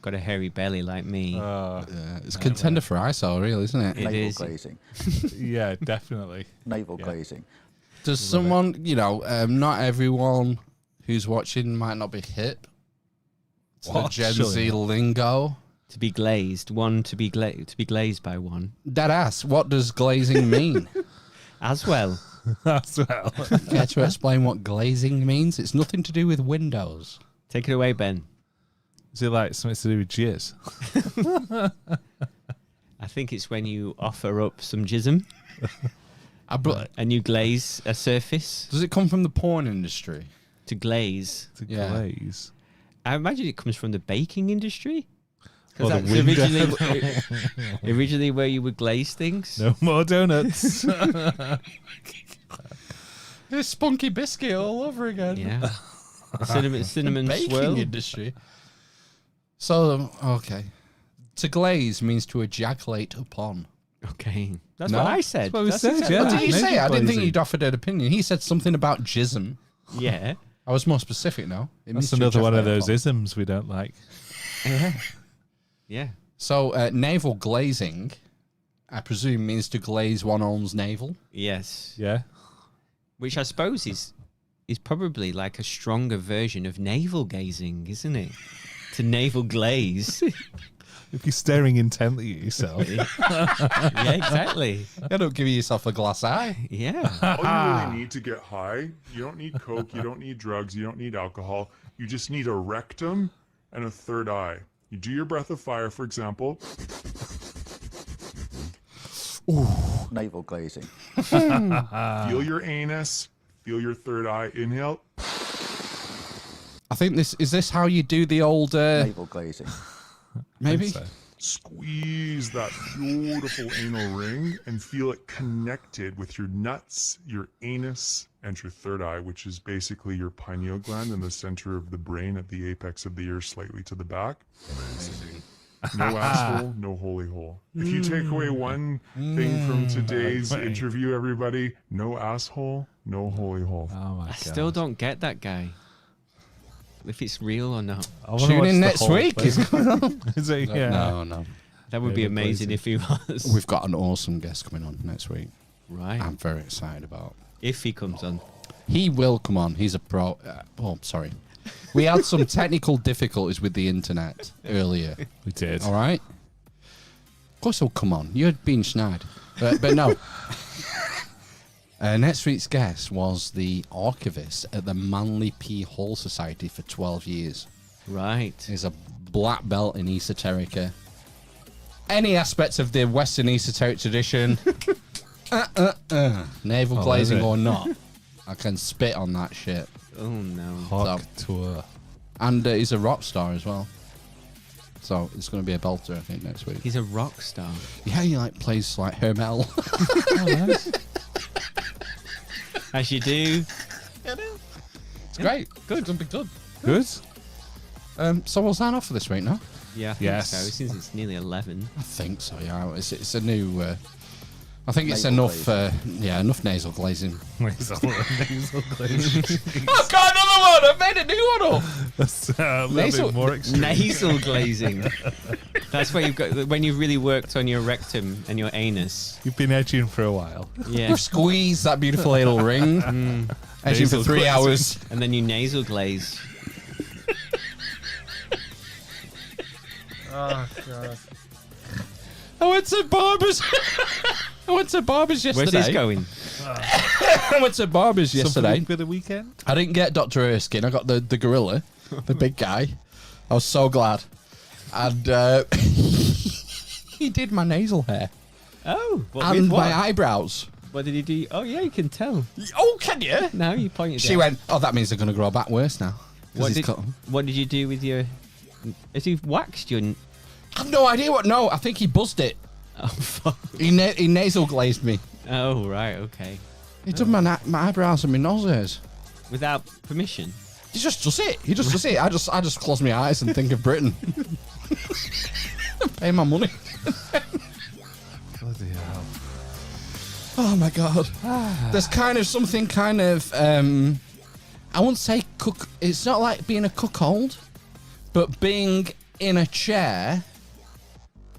got a hairy belly like me. It's a contender for ISO, really, isn't it? It Navel is. glazing. Yeah, definitely. Navel glazing. Does someone, not everyone who's watching might not be hip to the Gen Z lingo? To be glazed, to be glazed by one. Dead ass. What does glazing mean? As well. As well. Care to explain what glazing means? It's nothing to do with windows. Take it away, Ben. Is it like something to do with jizz? I think it's when you offer up some jism and you glaze a surface. Does it come from the porn industry? To glaze. To glaze. I imagine it comes from the baking industry. Or Because the that's window. originally where you would glaze things. No more donuts. It's spunky biscuit all over again. Yeah. Cinnamon Baking swirl. industry. So, okay. To glaze means to ejaculate upon. Okay. That's No? what I said. That's what we That's said, exactly yeah. What did you say? I didn't think glazing. he'd offered an opinion. He said something about jism. Yeah. I was more specific now. It means That's to another one of ejaculate those upon. isms we don't like. Yeah. So, navel glazing, I presume, means to glaze one one's navel. Yes. Yeah. Which I suppose is probably like a stronger version of navel gazing, isn't it? To navel glaze. If you're staring intently at yourself. Yeah, exactly. You don't give yourself a glass eye. Yeah. All you really need to get high, you don't need coke, you don't need drugs, you don't need alcohol. You just need a rectum and a third eye. You do your breath of fire, for example. Ooh, navel glazing. Feel your anus, feel your third eye. Inhale. I think is this how you do the old navel glazing? Maybe. Squeeze that beautiful anal ring and feel it connected with your nuts, your anus, and your third eye, which is basically your pineal gland in the center of the brain at the apex of the ear, slightly to the back. No asshole, no holy hole. If you take away one thing from today's interview, everybody, no asshole, no holy hole. Oh my I still don't get that guy. If it's real or not. Tune in next week. Is it? Yeah. No. That would be Navel amazing glazing. if he was. We've got an awesome guest coming on next week. Right. I'm very excited about. If he comes on. He will come on. He's a pro. Sorry. We had some technical difficulties with the internet earlier. We did. All right. Of course he'll come on. You're being snide. But no. Next week's guest was the archivist at the Manly P. Hall Society for 12 years. Right. He's a black belt in esoterica. Any aspects of the Western esoteric tradition, navel glazing or not, I can spit on that shit. Oh no. Hawk tour. And he's a rock star as well. So it's going to be a belter, I think, next week. He's a rock star. Yeah, he plays like Hermel. Oh, nice. As you do. It's great. Good. It's going to be good. Good. So we'll sign off for this week now. Yeah, I think Yes. so. Since it's nearly 11. I think so, yeah. It's a new... I think it's Nasal enough, enough nasal glazing. Nasal glazing. I've got another one! I made a new one up! That's a little bit more extreme. Nasal glazing. That's where you've got when you've really worked on your rectum and your anus. You've been edging for a while. Yeah. You've squeezed that beautiful anal ring. Edging for Nasal 3 glazing. hours. And then you nasal glaze. Oh, God. I went to Barbers yesterday. Where's this going? I went to Barbers yesterday. Something for the weekend? I didn't get Dr. Erskine. I got the gorilla, the big guy. I was so glad. And he did my nasal hair. Oh. And my eyebrows. What did he do? Oh, yeah, you can tell. Oh, can you? Now you pointed She out. went, oh, that means they're going to grow back worse now. 'Cause What he's did, cut 'em. what did you do with your... Has he waxed your... I have no idea what. No, I think he buzzed it. Oh, fuck. He nasal glazed me. Oh, right, okay. He did my eyebrows and my nose hairs. Without permission? He just does it. He just does it. I just close my eyes and think of Britain. Pay my money. Bloody hell. Oh my god. There's kind of something I wouldn't say cook. It's not like being a cuckold, but being in a chair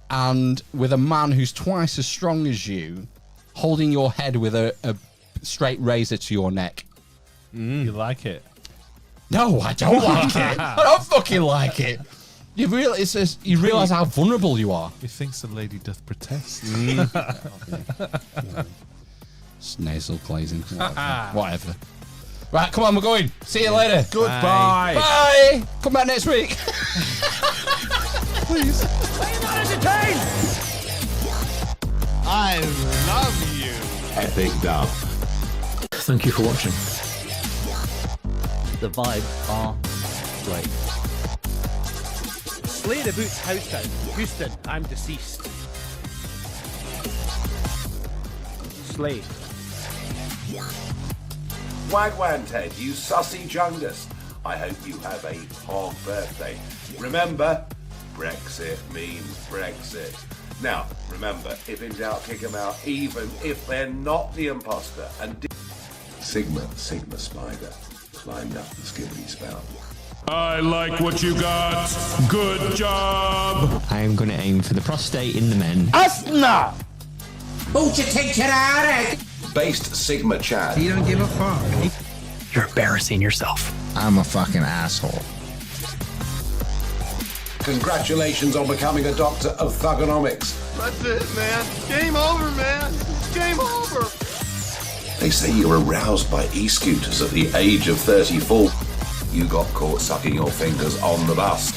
and with a man who's twice as strong as you holding your head with a straight razor to your neck. You like it? No, I don't like it. I don't fucking like it. You realise how vulnerable you are. He thinks the lady doth protest. It's nasal glazing. Whatever. Right, come on, we're going. See you later. Goodbye. Bye. Come back next week. Please. Are you not entertained? I love you. Epic dub. Thank you for watching. The vibes are great. Slay the Boots House Down. Houston, I'm deceased. Slay. Wagwan Ted, you sussy jungus. I hope you have a hog birthday. Remember, Brexit means Brexit. Now, remember, if in doubt, kick them out, even if they're not the imposter. And Sigma Spider climbed up the skibbity spout. I like what you got. Good job. I am going to aim for the prostate in the men. Asna! Won't you take your out? Based Sigma Chad. You don't give a fuck. You're embarrassing yourself. I'm a fucking asshole. Congratulations on becoming a doctor of thugonomics. That's it, man. Game over, man. Game over. They say you're aroused by e-scooters at the age of 34. You got caught sucking your fingers on the bus.